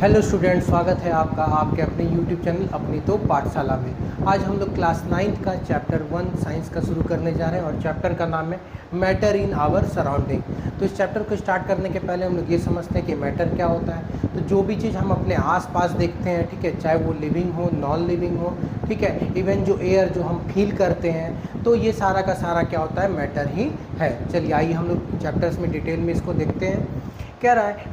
Hello student, स्वागत है आपका आपके अपने यूट्यूब चैनल अपनी तो पाठशाला में। आज हम लोग क्लास 9th का चैप्टर 1 साइंस का शुरू करने जा रहे हैं और चैप्टर का नाम है मैटर इन आवर सराउंडिंग। तो इस चैप्टर को स्टार्ट करने के पहले हम लोग ये समझते हैं कि मैटर क्या होता है। तो जो भी चीज़ हम अपने आसपास देखते हैं, ठीक है, चाहे वो लिविंग हो नॉन लिविंग हो, ठीक है, इवन जो एयर जो हम फील करते हैं, तो ये सारा का सारा क्या होता है, मैटर ही है। चलिए आइए हम लोग चैप्टर्स में डिटेल में इसको देखते हैं। कह रहा है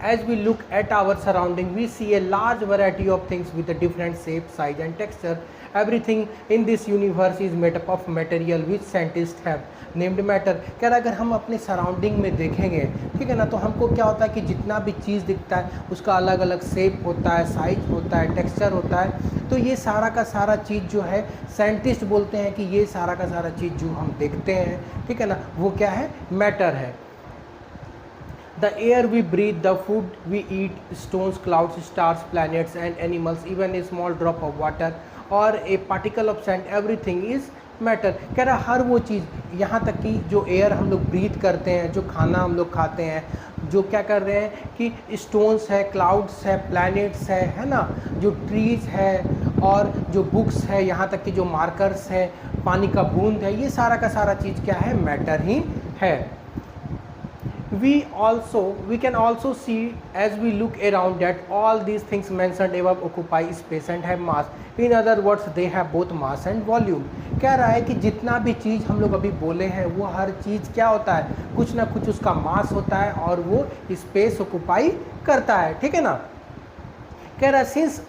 As we look at our surrounding, we see a large variety of things with a different shape, size and texture. Everything in this universe is made up of material which scientists have named matter. कह रहा है अगर हम अपने surrounding में देखेंगे, ठीक है ना, तो हमको क्या होता है कि जितना भी चीज़ दिखता है उसका अलग अलग शेप होता है, साइज होता है, टेक्सचर होता है। तो ये सारा का सारा चीज़ जो है साइंटिस्ट बोलते हैं कि ये सारा का सारा चीज़ जो हम देखते हैं, ठीक है ना, वो क्या है, मैटर है। The air we breathe, the food we eat, stones, clouds, stars, planets and animals, even a small drop of water or a particle of sand, everything is matter. कह रहा हर वो चीज़, यहाँ तक कि जो एयर हम लोग ब्रीथ करते हैं, जो खाना हम लोग खाते हैं, जो क्या कर रहे हैं कि स्टोन्स है, क्लाउड्स है, प्लैनेट्स है ना, जो ट्रीज़ है और जो बुक्स है, यहाँ तक कि जो मार्कर्स है, पानी का बूंद है, ये सारा का सारा चीज़ क्या है, मैटर ही है। We can also see as we look around that all these things mentioned above occupy space and have mass. In other words, they have both mass and volume. कह रहा है कि जितना भी चीज़ हम लोग अभी बोले हैं वो हर चीज़ क्या होता है, कुछ ना कुछ उसका मास होता है और वो स्पेस ऑक्यूपाई करता है, ठीक है ना। कह रहा है since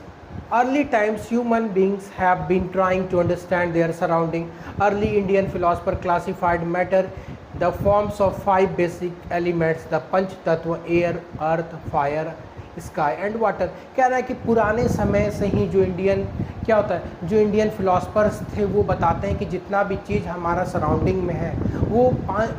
early times human beings have been trying to understand their surrounding. Early Indian philosopher classified matter the forms of 5 basic elements, the पंच तत्व, air, earth, fire, sky and water. कह रहा है कि पुराने समय से ही जो इंडियन क्या होता है, जो इंडियन फिलोसफर्स थे वो बताते हैं कि जितना भी चीज़ हमारा सराउंडिंग में है वो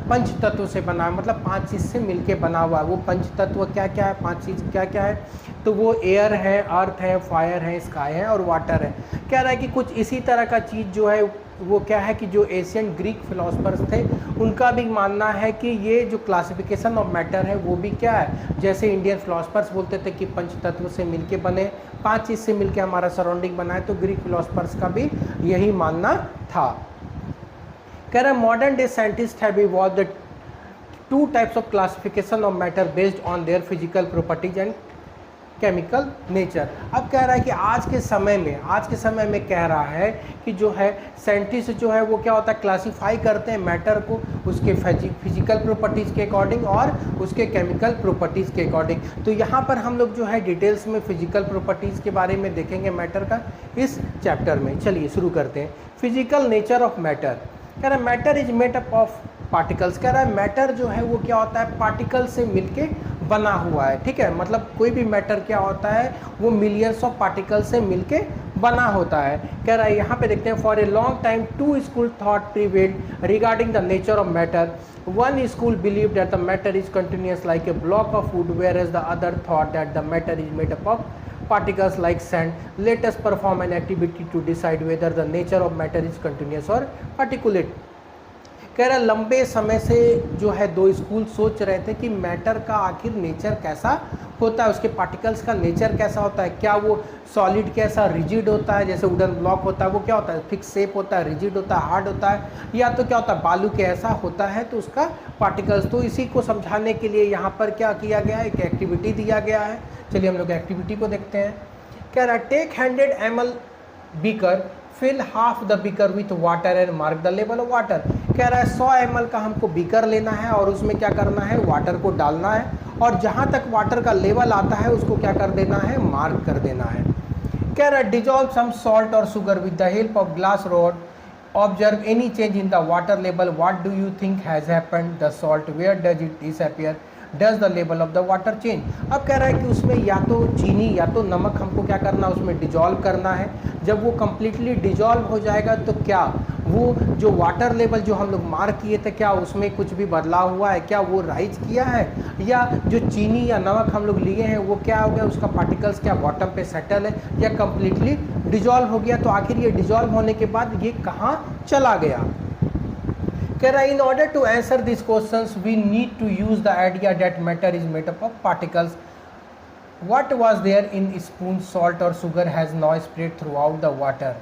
पंच तत्व से बना है, मतलब 5 चीज़ से मिलके बना हुआ है। वो पंच तत्व क्या क्या है, 5 चीज़ क्या क्या है, तो वो एयर है, अर्थ है, फायर है, स्काई है और वाटर है। कह रहा है कि कुछ इसी तरह का चीज़ जो है वो क्या है कि जो एशियन ग्रीक फिलोसफर्स थे उनका भी मानना है कि ये जो क्लासिफिकेशन ऑफ मैटर है वो भी क्या है, जैसे इंडियन फिलोसफर्स बोलते थे कि पंच तत्व से मिलके बने, 5 चीज़ से मिलके हमारा सराउंडिंग बना है, तो ग्रीक फिलोसफर्स का भी यही मानना था। कह रहा है modern day scientist have evolved the 2 types of classification of matter based on their physical properties and chemical nature. अब कह रहा है कि आज के समय में कह रहा है कि जो है साइंटिस्ट जो है वो क्या होता है, क्लासीफाई करते हैं मैटर को उसके फिजिकल प्रॉपर्टीज़ के अकॉर्डिंग और उसके केमिकल प्रॉपर्टीज़ के अकॉर्डिंग। तो यहाँ पर हम लोग जो है डिटेल्स में फिजिकल प्रॉपर्टीज़ के बारे में देखेंगे मैटर का इस चैप्टर में। चलिए शुरू करते हैं। Physical nature of matter. कह रहा है matter is made up of particles. कह रहा है मैटर जो है वो क्या होता है, पार्टिकल से मिलके बना हुआ है, ठीक है, मतलब कोई भी मैटर क्या होता है वो मिलियंस ऑफ पार्टिकल से मिलके बना होता है। कह रहा है यहाँ पे देखते हैं for a long time 2 school thought prevailed regarding the nature of matter. One school believe that the matter is continuous like a block of wood, whereas the other thought that the matter is made up of particles like sand. Let us perform an activity to decide whether the nature of matter is continuous or particulate. कह रहा लंबे समय से जो है 2 school सोच रहे थे कि मैटर का आखिर नेचर कैसा होता है, उसके पार्टिकल्स का नेचर कैसा होता है, क्या वो सॉलिड कैसा रिजिड होता है, जैसे वुडन ब्लॉक होता है वो क्या होता है, फिक्स शेप होता है, रिजिड होता है, हार्ड होता है, या तो क्या होता है बालू के ऐसा होता है तो उसका पार्टिकल्स। तो इसी को समझाने के लिए यहाँ पर क्या किया गया है, एक एक्टिविटी दिया गया है। चलिए हम लोग एक्टिविटी को देखते हैं। कह रहा है take 100 ml beaker, fill half the beaker with water and mark the level of water. कह रहा है 100 ml का हमको बीकर लेना है और उसमें क्या करना है, वाटर को डालना है और जहाँ तक वाटर का लेवल आता है उसको क्या कर देना है, मार्क कर देना है। कह रहा है डिजॉल्व सम सॉल्ट और sugar with the help of glass rod, observe any change in the water level, what do you think has happened, the salt where does it disappear, does the level of the water change. अब कह रहा है कि उसमें या तो चीनी या तो नमक हमको क्या करना है, उसमें डिजॉल्व करना है। जब वो कम्प्लीटली डिजॉल्व हो जाएगा तो क्या वो जो वाटर लेवल जो हम लोग मार्क किए थे क्या उसमें कुछ भी बदलाव हुआ है, क्या वो राइज किया है, या जो चीनी या नमक हम लोग लिए हैं वो क्या हो गया, उसका पार्टिकल्स क्या बॉटम पे सेटल है या कम्प्लीटली डिजॉल्व हो गया। तो आखिर ये डिजॉल्व होने के बाद ये कहाँ चला गया। कह रहा है in order to answer this questions we need to use the idea that matter is made up of particles What was there in spoon, salt or sugar has now spread throughout the water.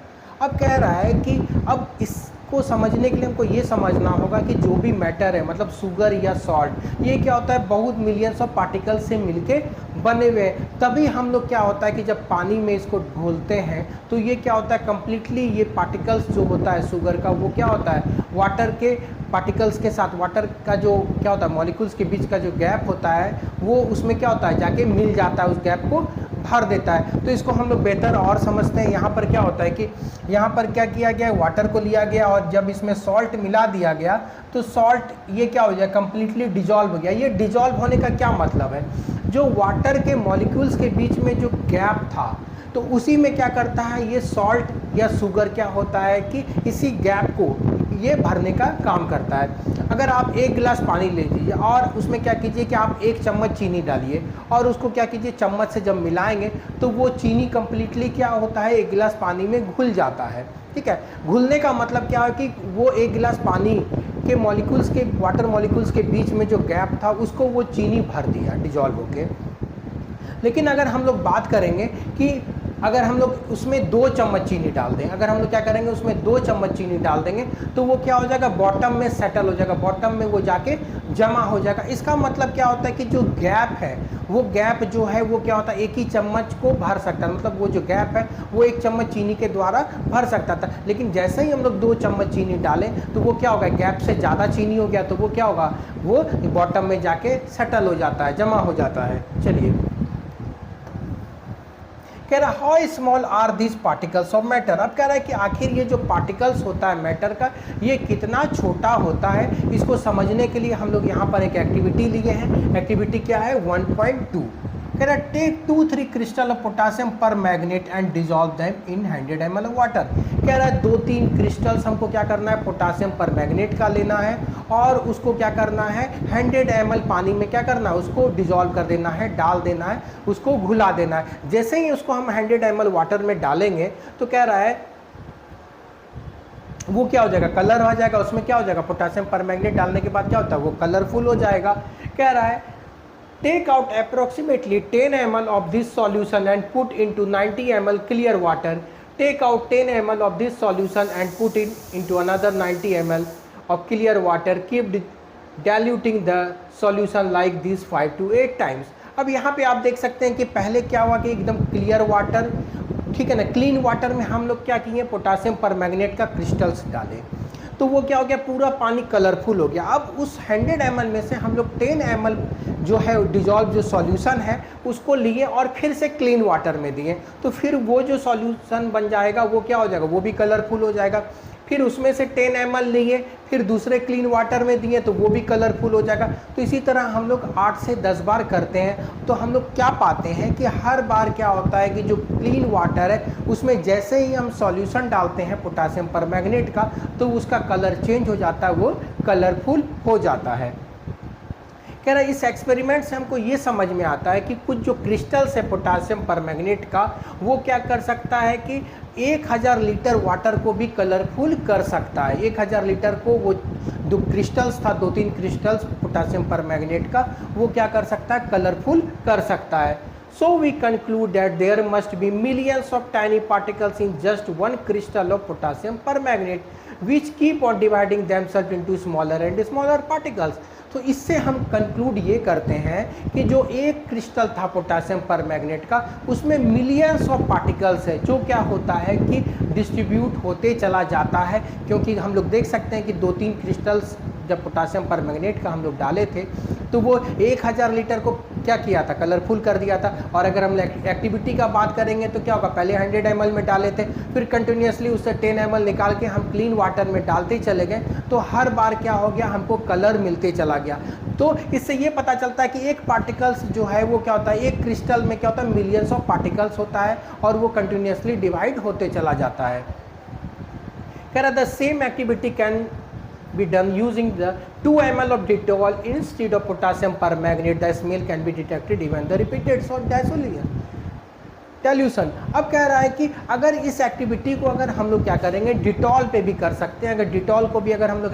अब कह रहा है कि अब इसको समझने के लिए हमको ये समझना होगा कि जो भी मैटर है, मतलब शुगर या सॉल्ट, ये क्या होता है, बहुत मिलियंस ऑफ पार्टिकल से मिलके बने हुए हैं। तभी हम लोग क्या होता है कि जब पानी में इसको घोलते हैं तो ये क्या होता है, कम्प्लीटली ये पार्टिकल्स जो होता है शुगर का, वो क्या होता है, वाटर के पार्टिकल्स के साथ, वाटर का जो क्या होता है, मॉलिक्यूल्स के बीच का जो गैप होता है, वो उसमें क्या होता है, जाके मिल जाता है, उस गैप को भर देता है। तो इसको हम लोग बेहतर और समझते हैं। यहाँ पर क्या होता है कि यहाँ पर क्या किया गया, वाटर को लिया गया और जब इसमें सॉल्ट मिला दिया गया तो सॉल्ट ये क्या हो जाए, कम्प्लीटली डिजॉल्व हो गया। ये डिजॉल्व होने का क्या मतलब है, जो वाटर के मॉलिक्यूल्स के बीच में जो गैप था, तो उसी में क्या करता है, ये सॉल्ट या शुगर क्या होता है कि इसी गैप को ये भरने का काम करता है। अगर आप एक गिलास पानी ले लीजिए और उसमें क्या कीजिए कि आप 1 चम्मच चीनी डालिए और उसको क्या कीजिए, चम्मच से जब मिलाएंगे तो वो चीनी कम्प्लीटली क्या होता है, 1 गिलास पानी में घुल जाता है। ठीक है, घुलने का मतलब क्या है कि वो 1 गिलास पानी के मॉलिक्यूल्स के, वाटर मॉलिक्यूल्स के बीच में जो गैप था उसको वो चीनी भर दिया डिजॉल्व होके। लेकिन अगर हम लोग बात करेंगे कि अगर हम लोग उसमें 2 चम्मच चीनी डाल दें, अगर हम लोग क्या करेंगे उसमें 2 चम्मच चीनी डाल देंगे तो वो क्या हो जाएगा, बॉटम में सेटल हो जाएगा, बॉटम में वो जाके जमा हो जाएगा। इसका मतलब क्या होता है कि जो गैप है, वो गैप जो है वो क्या होता है, 1 ही चम्मच को भर सकता है, मतलब वो जो गैप है वो 1 चम्मच चीनी के द्वारा भर सकता था। लेकिन जैसे ही हम लोग 2 चम्मच चीनी डालें तो वो क्या होगा, गैप से ज़्यादा चीनी हो गया तो वो क्या होगा, वो बॉटम में जाके सेटल हो जाता है, जमा हो जाता है। चलिए, कह रहा है how small are this particles of matter. अब कह रहा है कि आखिर ये जो पार्टिकल्स होता है मैटर का, ये कितना छोटा होता है। इसको समझने के लिए हम लोग यहाँ पर एक एक्टिविटी लिए हैं। एक्टिविटी क्या है, 1.2। कह रहा है टेक 2-3 क्रिस्टल ऑफ पोटासियम पर magnet and dissolve them in 100 ml of water. कह रहा है 2-3 क्रिस्टल्स हमको क्या करना है, पोटासियम पर मैग्नेट का लेना है और उसको क्या करना है, 100 ml पानी में क्या करना है, उसको डिजॉल्व कर देना है, डाल देना है, उसको घुला देना है। जैसे ही उसको हम 100 ml वाटर में डालेंगे तो कह रहा है वो क्या हो जाएगा, कलर हो जाएगा। उसमें क्या हो जाएगा, पोटासियम पर मैग्नेट डालने के बाद क्या होता है, वो कलरफुल हो जाएगा। कह रहा है take out approximately 10 ml of this solution and put into 90 ml clear water. Take out 10 ml of this solution and put it into another 90 ml of clear water. Keep diluting the solution like this 5 to 8 times. अब यहाँ पे आप देख सकते हैं कि पहले क्या हुआ कि एकदम क्लियर वाटर, ठीक है ना, क्लीन वाटर में हम लोग क्या किए, पोटासियम पर मैग्नेट का क्रिस्टल्स डाले तो वो क्या हो गया, पूरा पानी कलरफुल हो गया। अब उस 100 ml में से हम लोग 10 ml जो है डिजॉल्व जो सॉल्यूशन है उसको लिए और फिर से क्लीन वाटर में दिए, तो फिर वो जो सॉल्यूशन बन जाएगा वो क्या हो जाएगा, वो भी कलरफुल हो जाएगा। फिर उसमें से 10 ml लिए, फिर दूसरे क्लीन वाटर में दिए तो वो भी कलरफुल हो जाएगा। तो इसी तरह हम लोग 8 से 10 बार करते हैं तो हम लोग क्या पाते हैं कि हर बार क्या होता है कि जो क्लीन वाटर है उसमें जैसे ही हम सॉल्यूशन डालते हैं पोटासियम परमैंगनेट का तो उसका कलर चेंज हो जाता है, वो कलरफुल हो जाता है। कह रहा है इस एक्सपेरिमेंट से हमको ये समझ में आता है कि कुछ जो क्रिस्टल्स है पोटासियम परमैंगनेट का वो क्या कर सकता है कि 1000 लीटर वाटर को भी कलरफुल कर सकता है। 1000 लीटर को वो जो क्रिस्टल्स था, 2-3 क्रिस्टल्स पोटासियम परमैंगनेट का, वो क्या कर सकता है, कलरफुल कर सकता है। So we conclude that there must be millions of tiny particles in just one crystal of potassium permanganate which keep on dividing themselves into smaller and smaller particles. तो इससे हम कंक्लूड ये करते हैं कि जो एक क्रिस्टल था पोटासियम परमैंगनेट का उसमें मिलियंस ऑफ पार्टिकल्स है जो क्या होता है कि डिस्ट्रीब्यूट होते चला जाता है, क्योंकि हम लोग देख सकते हैं कि 2-3 क्रिस्टल्स जब पोटासियम परमैंगनेट का हम लोग डाले थे तो वो 1000 लीटर को क्या किया था, कलरफुल कर दिया था। और अगर हम एक्टिविटी का बात करेंगे तो क्या होगा, पहले 100 ml में डाले थे, फिर कंटिन्यूसली उससे 10 ml निकाल के हम क्लीन वाटर में डालते चले गए तो हर बार क्या हो गया, हमको कलर मिलते चला गया। तो इससे ये पता चलता है कि एक पार्टिकल्स जो है वो क्या होता है, एक क्रिस्टल में क्या होता है, मिलियंस ऑफ पार्टिकल्स होता है और वो कंटिन्यूसली डिवाइड होते चला जाता है। कह रहा the same activity can be done using the 2 ml of Dettol instead of potassium permanganate. The smell can be detected even the repeated salt dissolution. टेल्यूशन। अब कह रहा है कि अगर इस एक्टिविटी को अगर हम लोग क्या करेंगे, डिटॉल पे भी कर सकते हैं। अगर डिटॉल को भी अगर हम लोग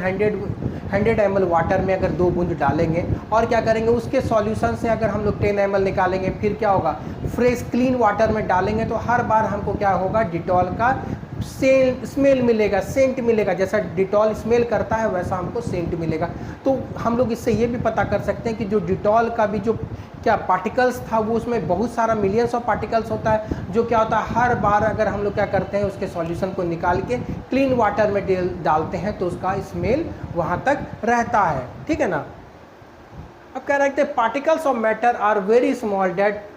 100 ml वाटर में अगर 2 बूंद डालेंगे और क्या करेंगे, उसके सॉल्यूशन से अगर हम लोग 10 ml निकालेंगे, फिर क्या होगा, फ्रेश क्लीन वाटर में डालेंगे, तो हर बार हमको क्या होगा, डिटॉल का स्मेल मिलेगा, सेंट मिलेगा। जैसा डिटॉल स्मेल करता है वैसा हमको सेंट मिलेगा। तो हम लोग इससे ये भी पता कर सकते हैं कि जो डिटॉल का भी जो क्या पार्टिकल्स था, वो उसमें बहुत सारा मिलियंस ऑफ पार्टिकल्स होता है, जो क्या होता है, हर बार अगर हम लोग क्या करते हैं, उसके सॉल्यूशन को निकाल के क्लीन वाटर में डालते हैं तो उसका स्मेल वहाँ तक रहता है। ठीक है ना। अब कह रहे हैं particles of matter are very small that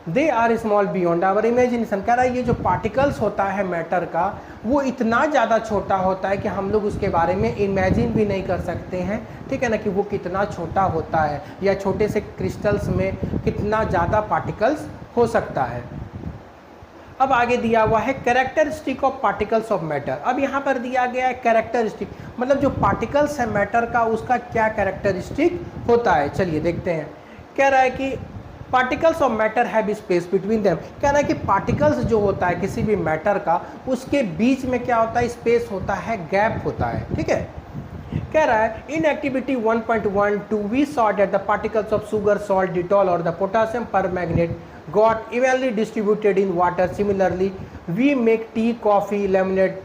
they are small beyond our imagination. कह रहा है ये जो पार्टिकल्स होता है मैटर का, वो इतना ज़्यादा छोटा होता है कि हम लोग उसके बारे में इमेजिन भी नहीं कर सकते हैं। ठीक है ना, कि वो कितना छोटा होता है, या छोटे से क्रिस्टल्स में कितना ज़्यादा पार्टिकल्स हो सकता है। अब आगे दिया हुआ है characteristic of particles of matter. अब यहाँ पर दिया गया है कैरेक्टरिस्टिक, मतलब जो पार्टिकल्स है मैटर का, उसका क्या कैरेक्टरिस्टिक होता है। चलिए देखते हैं। कह रहा है कि particles of matter have space between them. कह रहा है कि पार्टिकल्स जो होता है किसी भी मैटर का, उसके बीच में क्या होता है, स्पेस होता है, गैप होता है। ठीक है। कह रहा है in activity 1.12 we saw that the particles of sugar, salt, Dettol और the potassium permanganate got evenly distributed in water. Similarly, we make tea, coffee, lemonade.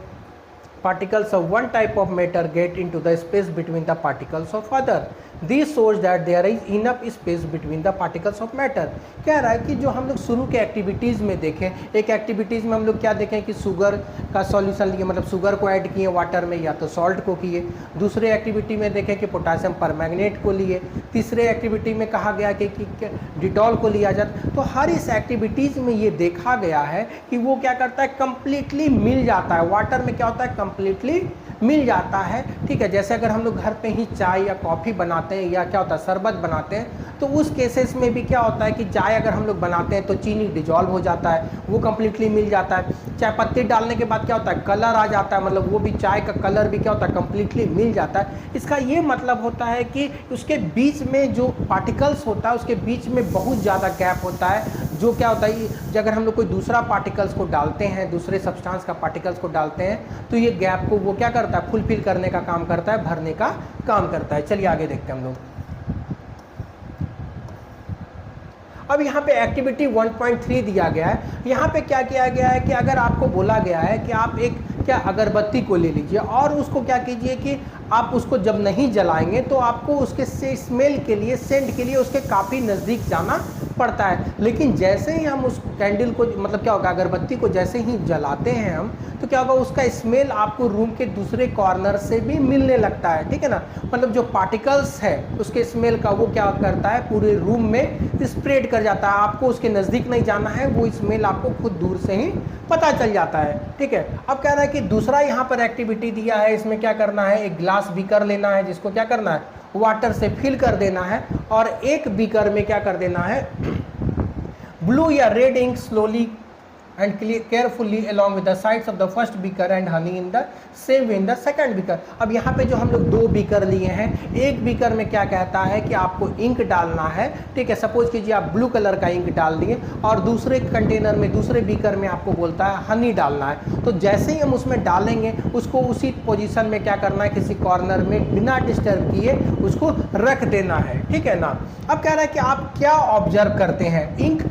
Particles of one type of matter get into the space between the particles of other. This shows that there is enough space between the particles of matter. कह रहा है कि जो हम लोग शुरू के activities में देखें, एक एक्टिविटीज़ में हम लोग क्या देखें कि शुगर का सॉल्यूशन लिए, मतलब शुगर को ऐड किए वाटर में, या तो सॉल्ट को किए। दूसरे एक्टिविटी में देखें कि पोटासियम परमैंगनेट को लिए। तीसरे एक्टिविटी में कहा गया कि डिटॉल को लिया जाता। तो हर इस एक्टिविटीज़ में ये देखा गया है कि वो क्या करता है, कंप्लीटली मिल जाता है। वाटर में क्या होता है, कंप्लीटली मिल जाता है। ठीक है। जैसे अगर हम लोग घर पे ही चाय या कॉफ़ी बनाते हैं, या क्या होता है, शरबत बनाते हैं, तो उस केसेस में भी क्या होता है कि चाय अगर हम लोग बनाते हैं तो चीनी डिजॉल्व हो जाता है, वो कंप्लीटली मिल जाता है। चाय पत्ती डालने के बाद क्या होता है, कलर आ जाता है, मतलब वो भी चाय का कलर भी क्या होता है, कंप्लीटली मिल जाता है। इसका ये मतलब होता है कि उसके बीच में जो पार्टिकल्स होता है, उसके बीच में बहुत ज़्यादा गैप होता है। जो क्या होता है, अगर हम लोग कोई दूसरा पार्टिकल्स को डालते हैं, दूसरे सब्सटेंस का पार्टिकल्स को डालते हैं, तो ये गैप को वो क्या करता है, फुलफिल करने का काम करता है, भरने का काम करता है। चलिए आगे देखते हैं हम लोग। अब यहाँ पे एक्टिविटी 1.3 दिया गया है। यहाँ पे क्या किया गया है कि अगर आपको बोला गया है कि आप एक क्या अगरबत्ती को ले लीजिए और उसको क्या कीजिए कि आप उसको जब नहीं जलाएंगे तो आपको उसके स्मेल के लिए, सेंट के लिए उसके काफ़ी नज़दीक जाना पड़ता है। लेकिन जैसे ही हम उस कैंडल को, मतलब क्या होगा, अगरबत्ती को जैसे ही जलाते हैं हम, तो क्या होगा, उसका स्मेल आपको रूम के दूसरे कॉर्नर से भी मिलने लगता है। ठीक है ना। मतलब जो पार्टिकल्स है उसके स्मेल का, वो क्या करता है, पूरे रूम में स्प्रेड कर जाता है। आपको उसके नज़दीक नहीं जाना है, वो स्मेल आपको खुद दूर से ही पता चल जाता है। ठीक है। अब कह रहा है कि दूसरा यहाँ पर एक्टिविटी दिया है, इसमें क्या करना है, एक ग्लास बीकर लेना है, जिसको क्या करना है, वाटर से फिल कर देना है, और एक बीकर में क्या कर देना है, ब्लू या red ink slowly and carefully along with the sides of the first beaker and honey in the same way in the second beaker. अब यहाँ पे जो हम लोग 2 बीकर लिए हैं, एक बीकर में क्या कहता है कि आपको इंक डालना है। ठीक है। सपोज कीजिए आप ब्लू कलर का इंक डाल दिए, और दूसरे कंटेनर में, दूसरे बीकर में आपको बोलता है हनी डालना है। तो जैसे ही हम उसमें डालेंगे, उसको उसी पोजीशन में क्या करना है, किसी कॉर्नर में बिना डिस्टर्ब किए उसको रख देना है। ठीक है ना। अब कह रहा है कि आप क्या ऑब्जर्व करते हैं, इंक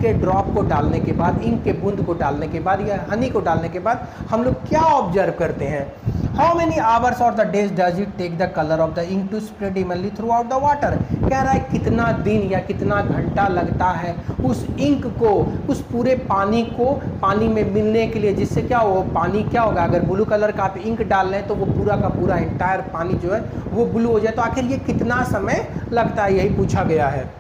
के ड्रॉप को डालने के बाद, इंक के बूंद को डालने के बाद, या हनी को डालने के बाद हम लोग क्या ऑब्जर्व करते हैं। हाउ मेनी आवर्स और the days does it take the colour of the ink to spread evenly throughout the water. कह रहा है कितना दिन या कितना घंटा लगता है उस इंक को, उस पूरे पानी को पानी में मिलने के लिए, जिससे क्या हो, पानी क्या होगा, अगर ब्लू कलर का आप इंक डाल रहे हैं तो वो पूरा का पूरा इंटायर पानी जो है वो ब्लू हो जाए। तो आखिर ये कितना समय लगता है, यही पूछा गया है।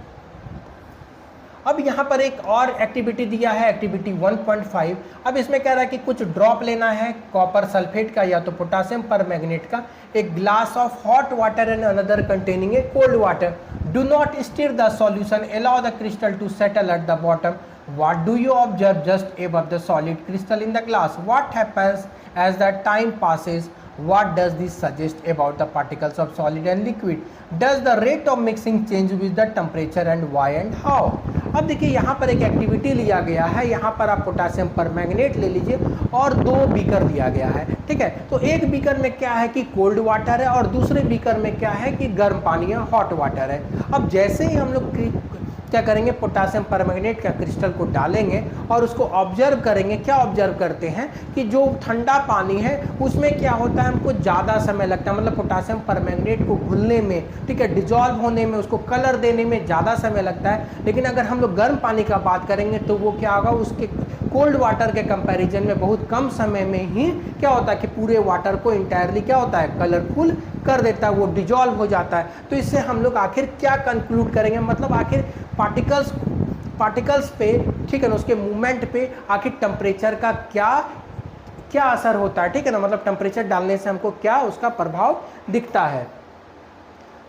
अब यहाँ पर एक और एक्टिविटी दिया है, एक्टिविटी 1.5। अब इसमें कह रहा है कि कुछ ड्रॉप लेना है कॉपर सल्फेट का या तो पोटासियम परमैंगनेट का, एक glass of hot water and another containing a cold water. Do not stir the solution, allow the crystal to settle at the bottom. What do you observe just above the solid crystal in the glass? What happens as the time passes? What does this suggest about the particles of solid and liquid? Does the rate of mixing change with the temperature, and why and how? अब देखिए यहाँ पर एक activity लिया गया है, यहाँ पर आप पोटासियम परमैंगनेट ले लीजिए और 2 बीकर दिया गया है, ठीक है। तो एक बीकर में क्या है कि कोल्ड वाटर है और दूसरे बीकर में क्या है कि गर्म पानी है, हॉट वाटर है। अब जैसे ही हम लोग क्या करेंगे, पोटासियम परमैंगनेट का क्रिस्टल को डालेंगे और उसको ऑब्जर्व करेंगे। क्या ऑब्जर्व करते हैं कि जो ठंडा पानी है उसमें क्या होता है, हमको ज़्यादा समय लगता है, मतलब पोटासियम परमैंगनेट को घुलने में, ठीक है, डिजॉल्व होने में, उसको कलर देने में ज़्यादा समय लगता है। लेकिन अगर हम लोग गर्म पानी का बात करेंगे तो वो क्या होगा, उसके कोल्ड वाटर के कंपैरिजन में बहुत कम समय में ही क्या होता है कि पूरे वाटर को इंटायरली क्या होता है, कलरफुल कर देता है, वो डिजॉल्व हो जाता है। तो इससे हम लोग आखिर क्या कंक्लूड करेंगे, मतलब आखिर पार्टिकल्स पे, ठीक है ना, उसके मूवमेंट पे आखिर टेम्परेचर का क्या असर होता है, ठीक है ना, मतलब टेम्परेचर डालने से हमको क्या उसका प्रभाव दिखता है।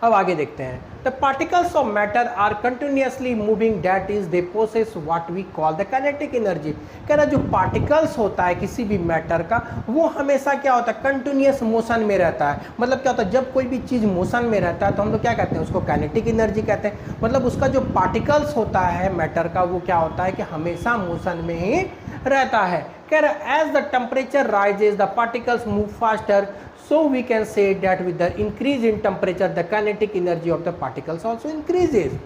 अब आगे देखते हैं। The particles of matter are continuously moving, that is they possess what we call the kinetic energy. कह रहा जो पार्टिकल्स होता है किसी भी मैटर का, वो हमेशा क्या होता है, कंटिन्यूस मोशन में रहता है। मतलब क्या होता है, जब कोई भी चीज़ मोशन में रहता है तो हम लोग क्या कहते हैं, उसको काइनेटिक एनर्जी कहते हैं। मतलब उसका जो पार्टिकल्स होता है मैटर का, वो क्या होता है कि हमेशा मोशन में ही रहता है। कह रहा as the temperature rises the particles move faster, so we can say that with the increase in temperature the kinetic energy of the particles also increases।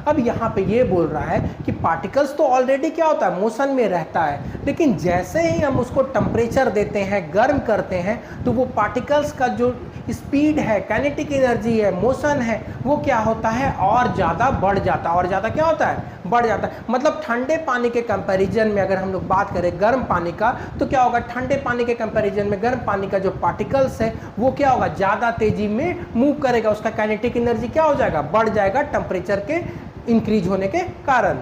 अब यहाँ पे ये बोल रहा है कि पार्टिकल्स तो ऑलरेडी क्या होता है, मोशन में रहता है, लेकिन जैसे ही हम उसको टेम्परेचर देते हैं, गर्म करते हैं, तो वो पार्टिकल्स का जो स्पीड है, काइनेटिक एनर्जी है, मोशन है, वो क्या होता है, और ज़्यादा बढ़ जाता है। और ज़्यादा क्या होता है, बढ़ जाता है। मतलब ठंडे पानी के कंपैरिजन में अगर हम लोग बात करें गर्म पानी का, तो क्या होगा, ठंडे पानी के कंपैरिजन में गर्म पानी का जो पार्टिकल्स है वो क्या होगा, ज़्यादा तेजी में मूव करेगा, उसका काइनेटिक एनर्जी क्या हो जाएगा, बढ़ जाएगा, टेम्परेचर के इंक्रीज होने के कारण।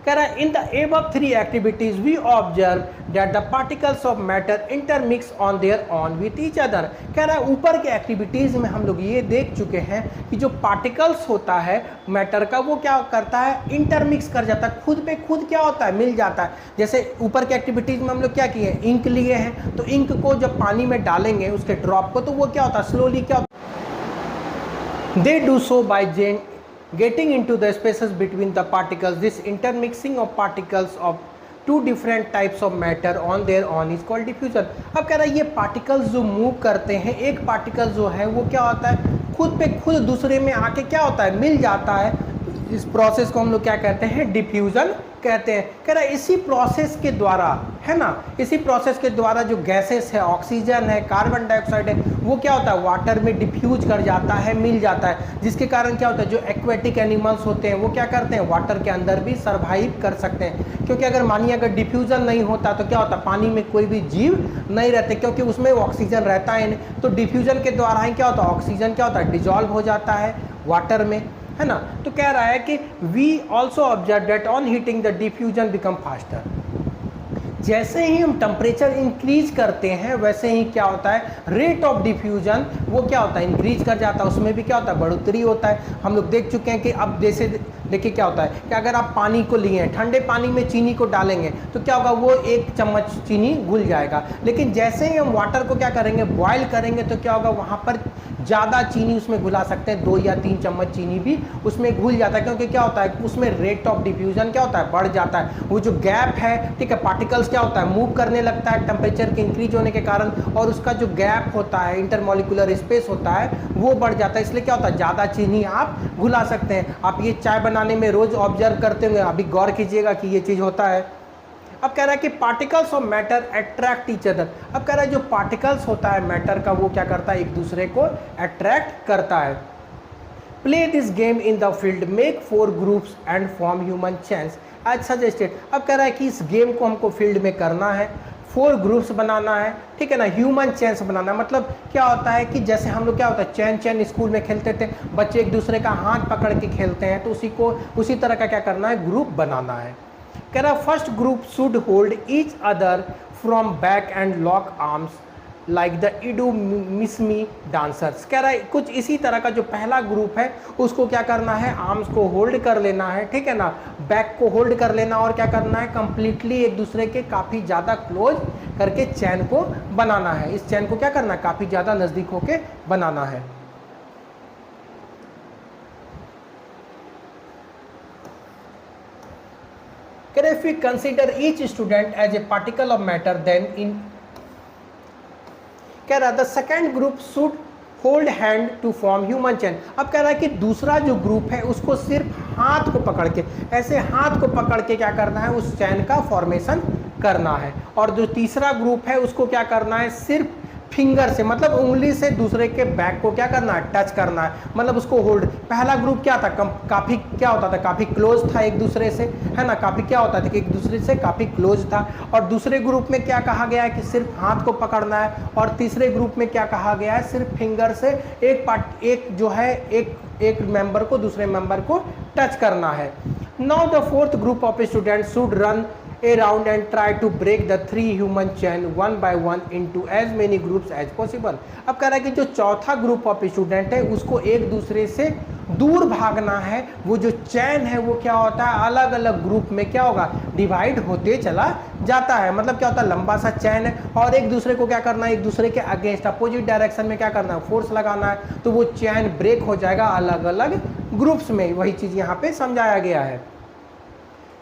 कह रहा है in the above 3 activities we observe that the particles of matter intermix on their own with each other। कह रहा है ऊपर के एक्टिविटीज में हम लोग ये देख चुके हैं कि जो पार्टिकल्स होता है मैटर का, वो क्या करता है, इंटरमिक्स कर जाता है, खुद पे खुद क्या होता है, मिल जाता है। जैसे ऊपर के एक्टिविटीज में हम लोग क्या किए, इंक लिए हैं, तो इंक को जब पानी में डालेंगे उसके ड्रॉप को, तो वो क्या होता है, स्लोली क्या होता है, they do so by getting into the spaces between the particles। This intermixing of particles of 2 different types of matter on their own is called diffusion। अब कह रहा है ये पार्टिकल्स जो मूव करते हैं, एक पार्टिकल जो है वो क्या होता है, खुद पे खुद दूसरे में आके क्या होता है, मिल जाता है। इस प्रोसेस को हम लोग क्या कहते हैं, डिफ्यूजन कहते हैं। कह रहा है इसी प्रोसेस के द्वारा, है ना, इसी प्रोसेस के द्वारा जो गैसेस है, ऑक्सीजन है, कार्बन डाइऑक्साइड है, वो क्या होता है, वाटर में डिफ्यूज कर जाता है, मिल जाता है, जिसके कारण क्या होता है, जो एक्वेटिक एनिमल्स होते हैं वो क्या करते हैं, वाटर के अंदर भी सर्वाइव कर सकते हैं। क्योंकि अगर मानिए अगर डिफ्यूजन नहीं होता तो क्या होता, पानी में कोई भी जीव नहीं रहते, क्योंकि उसमें ऑक्सीजन रहता है नहीं। तो डिफ्यूजन के द्वारा ही क्या होता है, ऑक्सीजन क्या होता है, डिजॉल्व हो जाता है वाटर में, है ना। तो कह रहा है कि we also observe that on heating the diffusion become faster. जैसे ही हम टेम्परेचर इंक्रीज करते हैं वैसे ही क्या होता है, रेट ऑफ डिफ्यूजन वो क्या होता है, इंक्रीज कर जाता है, उसमें भी क्या होता है, बढ़ोतरी होता है। हम लोग देख चुके हैं कि अब जैसे देखिए क्या होता है कि अगर आप पानी को लिए हैं, ठंडे पानी में चीनी को डालेंगे तो क्या होगा, वो 1 चम्मच चीनी घुल जाएगा। लेकिन जैसे ही हम वाटर को क्या करेंगे, बॉयल करेंगे, तो क्या होगा, वहाँ पर ज़्यादा चीनी उसमें घुला सकते हैं, 2 या 3 चम्मच चीनी भी उसमें घुल जाता है। क्योंकि क्या होता है, उसमें रेट ऑफ डिफ्यूजन क्या होता है, बढ़ जाता है। वो जो गैप है, ठीक है, पार्टिकल्स क्या होता है, मूव करने लगता है टेम्परेचर के इंक्रीज होने के कारण, और उसका जो गैप होता है, इंटरमॉलिक्यूलर स्पेस होता है, वो बढ़ जाता है। इसलिए क्या होता है, ज़्यादा चीनी आप घुला सकते हैं। आप ये चाय बनाने में रोज़ ऑब्जर्व करते होंगे, अभी गौर कीजिएगा कि ये चीज़ होता है। अब कह रहा है कि particles of matter attract each other. अब कह रहा है जो पार्टिकल्स होता है मैटर का, वो क्या करता है, एक दूसरे को अट्रैक्ट करता है। Play this game in the field, make 4 groups and form human chains as suggested. अब कह रहा है कि इस गेम को हमको फील्ड में करना है, 4 ग्रुप्स बनाना है, ठीक है ना, ह्यूमन चेन्स बनाना है। मतलब क्या होता है कि जैसे हम लोग क्या होता है, चैन स्कूल में खेलते थे, बच्चे एक दूसरे का हाथ पकड़ के खेलते हैं, तो उसी तरह का क्या करना है, ग्रुप बनाना है। कह रहा first group should hold each other from back and lock arms like the इडू Mishmi dancers. कह रहा है कुछ इसी तरह का जो पहला ग्रुप है उसको क्या करना है, आर्म्स को होल्ड कर लेना है, ठीक है ना, बैक को होल्ड कर लेना, और क्या करना है, कंप्लीटली एक दूसरे के काफ़ी ज़्यादा क्लोज करके चैन को बनाना है। इस चैन को क्या करना है, काफ़ी ज़्यादा नज़दीक होके बनाना है। कह रहे if we consider each student as a particle of matter then in, कह रहा the second group should hold hand to form human chain. अब कह रहा है कि दूसरा जो ग्रुप है उसको सिर्फ हाथ को पकड़ के, ऐसे हाथ को पकड़ के क्या करना है, उस चैन का फॉर्मेशन करना है। और जो तीसरा ग्रुप है उसको क्या करना है, सिर्फ फिंगर से, मतलब उंगली से दूसरे के बैक को क्या करना है, टच करना है, मतलब उसको होल्ड। पहला ग्रुप क्या था, काफ़ी क्या होता था, काफ़ी क्लोज था एक दूसरे से, है ना, काफ़ी क्या होता था कि एक दूसरे से काफ़ी क्लोज था। और दूसरे ग्रुप में क्या कहा गया है कि सिर्फ हाथ को पकड़ना है। और तीसरे ग्रुप में क्या कहा गया है, सिर्फ फिंगर से एक जो है एक मेंबर को दूसरे मेंबर को टच करना है। Now the fourth group of students should run around and try to break the three human chain one by one into as many groups as possible। अब कह रहा है कि जो चौथा ग्रुप ऑफ स्टूडेंट है उसको एक दूसरे से दूर भागना है। वो जो चैन है वो क्या होता है, अलग अलग ग्रुप में क्या होगा, डिवाइड होते चला जाता है। मतलब क्या होता है, लंबा सा चैन है और एक दूसरे को क्या करना है, एक दूसरे के अगेंस्ट अपोजिट डायरेक्शन में क्या करना है, फोर्स लगाना है, तो वो चैन ब्रेक हो जाएगा अलग अलग ग्रुप्स में। वही चीज़ यहाँ पे समझाया गया है।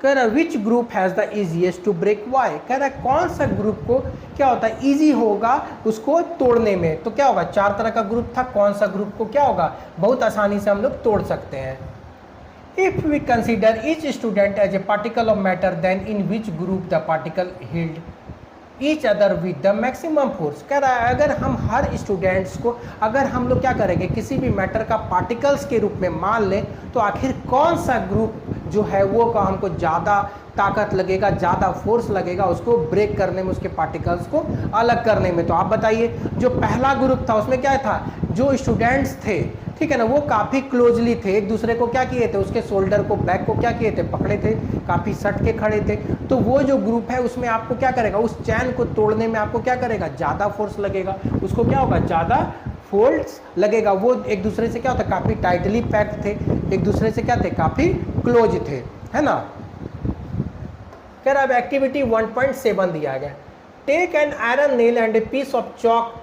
कह रहा which group has the easiest to break why, कह रहा कौन सा ग्रुप को क्या होता है इजी होगा उसको तोड़ने में। तो क्या होगा, चार तरह का ग्रुप था, कौन सा ग्रुप को क्या होगा बहुत आसानी से हम लोग तोड़ सकते हैं। If we consider each student as a particle of matter then in which group the particle held each other with the maximum force. कह रहा है अगर हम हर स्टूडेंट्स को अगर हम लोग क्या करेंगे, किसी भी मैटर का पार्टिकल्स के रूप में मान लें, तो आखिर कौन सा ग्रुप जो है वो का हमको ज़्यादा ताकत लगेगा, ज़्यादा फोर्स लगेगा उसको ब्रेक करने में, उसके पार्टिकल्स को अलग करने में। तो आप बताइए, जो पहला ग्रुप था उसमें क्या था, जो स्टूडेंट्स थे, ठीक है ना, वो काफ़ी क्लोजली थे, एक दूसरे को क्या किए थे, उसके शोल्डर को, बैक को क्या किए थे, पकड़े थे, काफ़ी सट के खड़े थे। तो वो जो ग्रुप है उसमें आपको क्या करेगा, उस चैन को तोड़ने में आपको क्या करेगा, ज़्यादा फोर्स लगेगा, उसको क्या होगा, ज़्यादा फोर्स लगेगा। वो एक दूसरे से क्या होता है, काफ़ी टाइटली पैक्ड थे, एक दूसरे से क्या थे, काफ़ी क्लोज थे, है ना। कह रहा अब एक्टिविटी 1.7 दिया गया, take an iron nail and a piece of chalk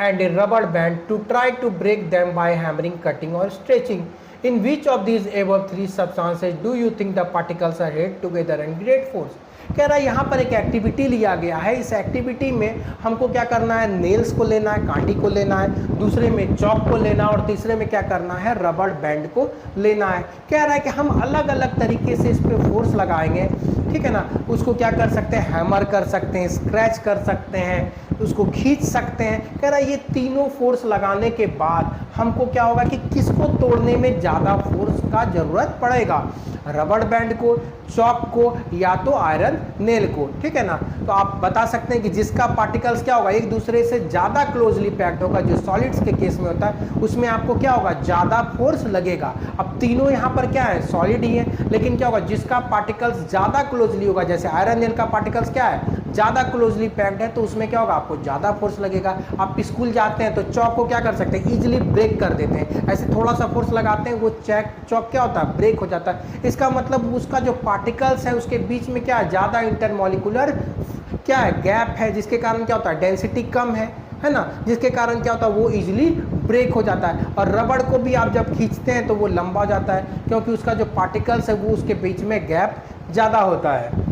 and a rubber band to try to break them by hammering, cutting or stretching. In which of these above three substances do you think the particles are held together and create force? कह रहा है यहाँ पर एक activity लिया गया है। इस एक्टिविटी में हमको क्या करना है, नेल्स को लेना है, कांटी को लेना है, दूसरे में चॉक को लेना है और तीसरे में क्या करना है, रबड़ बैंड को लेना है। कह रहा है कि हम अलग अलग तरीके से इस पर फोर्स लगाएंगे, ठीक है ना। उसको क्या कर सकते हैं, हैमर कर सकते हैं, स्क्रैच कर सकते हैं, उसको खींच सकते हैं। कह रहा है ये तीनों फोर्स लगाने के बाद हमको क्या होगा कि किसको तोड़ने में ज़्यादा फोर्स का ज़रूरत पड़ेगा, रबड़ बैंड को, चॉक को या तो आयरन नेल को, ठीक है ना। तो आप बता सकते हैं कि जिसका पार्टिकल्स क्या होगा एक दूसरे से ज़्यादा क्लोजली पैक्ड होगा, जो सॉलिड्स के केस में होता है उसमें आपको क्या होगा, ज़्यादा फोर्स लगेगा। अब तीनों यहाँ पर क्या है, सॉलिड ही है, लेकिन क्या होगा, जिसका पार्टिकल्स ज़्यादा क्लोजली होगा, जैसे आयरन नेल का पार्टिकल्स क्या है, ज़्यादा क्लोजली पैक्ड है, तो उसमें क्या होगा, आपको ज़्यादा फोर्स लगेगा। आप स्कूल जाते हैं तो चॉक को क्या कर सकते हैं, ईजिली ब्रेक कर देते हैं, ऐसे थोड़ा सा फोर्स लगाते हैं, वो चॉक क्या होता है, ब्रेक हो जाता है। इसका मतलब उसका जो पार्टिकल्स है उसके बीच में क्या है, ज़्यादा इंटरमॉलिकुलर क्या है, गैप है, जिसके कारण क्या होता है, डेंसिटी कम है ना, जिसके कारण क्या होता है, वो इजीली ब्रेक हो जाता है। और रबड़ को भी आप जब खींचते हैं तो वो लंबा हो जाता है, क्योंकि उसका जो पार्टिकल्स है वो उसके बीच में गैप ज़्यादा होता है।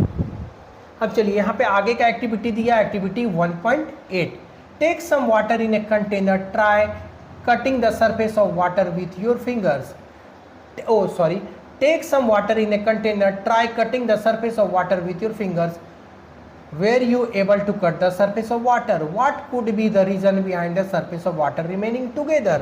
अब चलिए यहाँ पे आगे का एक्टिविटी दिया, activity 1.8, take some water in a container, try cutting the surface of water with your fingers. Take some water in a container, try cutting the surface of water with your fingers, were you able to cut the surface of water? What could be the reason behind the surface of water remaining together?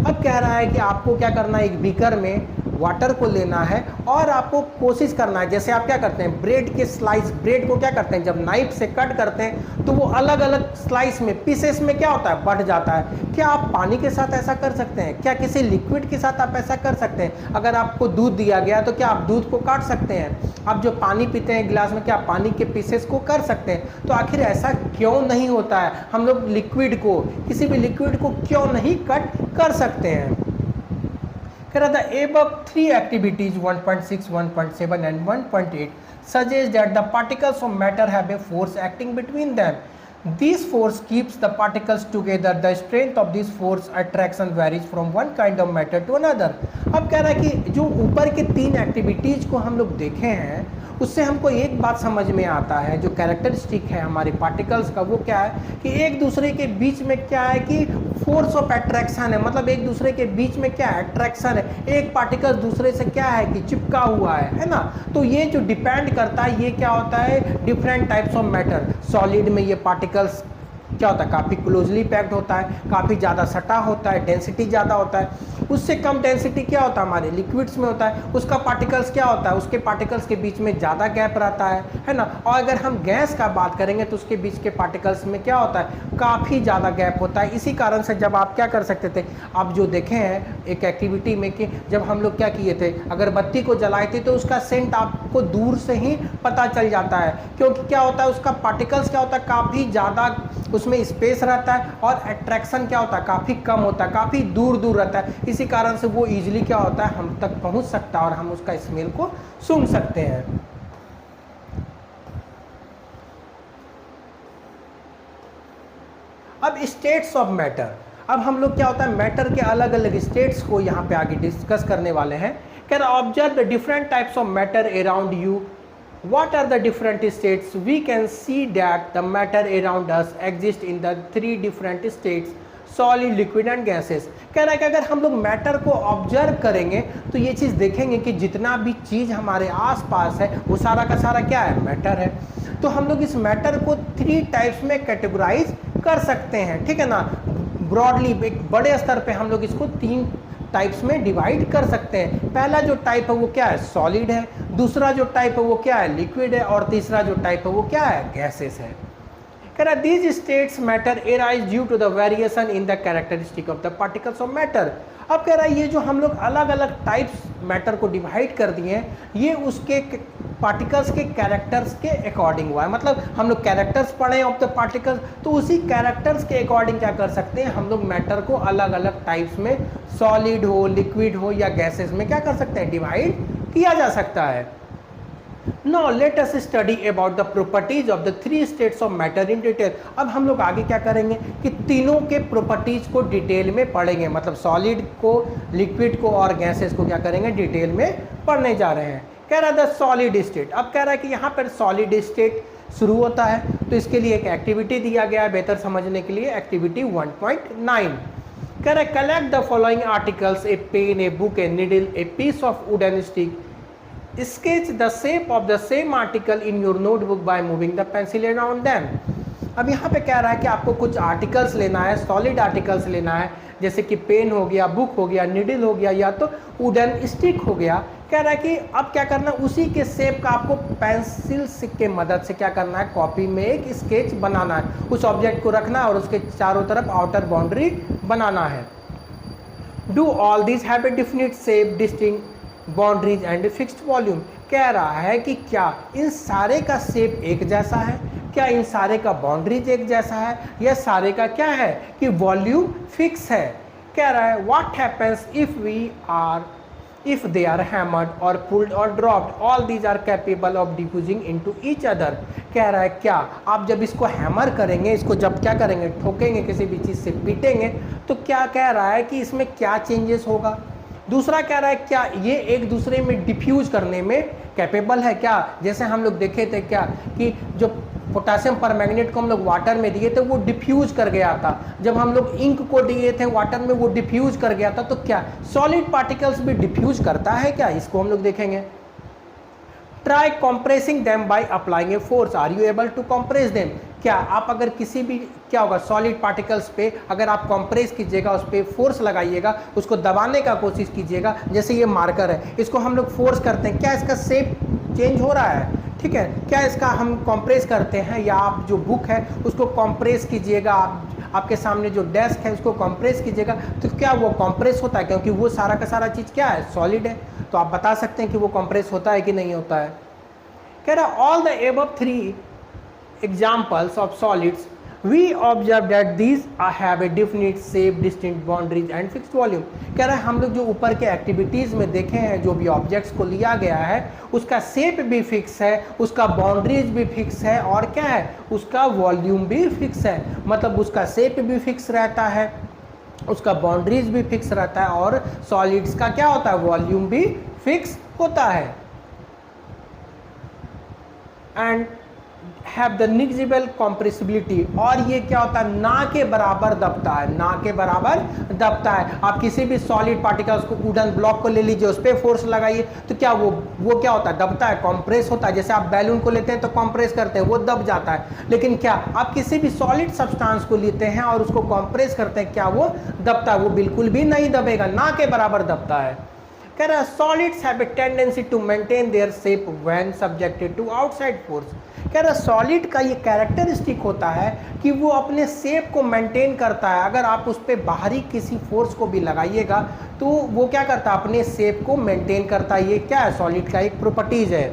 अब कह रहा है कि आपको क्या करना है, एक बीकर में वाटर को लेना है और आपको कोशिश करना है, जैसे आप क्या करते हैं, ब्रेड के स्लाइस, ब्रेड को क्या करते हैं, जब नाइफ से कट करते हैं तो वो अलग अलग स्लाइस में, पीसेस में क्या होता है, बढ़ जाता है। क्या आप पानी के साथ ऐसा कर सकते हैं, क्या किसी लिक्विड के साथ आप ऐसा कर सकते हैं? अगर आपको दूध दिया गया तो क्या आप दूध को काट सकते हैं? आप जो पानी पीते हैं गिलास में, क्या पानी के पीसेस को कर सकते हैं? तो आखिर ऐसा क्यों नहीं होता है, हम लोग लिक्विड को, किसी भी लिक्विड को क्यों नहीं कट कर सकते हैं? कह रहा था above three activities 1.6, 1.7 and 1.8 suggest that the particles of matter have a force acting between them. This force keeps the particles together. The strength of this force attraction varies from one kind of matter to another. अब कह रहा है कि जो ऊपर के 3 activities को हम लोग देखे हैं उससे हमको एक बात समझ में आता है, जो कैरेक्टरिस्टिक है हमारे पार्टिकल्स का वो क्या है कि एक दूसरे के बीच में क्या है कि फोर्स ऑफ अट्रैक्शन है, मतलब एक दूसरे के बीच में क्या है, अट्रैक्शन है, एक पार्टिकल दूसरे से क्या है कि चिपका हुआ है ना। तो ये जो डिपेंड करता है ये क्या होता है, different types of matter. Solid में ये पार्टिकल्स क्या होता है, काफ़ी क्लोजली पैक्ड होता है, काफ़ी ज़्यादा सटा होता है, डेंसिटी ज़्यादा होता है। उससे कम डेंसिटी क्या होता है हमारे लिक्विड्स में होता है, उसका पार्टिकल्स क्या होता है, उसके पार्टिकल्स के बीच में ज़्यादा गैप रहता है ना। और अगर हम गैस का बात करेंगे तो उसके बीच के पार्टिकल्स में क्या होता है, काफ़ी ज़्यादा गैप होता है। इसी कारण से जब आप क्या कर सकते थे, आप जो देखे हैं एक एक्टिविटी में कि जब हम लोग क्या किए थे, अगरबत्ती को जलाए थे तो उसका सेंट आपको दूर से ही पता चल जाता है, क्योंकि क्या होता है उसका पार्टिकल्स क्या होता है, काफ़ी ज़्यादा उसमें स्पेस रहता है और अट्रैक्शन क्या होता है, काफ़ी कम होता है, काफ़ी दूर दूर रहता है। इसी कारण से वो इजीली क्या होता है हम तक पहुंच सकता है और हम उसका स्मेल को सूंघ सकते हैं। अब स्टेट्स ऑफ मैटर, अब हम लोग क्या होता है मैटर के अलग अलग स्टेट्स को यहाँ पे आगे डिस्कस करने वाले हैं। Can observe the different types of matter around you, what are the different states, we can see that the matter around us exists in the 3 different states, solid, liquid and gases। कह रहा है कि अगर हम लोग matter को observe करेंगे तो ये चीज़ देखेंगे कि जितना भी चीज़ हमारे आसपास है वो सारा का सारा क्या है, मैटर है। तो हम लोग इस मैटर को 3 टाइप्स में कैटेगराइज कर सकते हैं, ठीक है ना। ब्रॉडली एक बड़े स्तर पे हम लोग इसको 3 टाइप्स में डिवाइड कर सकते हैं। पहला जो टाइप है वो क्या है, सॉलिड है, दूसरा जो टाइप है वो क्या है, लिक्विड है, और तीसरा जो टाइप है वो क्या है, गैसेस है। कह रहा these states matter arise due to the variation in the characteristic of the particles of matter. अब कह रहा है ये जो हम लोग अलग अलग टाइप्स मैटर को डिवाइड कर दिए हैं ये उसके पार्टिकल्स के कैरेक्टर्स के अकॉर्डिंग हुआ है। मतलब हम लोग कैरेक्टर्स पढ़े ऑफ द पार्टिकल्स, तो उसी कैरेक्टर्स के अकॉर्डिंग क्या कर सकते हैं हम लोग मैटर को अलग अलग टाइप्स में, सॉलिड हो, लिक्विड हो या गैसेस में क्या कर सकते हैं, डिवाइड किया जा सकता है। Now let us study about the properties of the 3 states of matter in detail। अब हम लोग आगे क्या करेंगे कि तीनों के प्रॉपर्टीज को डिटेल में पढ़ेंगे, मतलब सॉलिड को, लिक्विड को और गैसेस को क्या करेंगे, डिटेल में पढ़ने जा रहे हैं। कह रहा है द सॉलिड स्टेट, अब कह रहा है कि यहाँ पर सॉलिड स्टेट शुरू होता है तो इसके लिए एक एक्टिविटी दिया गया है बेहतर समझने के लिए, एक्टिविटी 1.9। कह रहा है collect the following articles, a pen, a book, a needle, a piece of wooden stick, sketch the shape of the same article in your notebook by moving the pencil around them। अब यहाँ पे कह रहा है कि आपको कुछ articles लेना है, सॉलिड आर्टिकल्स लेना है, जैसे कि पेन हो गया, बुक हो गया, निडल हो गया या तो वुडन स्टिक हो गया। कह रहा है कि अब क्या करना है, उसी के शेप का आपको पेंसिल के मदद से क्या करना है, कॉपी में एक स्केच बनाना है, उस ऑब्जेक्ट को रखना है और उसके चारों तरफ आउटर बाउंड्री बनाना है। Do all this have a definite shape, distinct boundaries and fixed volume. कह रहा है कि क्या इन सारे का शेप एक जैसा है, क्या इन सारे का बाउंड्रीज एक जैसा है, या सारे का क्या है कि वॉल्यूम फिक्स है। कह रहा है what happens if they are hammered और पुल्ड और dropped, all these are capable of diffusing into each other. कह रहा है क्या आप जब इसको हैमर करेंगे, इसको जब क्या करेंगे, ठोकेंगे, किसी भी चीज़ से पीटेंगे, तो क्या कह रहा है कि इसमें क्या चेंजेस होगा। दूसरा कह रहा है क्या ये एक दूसरे में डिफ्यूज करने में कैपेबल है क्या, जैसे हम लोग देखे थे क्या कि जो पोटासियम परमैंगनेट को हम लोग वाटर में दिए थे वो डिफ्यूज कर गया था, जब हम लोग इंक को दिए थे वाटर में वो डिफ्यूज कर गया था। तो क्या सॉलिड पार्टिकल्स भी डिफ्यूज करता है क्या, इसको हम लोग देखेंगे। Try compressing them by applying a force, are you able to compress them. क्या आप अगर किसी भी क्या होगा सॉलिड पार्टिकल्स पे अगर आप कंप्रेस कीजिएगा, उस पर फोर्स लगाइएगा, उसको दबाने का कोशिश कीजिएगा, जैसे ये मार्कर है इसको हम लोग फोर्स करते हैं, क्या इसका शेप चेंज हो रहा है, ठीक है, क्या इसका हम कंप्रेस करते हैं, या आप जो बुक है उसको कंप्रेस कीजिएगा, आपके सामने जो डेस्क है उसको कंप्रेस कीजिएगा, तो क्या वो कंप्रेस होता है, क्योंकि वो सारा का सारा चीज़ क्या है, सॉलिड है, तो आप बता सकते हैं कि वो कंप्रेस होता है कि नहीं होता है। कह रहा all the above 3 examples of solids we observe that these have a definite shape, distinct boundaries and fixed volume। कह रहा है हम लोग जो ऊपर के एक्टिविटीज़ में देखे हैं, जो भी ऑब्जेक्ट्स को लिया गया है उसका शेप भी फिक्स है, उसका बाउंड्रीज भी फिक्स है, और क्या है उसका वॉल्यूम भी फिक्स है, मतलब उसका शेप भी फिक्स रहता है, उसका बाउंड्रीज भी फिक्स रहता है और सॉलिड्स का क्या होता है, वॉल्यूम भी फिक्स होता है। एंड हैव द निग्जिबल कॉम्प्रेसिबिलिटी, और ये क्या होता है, ना के बराबर दबता है, ना के बराबर दबता है। आप किसी भी सॉलिड पार्टिकल्स को, वुडन ब्लॉक को ले लीजिए, उस पर फोर्स लगाइए तो क्या वो क्या होता है, दबता है, कॉम्प्रेस होता है। जैसे आप बैलून को लेते हैं तो कॉम्प्रेस करते हैं, वो दब जाता है। लेकिन क्या आप किसी भी सॉलिड सब्सटेंस को लेते हैं और उसको कॉम्प्रेस करते हैं, क्या वो दबता है? वो बिल्कुल भी नहीं दबेगा, ना के बराबर दबता है। कह रहा है solids have a tendency to maintain their shape when subjected to outside force. कह रहा है सॉलिड का ये कैरेक्टरिस्टिक होता है कि वो अपने शेप को मेंटेन करता है। अगर आप उस पर बाहरी किसी फोर्स को भी लगाइएगा तो वो क्या करता है, अपने शेप को मेंटेन करता है। ये क्या है, सॉलिड का एक प्रॉपर्टीज है।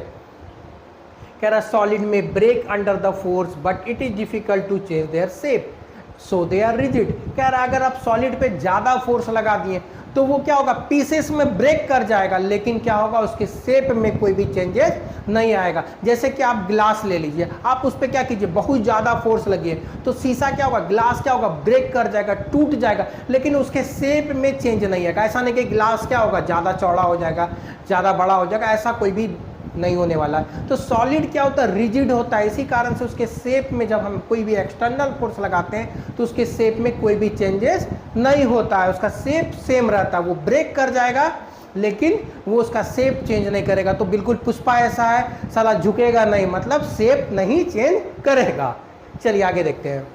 कह रहा है सॉलिड में break under the force but it is difficult to change their shape so they are rigid. कह रहा है अगर आप सॉलिड पे ज्यादा फोर्स लगा दिए तो वो क्या होगा, पीसेस में ब्रेक कर जाएगा, लेकिन क्या होगा, उसके शेप में कोई भी चेंजेस नहीं आएगा। जैसे कि आप ग्लास ले लीजिए, आप उस पर क्या कीजिए, बहुत ज़्यादा फोर्स लगिए तो शीशा क्या होगा, ग्लास क्या होगा, ब्रेक कर जाएगा, टूट जाएगा, लेकिन उसके शेप में चेंज नहीं आएगा। ऐसा नहीं कि ग्लास क्या होगा, ज़्यादा चौड़ा हो जाएगा, ज़्यादा बड़ा हो जाएगा, ऐसा कोई भी नहीं होने वाला है। तो सॉलिड क्या होता है, रिजिड होता है। इसी कारण से उसके शेप में जब हम कोई भी एक्सटर्नल फोर्स लगाते हैं तो उसके शेप में कोई भी चेंजेस नहीं होता है, उसका शेप सेम रहता है। वो ब्रेक कर जाएगा लेकिन वो उसका शेप चेंज नहीं करेगा। तो बिल्कुल पुष्पा ऐसा है, साला झुकेगा नहीं, मतलब शेप नहीं चेंज करेगा। चलिए आगे देखते हैं।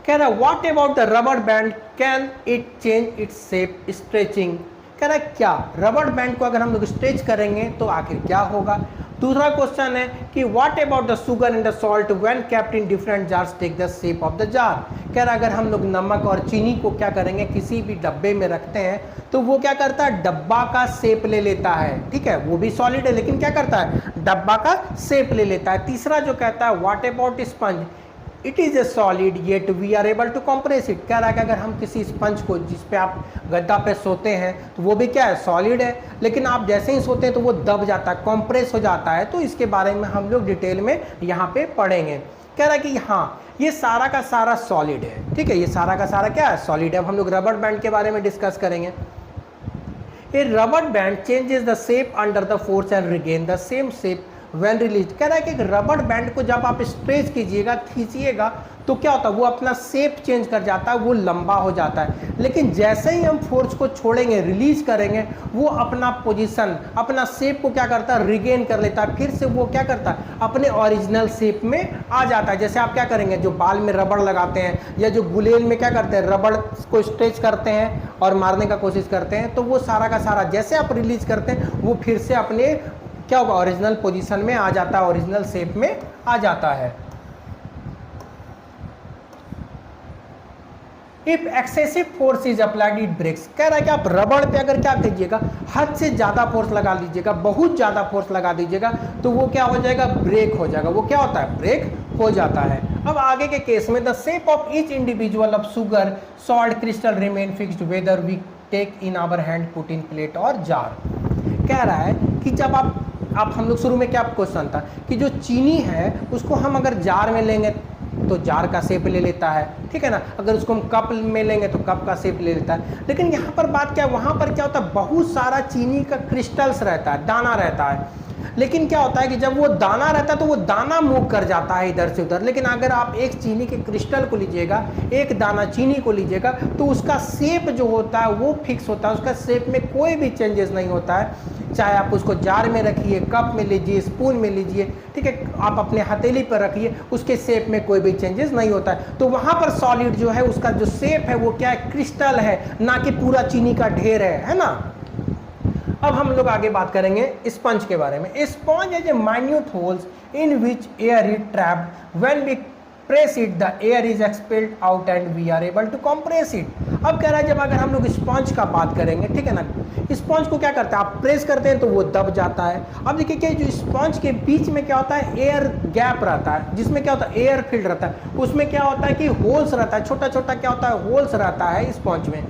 कह रहा है what about the rubber band, can it change its shape stretching. कह रहा है क्या रबर बैंड को अगर हम लोग स्ट्रेच करेंगे तो आखिर क्या होगा। दूसरा क्वेश्चन है कि what about the sugar and the salt when kept in different jars take the shape of the jar. कह रहा है अगर हम लोग नमक और चीनी को क्या करेंगे, किसी भी डब्बे में रखते हैं तो वो क्या करता है, डब्बा का शेप ले लेता है। ठीक है, वो भी सॉलिड है लेकिन क्या करता है, डब्बा का शेप ले लेता है। तीसरा जो कहता है what about sponge, it is a solid yet we are able to compress it. कह रहा है कि अगर हम किसी स्पंज को, जिस पे आप गद्दा पे सोते हैं, तो वो भी क्या है, सॉलिड है, लेकिन आप जैसे ही सोते हैं तो वो दब जाता है, कंप्रेस हो जाता है। तो इसके बारे में हम लोग डिटेल में यहाँ पे पढ़ेंगे। कह रहा है कि हाँ ये सारा का सारा सॉलिड है। ठीक है, ये सारा का सारा क्या है, सॉलिड है। अब हम लोग रबर बैंड के बारे में डिस्कस करेंगे। A rubber band changes the shape under the force and regain the same shape when release. कह रहा है कि एक रबर बैंड को जब आप स्ट्रेच कीजिएगा, खींचिएगा, तो क्या होता है, वो अपना शेप चेंज कर जाता है, वो लंबा हो जाता है। लेकिन जैसे ही हम फोर्स को छोड़ेंगे, रिलीज करेंगे, वो अपना पोजीशन, अपना शेप को क्या करता है, रिगेन कर लेता है। फिर से वो क्या करता है, अपने ओरिजिनल शेप में आ जाता है। जैसे आप क्या करेंगे, जो बाल में रबड़ लगाते हैं या जो गुलेल में क्या करते हैं, रबड़ को स्ट्रेच करते हैं और मारने का कोशिश करते हैं, तो वो सारा का सारा जैसे आप रिलीज करते हैं वो फिर से अपने क्या होगा, ओरिजिनल पोजीशन में आ जाता है, ओरिजिनल शेप में आ जाता है। If excessive force is applied it breaks. कह रहा है कि आप रबड़ पे अगर क्या कीजिएगा, हद से ज्यादा फोर्स लगा लीजिएगा, बहुत ज्यादा फोर्स लगा दीजिएगा, तो वो क्या हो जाएगा, ब्रेक हो जाएगा। वो क्या होता है, ब्रेक हो जाता है। अब आगे के केस में the shape of each individual of sugar salt crystal remain fixed whether we take in our hand, put in plate और जार। कह रहा है कि जब आप हम लोग शुरू में क्या क्वेश्चन था कि जो चीनी है उसको हम अगर जार में लेंगे तो जार का शेप ले लेता है। ठीक है ना, अगर उसको हम कप में लेंगे तो कप का शेप ले लेता है। लेकिन यहाँ पर बात क्या है, वहाँ पर क्या होता है, बहुत सारा चीनी का क्रिस्टल्स रहता है, दाना रहता है। लेकिन क्या होता है कि जब वो दाना रहता है तो वो दाना मूव कर जाता है इधर से उधर। लेकिन अगर आप एक चीनी के क्रिस्टल को लीजिएगा, एक दाना चीनी को लीजिएगा, तो उसका शेप जो होता है वो फिक्स होता है, उसका शेप में कोई भी चेंजेस नहीं होता है। चाहे आप उसको जार में रखिए, कप में लीजिए, स्पून में लीजिए, ठीक है, आप अपने हथेली पर रखिए, उसके शेप में कोई भी चेंजेस नहीं होता है। तो वहाँ पर सॉलिड जो है उसका जो शेप है वो क्या है, क्रिस्टल है, ना कि पूरा चीनी का ढेर है ना। अब हम लोग आगे बात करेंगे स्पंज के बारे में। Sponge is a minute holes in which air is trapped when we press it the air is expelled out and we are able to compress it. अब कह रहा है जब अगर हम लोग स्पंज का बात करेंगे, ठीक है ना, स्पंज को क्या करते हैं, आप प्रेस करते हैं तो वो दब जाता है। अब देखिए कि जो स्पंज के बीच में क्या होता है, एयर गैप रहता है, जिसमें क्या होता है, एयर फील्ड रहता है। उसमें क्या होता है कि होल्स रहता है, छोटा छोटा क्या होता है, होल्स रहता है स्पंज में।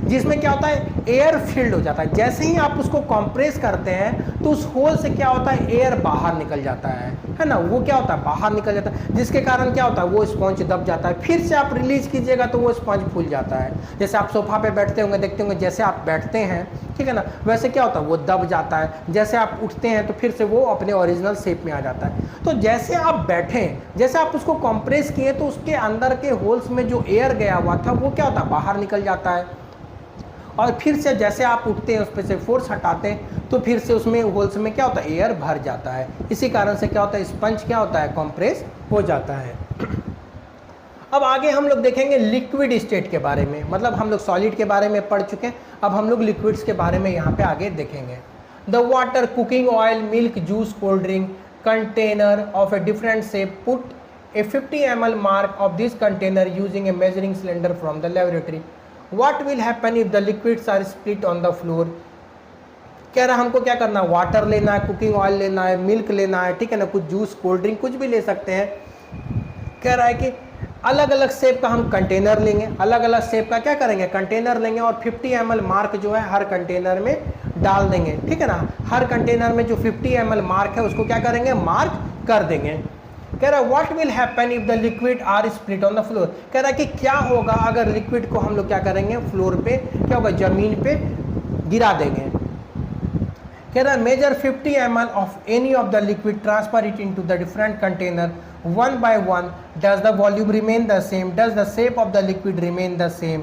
जिसमें क्या होता है, एयर फिल्ड हो जाता है। जैसे ही आप उसको कंप्रेस करते हैं तो उस होल से क्या होता है, एयर बाहर निकल जाता है ना, वो क्या होता है, बाहर निकल जाता है, जिसके कारण क्या होता है, वो स्पंज दब जाता है। फिर से आप रिलीज कीजिएगा तो वो स्पंज फूल जाता है। जैसे आप सोफा पे बैठते होंगे, देखते होंगे, जैसे आप बैठते हैं, ठीक है ना, वैसे क्या होता है, वो दब जाता है। जैसे आप उठते हैं तो फिर से वो अपने ओरिजिनल शेप में आ जाता है। तो जैसे आप बैठें, जैसे आप उसको कंप्रेस किए तो उसके अंदर के होल्स में जो एयर गया हुआ था वो क्या होता है, बाहर निकल जाता है। और फिर से जैसे आप उठते हैं, उस पर से फोर्स हटाते हैं तो फिर से उसमें होल्स में क्या होता है, एयर भर जाता है। इसी कारण से क्या होता है, स्पंज क्या होता है, कंप्रेस हो जाता है। अब आगे हम लोग देखेंगे लिक्विड स्टेट के बारे में, मतलब हम लोग सॉलिड के बारे में पढ़ चुके हैं, अब हम लोग लिक्विड्स के बारे में यहाँ पे आगे देखेंगे। The water, cooking oil, milk, juice, cold drink container of a different shape, put a 50 ml mark of this container using a measuring cylinder from the laboratory. What will happen if the liquids are split on the floor? कह रहा है हमको क्या करना है, water लेना है, cooking oil लेना है, मिल्क लेना है, ठीक है ना, कुछ जूस, कोल्ड ड्रिंक, कुछ भी ले सकते हैं। कह रहा है कि अलग अलग शेप का हम कंटेनर लेंगे, अलग अलग शेप का क्या करेंगे, कंटेनर लेंगे, और 50 ml मार्क जो है हर कंटेनर में डाल देंगे, ठीक है ना। हर कंटेनर में जो 50 ml मार्क है उसको क्या करेंगे, मार्क कर देंगे। कह रहा है what will happen if the liquid are split on the floor. कह रहा है कि क्या होगा अगर लिक्विड को हम लोग क्या करेंगे, फ्लोर पे क्या होगा, जमीन पे गिरा देंगे। कह रहा है measure 50 ml of any of the liquid, transfer it into the different container one by one, does the volume remain the same, does the shape of the liquid remain the same.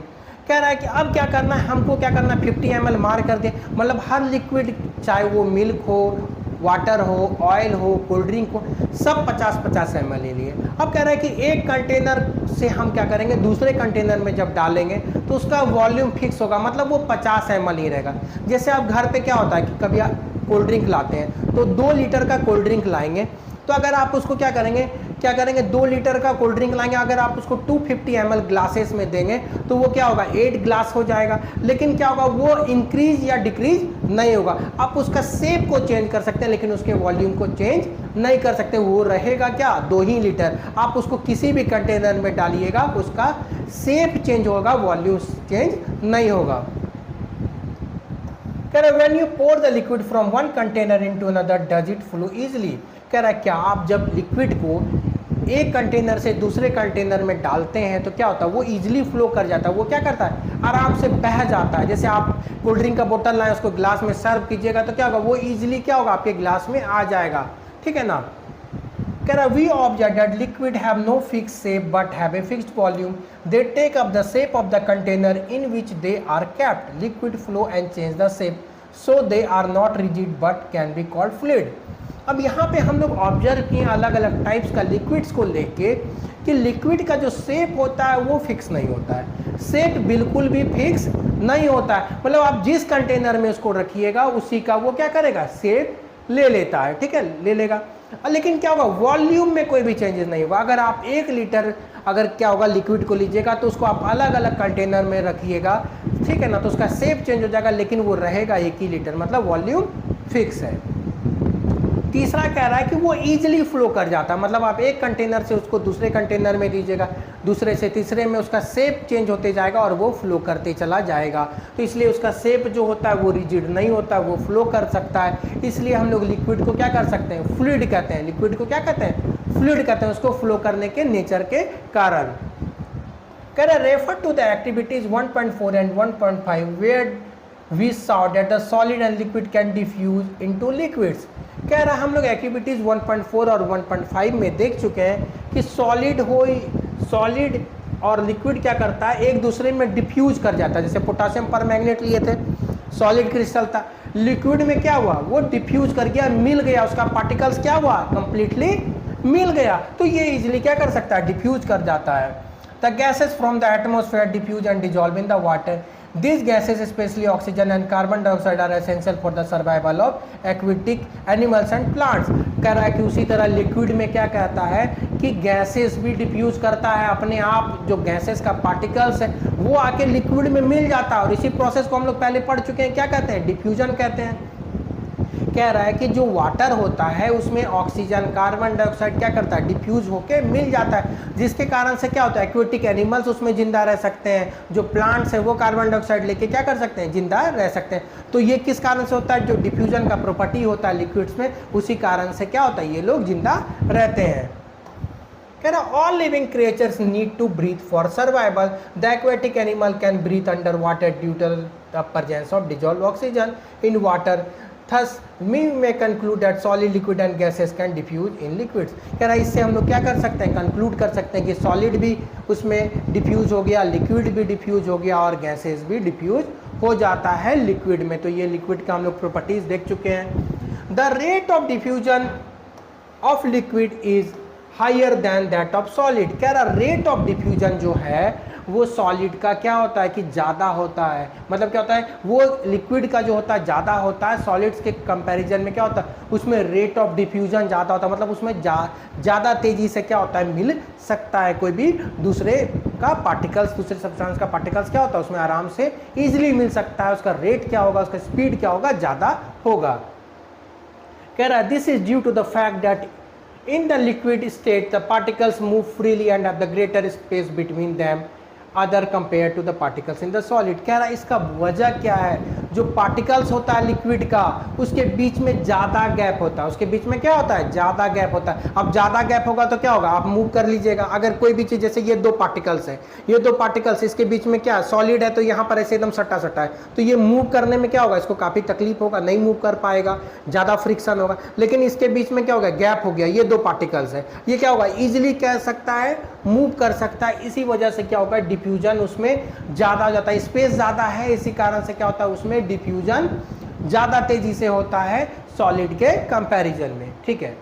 कह रहा है कि अब क्या करना है, हमको क्या करना है, 50 ml मार कर दे, मतलब हर लिक्विड, चाहे वो मिल्क हो, वाटर हो, ऑयल हो, कोल्ड ड्रिंक हो, सब 50-50 ml ले लिए। अब कह रहा है कि एक कंटेनर से हम क्या करेंगे, दूसरे कंटेनर में जब डालेंगे तो उसका वॉल्यूम फिक्स होगा, मतलब वो 50 ml ही रहेगा। जैसे आप घर पे क्या होता है कि कभी आप कोल्ड ड्रिंक लाते हैं तो 2 लीटर का कोल्ड ड्रिंक लाएंगे, तो अगर आप उसको क्या करेंगे 2 लीटर का कोल्ड ड्रिंक लाएंगे, अगर आप उसको 250 ml ग्लासेस में देंगे तो वो क्या होगा, 8 ग्लास हो जाएगा। लेकिन क्या होगा, वो इंक्रीज या डिक्रीज नहीं होगा। आप उसका शेप को चेंज कर सकते हैं लेकिन उसके वॉल्यूम को चेंज नहीं कर सकते, वो रहेगा क्या, 2 ही लीटर। आप उसको किसी भी कंटेनर में डालिएगा, उसका शेप चेंज होगा, वॉल्यूम चेंज नहीं होगा। कह रहा है when you pour the liquid from one container into another does it flow easily. कह रहा है क्या आप जब लिक्विड को एक कंटेनर से दूसरे कंटेनर में डालते हैं तो क्या होता है, वो इजीली फ्लो कर जाता है, वो क्या करता है, आराम से बह जाता है। जैसे आप कोल्ड ड्रिंक का बोतल लाएं, उसको ग्लास में सर्व कीजिएगा तो क्या होगा, वो इजीली क्या होगा, आपके ग्लास में आ जाएगा, ठीक है ना। कह रहा we observe that liquid have no fix shape but have a fixed volume, they take up the shape of the container in which they are kept, liquid flow and change the shape, so they are not rigid but can be called fluid. अब यहाँ पे हम लोग observe किए अलग अलग types का liquids को लेके कि लिक्विड का जो शेप होता है वो फिक्स नहीं होता है, शेप बिल्कुल भी फिक्स नहीं होता है। मतलब आप जिस कंटेनर में उसको रखिएगा उसी का वो क्या करेगा, शेप ले लेता है, ठीक है, ले लेगा। लेकिन क्या होगा, वॉल्यूम में कोई भी चेंजेस नहीं होगा। अगर आप 1 लीटर अगर क्या होगा लिक्विड को लीजिएगा तो उसको आप अलग अलग कंटेनर में रखिएगा, ठीक है ना, तो उसका शेप चेंज हो जाएगा लेकिन वो रहेगा 1 ही लीटर, मतलब वॉल्यूम फिक्स है। तीसरा कह रहा है कि वो इजीली फ्लो कर जाता है, मतलब आप एक कंटेनर से उसको दूसरे कंटेनर में दीजिएगा, दूसरे से तीसरे में उसका शेप चेंज होते जाएगा और वो फ्लो करते चला जाएगा। तो इसलिए उसका शेप जो होता है वो रिजिड नहीं होता, वो फ्लो कर सकता है। इसलिए हम लोग लिक्विड को क्या कर सकते हैं, फ्लूइड कहते हैं। लिक्विड को क्या कहते हैं, फ्लूइड कहते हैं, उसको फ्लो करने के नेचर के कारण। कह रहे refer to the activities 1.4 and 1.5 where we saw that the solid and liquid can diffuse into liquids। कह रहा है हम लोग एक्टिविटीज 1.4 और 1.5 में देख चुके हैं कि सॉलिड और लिक्विड क्या करता है, एक दूसरे में डिफ्यूज कर जाता है। जैसे पोटासियम परमैंगनेट लिए थे, सॉलिड क्रिस्टल था, लिक्विड में क्या हुआ, वो डिफ्यूज कर गया, मिल गया, उसका पार्टिकल्स क्या हुआ, कंप्लीटली मिल गया। तो ये इजिली क्या कर सकता है, डिफ्यूज कर जाता है। The gases from the atmosphere diffuse and dissolve in the water. These gases, especially oxygen and carbon dioxide, are essential for the survival of aquatic animals and plants। कह रहा है कि उसी तरह लिक्विड में क्या कहता है कि गैसेस भी डिफ्यूज करता है अपने आप, जो गैसेस का पार्टिकल्स है वो आके लिक्विड में मिल जाता है, और इसी प्रोसेस को हम लोग पहले पढ़ चुके हैं, क्या कहते हैं, डिफ्यूजन कहते हैं। कह रहा है कि जो वाटर होता है उसमें ऑक्सीजन कार्बन डाइऑक्साइड क्या करता है, डिफ्यूज होके मिल जाता है, जिसके कारण से क्या होता है, एक्वेटिक एनिमल्स उसमें जिंदा रह सकते हैं, जो प्लांट्स है वो कार्बन डाइऑक्साइड लेके क्या कर सकते हैं, जिंदा रह सकते हैं। तो ये किस कारण से होता है, जो डिफ्यूजन का प्रॉपर्टी होता है लिक्विड्स में, उसी कारण से क्या होता है, ये लोग जिंदा रहते हैं। कह रहा all living creatures need to breathe for survival, the aquatic animal can breathe under water due to the presence of dissolve oxygen in water, thus we may conclude that solid liquid and gases can diffuse in liquids। कह रहा है इससे हम लोग क्या कर सकते हैं, कंक्लूड कर सकते हैं कि सॉलिड भी उसमें डिफ्यूज हो गया, लिक्विड भी डिफ्यूज हो गया और गैसेस भी डिफ्यूज हो जाता है लिक्विड में। तो ये लिक्विड का हम लोग प्रॉपर्टीज देख चुके हैं। The rate of diffusion of liquid is higher than that of solid. कह रहा रेट ऑफ डिफ्यूजन जो है वो सॉलिड का क्या होता है कि ज़्यादा होता है, मतलब क्या होता है, वो लिक्विड का जो होता है ज़्यादा होता है, सॉलिड्स के कंपैरिजन में क्या होता है, उसमें रेट ऑफ डिफ्यूजन ज़्यादा होता है, मतलब उसमें ज़्यादा तेज़ी से क्या होता है, मिल सकता है कोई भी दूसरे का पार्टिकल्स, दूसरे सब्सटेंस का पार्टिकल्स क्या होता है उसमें आराम से ईजिली मिल सकता है। उसका रेट क्या होगा, उसका स्पीड क्या होगा, ज़्यादा होगा। कह रहा है this is due to the fact that in the liquid state the particles move freely and have the greater space between them other compare to the particles in the solid. कह रहा है इसका वजह क्या है, जो पार्टिकल्स होता है लिक्विड का उसके बीच में ज़्यादा गैप होता है, उसके बीच में क्या होता है, ज़्यादा गैप होता है। अब ज़्यादा गैप होगा तो क्या होगा, आप मूव कर लीजिएगा, अगर कोई भी चीज़, जैसे ये दो पार्टिकल्स है, ये दो पार्टिकल्स, इसके बीच में क्या सॉलिड है तो यहाँ पर ऐसे एकदम सट्टा सट्टा है, तो ये मूव करने में क्या होगा, इसको काफ़ी तकलीफ होगा, नहीं मूव कर पाएगा, ज़्यादा फ्रिक्शन होगा। लेकिन इसके बीच में क्या होगा, गैप हो गया, ये दो पार्टिकल्स है, ये क्या होगा, ईजिली कह सकता है, मूव कर सकता है। इसी वजह से क्या होगा, डिफ्यूजन उसमें ज़्यादा हो जाता है, स्पेस ज़्यादा है, इसी कारण से क्या होता है उसमें डिफ्यूजन ज़्यादा तेजी से होता है सॉलिड के कंपैरिजन में। ठीक है,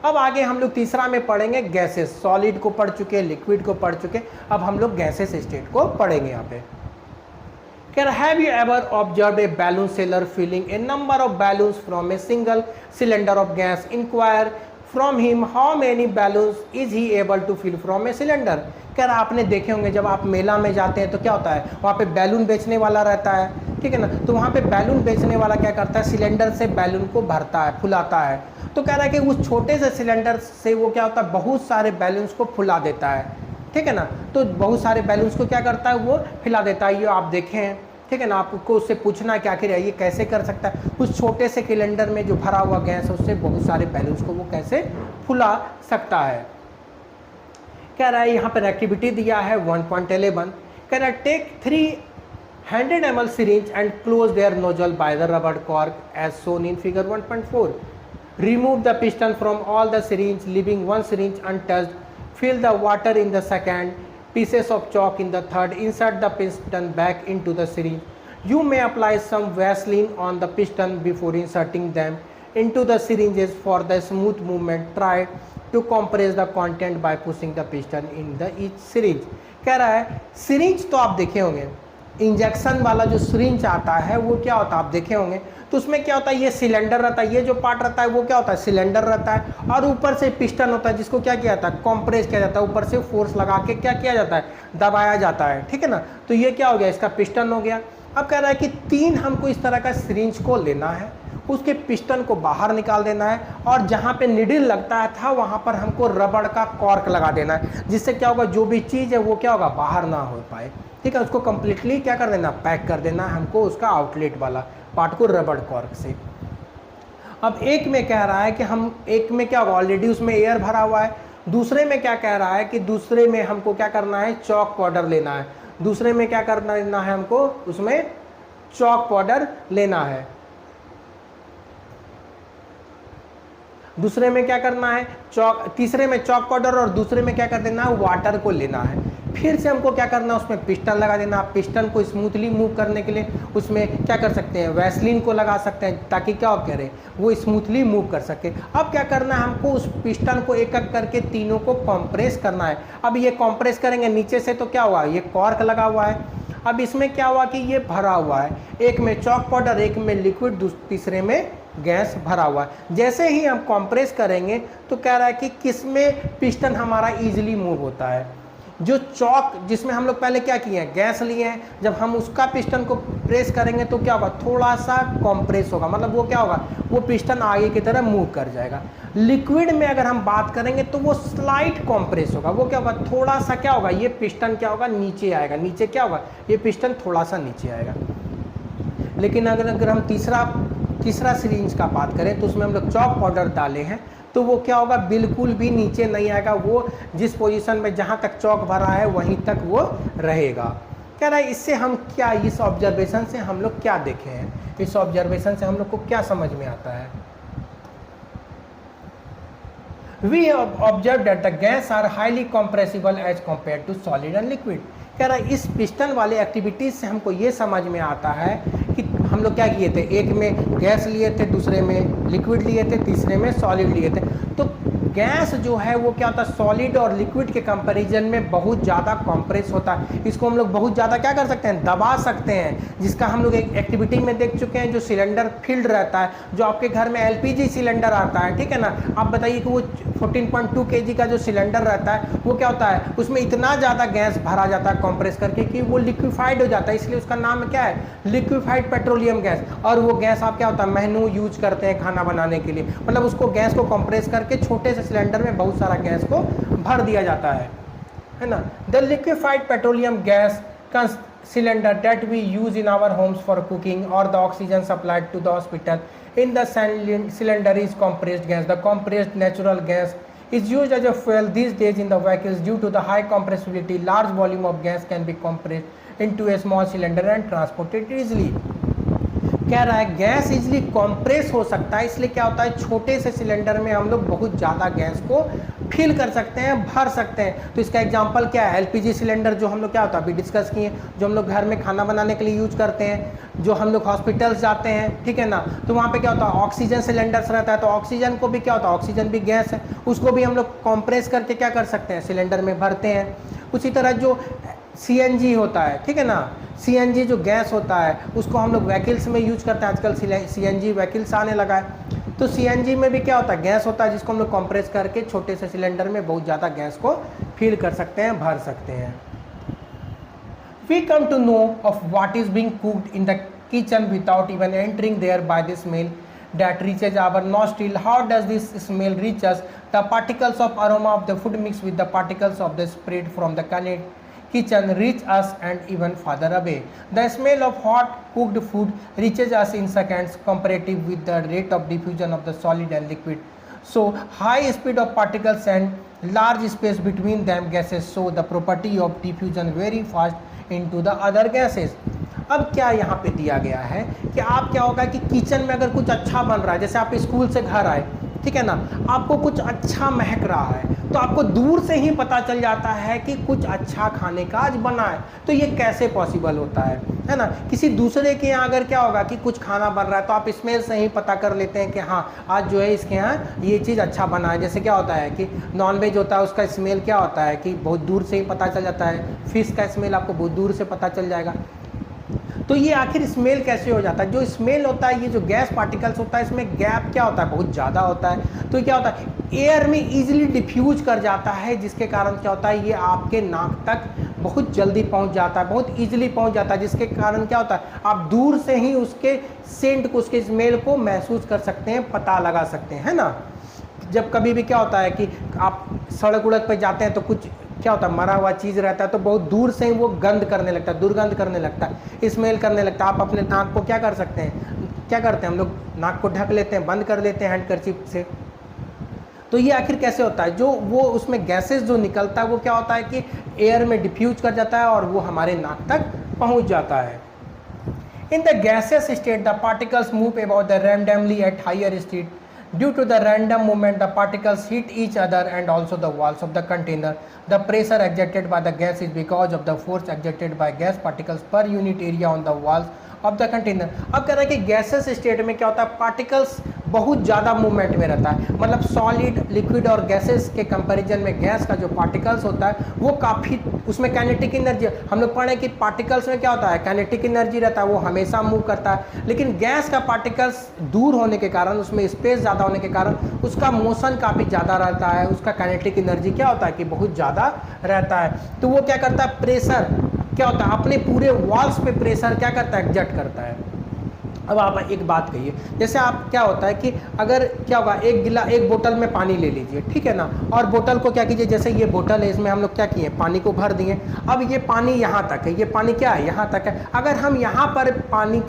अब आगे हम लोग तीसरा में पढ़ेंगे गैसेस। सॉलिड को पढ़ चुके, लिक्विड को पढ़ चुके, अब हम लोग गैसेस स्टेट को पढ़ेंगे यहाँ पे। Have you ever observed a balloon seller filling a number of balloons from a single cylinder of gas? Inquire from him how many balloons is he able to fill from a cylinder। कह रहा आपने देखे होंगे जब आप मेला में जाते हैं तो क्या होता है, वहाँ पे बैलून बेचने वाला रहता है, ठीक है ना, तो वहाँ पे बैलून बेचने वाला क्या करता है, सिलेंडर से बैलून को भरता है, फुलाता है। तो कह रहा है कि उस छोटे से सिलेंडर से वो क्या होता है, बहुत सारे बैलून्स को फुला देता है, ठीक है ना, तो बहुत सारे बैलून्स को क्या करता है, वो फुला देता है। ये आप देखें हैं, ठीक है ना, आपको उससे पूछना है कि आखिर ये कैसे कर सकता है, उस छोटे से सिलेंडर में जो भरा हुआ गैस है उससे बहुत सारे बैलून्स को वो कैसे फुला सकता है। कह रहा है यहाँ पर एक्टिविटी दिया है 1.11। कह रहा है take 300 ml syringe and close their nozzle by the rubber cork as shown in figure 1.4। Remove the piston from all the syringe, leaving one syringe untouched. Fill the water in the second, pieces of chalk in the third. Insert the piston back into the syringe. You may apply some Vaseline on the piston before inserting them into the syringes for the smooth movement. Try to compress the content by pushing the piston in the each syringe। कह रहा है syringe तो आप देखे होंगे, injection वाला जो syringe आता है वो क्या होता है आप देखे होंगे, तो उसमें क्या होता है, ये सिलेंडर रहता है, ये जो पार्ट रहता है वो क्या होता है, सिलेंडर रहता है, और ऊपर से पिस्टन होता है जिसको क्या किया जाता है, कॉम्प्रेस किया जाता है, ऊपर से फोर्स लगा के क्या किया जाता है, दबाया जाता है, ठीक है ना। तो ये क्या हो गया, इसका पिस्टन हो गया। अब कह रहा है कि 3 हमको इस तरह का सिरिंज को लेना है, उसके पिस्टन को बाहर निकाल देना है, और जहाँ पे निडल लगता था वहाँ पर हमको रबड़ का कॉर्क लगा देना है, जिससे क्या होगा, जो भी चीज़ है वो क्या होगा, बाहर ना हो पाए, ठीक है। उसको कंप्लीटली क्या कर देना, पैक कर देना है हमको, उसका आउटलेट वाला पार्ट को रबड़ कॉर्क से। अब एक में कह रहा है कि हम, एक में क्या होगा, ऑलरेडी उसमें एयर भरा हुआ है, दूसरे में क्या कह रहा है कि दूसरे में हमको क्या करना है, चॉक पाउडर लेना है, दूसरे में क्या करना लेना है हमको, उसमें चॉक पाउडर लेना है, दूसरे में क्या करना है चॉक, तीसरे में चॉक पाउडर, और दूसरे में क्या कर देना है, वाटर को लेना है। फिर से हमको क्या करना है, उसमें पिस्टन लगा देना। पिस्टन को स्मूथली मूव करने के लिए उसमें क्या कर सकते हैं, वैसलीन को लगा सकते हैं, ताकि क्या करे, वो स्मूथली मूव कर सके। अब क्या करना है हमको, उस पिस्टन को एक एक करके तीनों को कंप्रेस करना है। अब ये कंप्रेस करेंगे नीचे से तो क्या हुआ, ये कॉर्क लगा हुआ है। अब इसमें क्या हुआ कि ये भरा हुआ है, एक में चॉक पाउडर, एक में लिक्विड, तीसरे में गैस भरा हुआ है। जैसे ही हम कंप्रेस करेंगे तो कह रहा है कि किस में पिस्टन हमारा इजीली मूव होता है, जो चौक जिसमें हम लोग पहले क्या किए हैं, गैस लिए हैं, जब हम उसका पिस्टन को प्रेस करेंगे तो क्या होगा, थोड़ा सा कॉम्प्रेस होगा, मतलब वो क्या होगा, वो पिस्टन आगे की तरह मूव कर जाएगा। लिक्विड में अगर हम बात करेंगे तो वो स्लाइट कॉम्प्रेस होगा, वो क्या होगा, थोड़ा सा क्या होगा, ये पिस्टन क्या होगा, नीचे आएगा, नीचे क्या होगा, ये पिस्टन थोड़ा सा नीचे आएगा। लेकिन अगर हम तीसरा सिरिंज का बात करें तो उसमें हम लोग चॉक पाउडर डाले हैं, तो वो क्या होगा, बिल्कुल भी नीचे नहीं आएगा, वो जिस पोजीशन में जहाँ तक चौक भरा है वहीं तक वो रहेगा। कह रहा है इससे हम क्या, इस ऑब्जर्वेशन से हम लोग क्या देखे हैं, इस ऑब्जर्वेशन से हम लोग को क्या समझ में आता है। We have observed that the gas are highly compressible as compared to solid and liquid। कह रहा है इस पिस्टन वाले एक्टिविटीज से हमको ये समझ में आता है कि हम लोग क्या किए थे, एक में गैस लिए थे, दूसरे में लिक्विड लिए थे, तीसरे में सॉलिड लिए थे। तो गैस जो है वो क्या होता है, सॉलिड और लिक्विड के कंपैरिजन में बहुत ज़्यादा कंप्रेस होता है, इसको हम लोग बहुत ज़्यादा क्या कर सकते हैं, दबा सकते हैं, जिसका हम लोग एक एक्टिविटी में देख चुके हैं, जो सिलेंडर फिल्ड रहता है, जो आपके घर में एलपीजी सिलेंडर आता है, ठीक है ना। आप बताइए कि वो 14.2 kg का जो सिलेंडर रहता है वो क्या होता है, उसमें इतना ज़्यादा गैस भरा जाता है कंप्रेस करके कि वो लिक्विफाइड हो जाता है, इसलिए उसका नाम क्या है, लिक्विफाइड पेट्रोलियम गैस। और वो गैस आप क्या होता है, मेनू यूज करते हैं खाना बनाने के लिए, मतलब उसको गैस को कंप्रेस करके छोटे से सिलेंडर में बहुत सारा गैस को भर दिया जाता है ना। The liquefied petroleum gas cylinder that we use in our homes for cooking, or the oxygen supplied to the hospital in the cylinder is compressed gas. The compressed natural gas is used as a fuel these days in the vehicles. Due to the high compressibility, large volume of gas can be compressed into a small cylinder and transported easily। कह रहा है gas easily compress हो सकता है, इसलिए क्या होता है, छोटे से सिलेंडर में हम लोग बहुत ज़्यादा गैस को फिल कर सकते हैं, भर सकते हैं। तो इसका एग्जांपल क्या है, एलपीजी सिलेंडर, जो हम लोग क्या होता है अभी डिस्कस किए, जो हम लोग घर में खाना बनाने के लिए यूज करते हैं, जो हम लोग हॉस्पिटल्स जाते हैं, ठीक है ना, तो वहाँ पे क्या होता है, ऑक्सीजन सिलेंडर्स रहता है, तो ऑक्सीजन को भी क्या होता है, ऑक्सीजन भी गैस है, उसको भी हम लोग कंप्रेस करके क्या कर सकते हैं, सिलेंडर में भरते हैं। उसी तरह जो सीएनजी होता है, ठीक है ना, सीएनजी जो गैस होता है उसको हम लोग व्हीकल्स में यूज करते हैं, आजकल सीएनजी व्हीकल्स आने लगा है। तो सीएनजी में भी क्या होता है, गैस होता है, जिसको हम लोग कंप्रेस करके छोटे से सिलेंडर में बहुत ज़्यादा गैस को फिल कर सकते हैं, भर सकते हैं। We come to know of what is being cooked in the kitchen without even entering there by the smell that reaches our nostril. How does this smell reach us? The particles of aroma of the food mixed with the particles of the spread from the kitchen reach us and even farther away. The smell of hot cooked food reaches us in seconds comparative with the rate of diffusion of the solid and liquid. So high speed of particles and large space between them gases, so the property of diffusion very fast into the other gases. अब क्या यहाँ पे दिया गया है कि आप क्या होगा कि किचन में अगर कुछ अच्छा बन रहा है, जैसे आप स्कूल से घर आए, ठीक है ना, आपको कुछ अच्छा महक रहा है, तो आपको दूर से ही पता चल जाता है कि कुछ अच्छा खाने का आज बना है। तो ये कैसे पॉसिबल होता है ना। किसी दूसरे के यहाँ अगर क्या होगा कि कुछ खाना बन रहा है तो आप स्मेल से ही पता कर लेते हैं कि हाँ आज जो है इसके यहाँ ये चीज़ अच्छा बना है। जैसे क्या होता है कि नॉनवेज होता है, उसका स्मेल क्या होता है कि बहुत दूर से ही पता चल जाता है, फिश का स्मेल आपको बहुत दूर से पता चल जाएगा। तो ये आखिर स्मेल कैसे हो जाता है, जो स्मेल होता है, ये जो गैस पार्टिकल्स होता है, इसमें गैप क्या होता है, बहुत ज़्यादा होता है। तो क्या होता है, एयर में इजीली डिफ्यूज कर जाता है, जिसके कारण क्या होता है, ये आपके नाक तक बहुत जल्दी पहुंच जाता है, बहुत इजीली पहुंच जाता है, जिसके कारण क्या होता है, आप दूर से ही उसके सेंट को, उसके स्मेल को महसूस कर सकते हैं, पता लगा सकते हैं, है ना। जब कभी भी क्या होता है कि आप सड़क उड़क पर जाते हैं तो कुछ क्या होता है, मरा हुआ चीज़ रहता है, तो बहुत दूर से ही वो गंध करने लगता है, दुर्गंध करने लगता है, स्मेल करने लगता है। आप अपने नाक को क्या कर सकते हैं, क्या करते हैं हम लोग, नाक को ढक लेते हैं, बंद कर लेते हैं हैंडकरचिप से। तो ये आखिर कैसे होता है, जो वो उसमें गैसेस जो निकलता है वो क्या होता है कि एयर में डिफ्यूज कर जाता है और वो हमारे नाक तक पहुंच जाता है। In the gases state the particles move about the randomly at higher speed. Due to the random movement, the particles hit each other and also the walls of the container. The pressure exerted by the gas is because of the force exerted by gas particles per unit area on the walls of the container. अब कह रहा है कि gases state में क्या होता है, particles बहुत ज़्यादा मूवमेंट में रहता है। मतलब सॉलिड, लिक्विड और गैसेस के कंपैरिजन में गैस का जो पार्टिकल्स होता है वो काफ़ी, उसमें काइनेटिक एनर्जी, हम लोग पढ़े कि पार्टिकल्स में क्या होता है, काइनेटिक एनर्जी रहता है, वो हमेशा मूव करता है। लेकिन गैस का पार्टिकल्स दूर होने के कारण, उसमें स्पेस ज़्यादा होने के कारण उसका मोशन काफ़ी ज़्यादा रहता है, उसका काइनेटिक एनर्जी क्या होता है कि बहुत ज़्यादा रहता है। तो वो क्या करता है, प्रेशर क्या होता है, अपने पूरे वॉल्स पे प्रेशर क्या करता है, एग्जर्ट करता है। अब आप एक बात कहिए, जैसे आप क्या होता है कि अगर क्या होगा, एक बोतल में पानी ले लीजिए, ठीक है ना, और बोतल को क्या कीजिए, जैसे ये बोतल है, इसमें हम लोग क्या किए, पानी को भर दिए। अब ये पानी यहाँ तक है, ये पानी क्या है, यहाँ तक है। अगर हम यहाँ पर पानी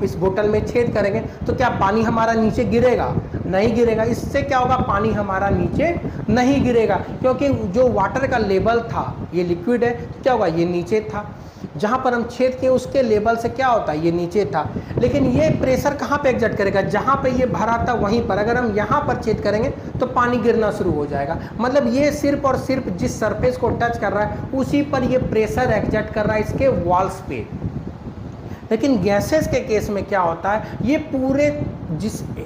इस बोतल में छेद करेंगे तो क्या पानी हमारा नीचे गिरेगा, नहीं गिरेगा। इससे क्या होगा, पानी हमारा नीचे नहीं गिरेगा, क्योंकि जो वाटर का लेवल था, ये लिक्विड है, तो क्या होगा, ये नीचे था, जहां पर हम छेद किए उसके लेवल से क्या होता है, ये नीचे था। लेकिन ये प्रेशर कहाँ पे एग्जर्ट करेगा, जहां पे ये भरा था वहीं पर। अगर हम यहाँ पर छेद करेंगे तो पानी गिरना शुरू हो जाएगा। मतलब ये सिर्फ और सिर्फ जिस सरफेस को टच कर रहा है उसी पर ये प्रेशर एग्जर्ट कर रहा है, इसके वॉल्स पे। लेकिन गैसेस के केस में क्या होता है, ये पूरे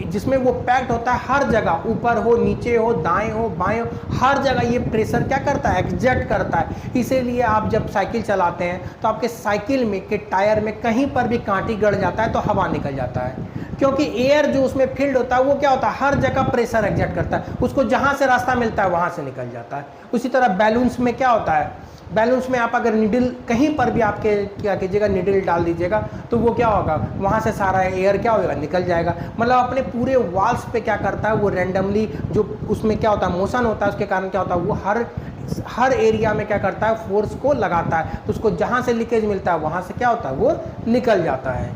जिसमें वो पैक्ड होता है, हर जगह, ऊपर हो, नीचे हो, दाएं हो, बाएं हो, हर जगह ये प्रेशर क्या करता है, एग्जर्ट करता है। इसीलिए आप जब साइकिल चलाते हैं तो आपके साइकिल में के टायर में कहीं पर भी कांटी गड़ जाता है तो हवा निकल जाता है, क्योंकि एयर जो उसमें फील्ड होता है वो क्या होता है, हर जगह प्रेशर एग्जर्ट करता है, उसको जहां से रास्ता मिलता है वहां से निकल जाता है। उसी तरह बैलून्स में क्या होता है, बैलून्स में आप अगर निडल कहीं पर भी आपके क्या कीजिएगा, निडल डाल दीजिएगा तो वो क्या होगा, वहाँ से सारा एयर क्या होगा, निकल जाएगा। मतलब अपने पूरे वॉल्स पे क्या करता है, वो रैंडमली जो उसमें क्या होता है, मोशन होता है, उसके कारण क्या होता है, वो हर एरिया में क्या करता है, फोर्स को लगाता है, तो उसको जहाँ से लीकेज मिलता है वहाँ से क्या होता है, वो निकल जाता है।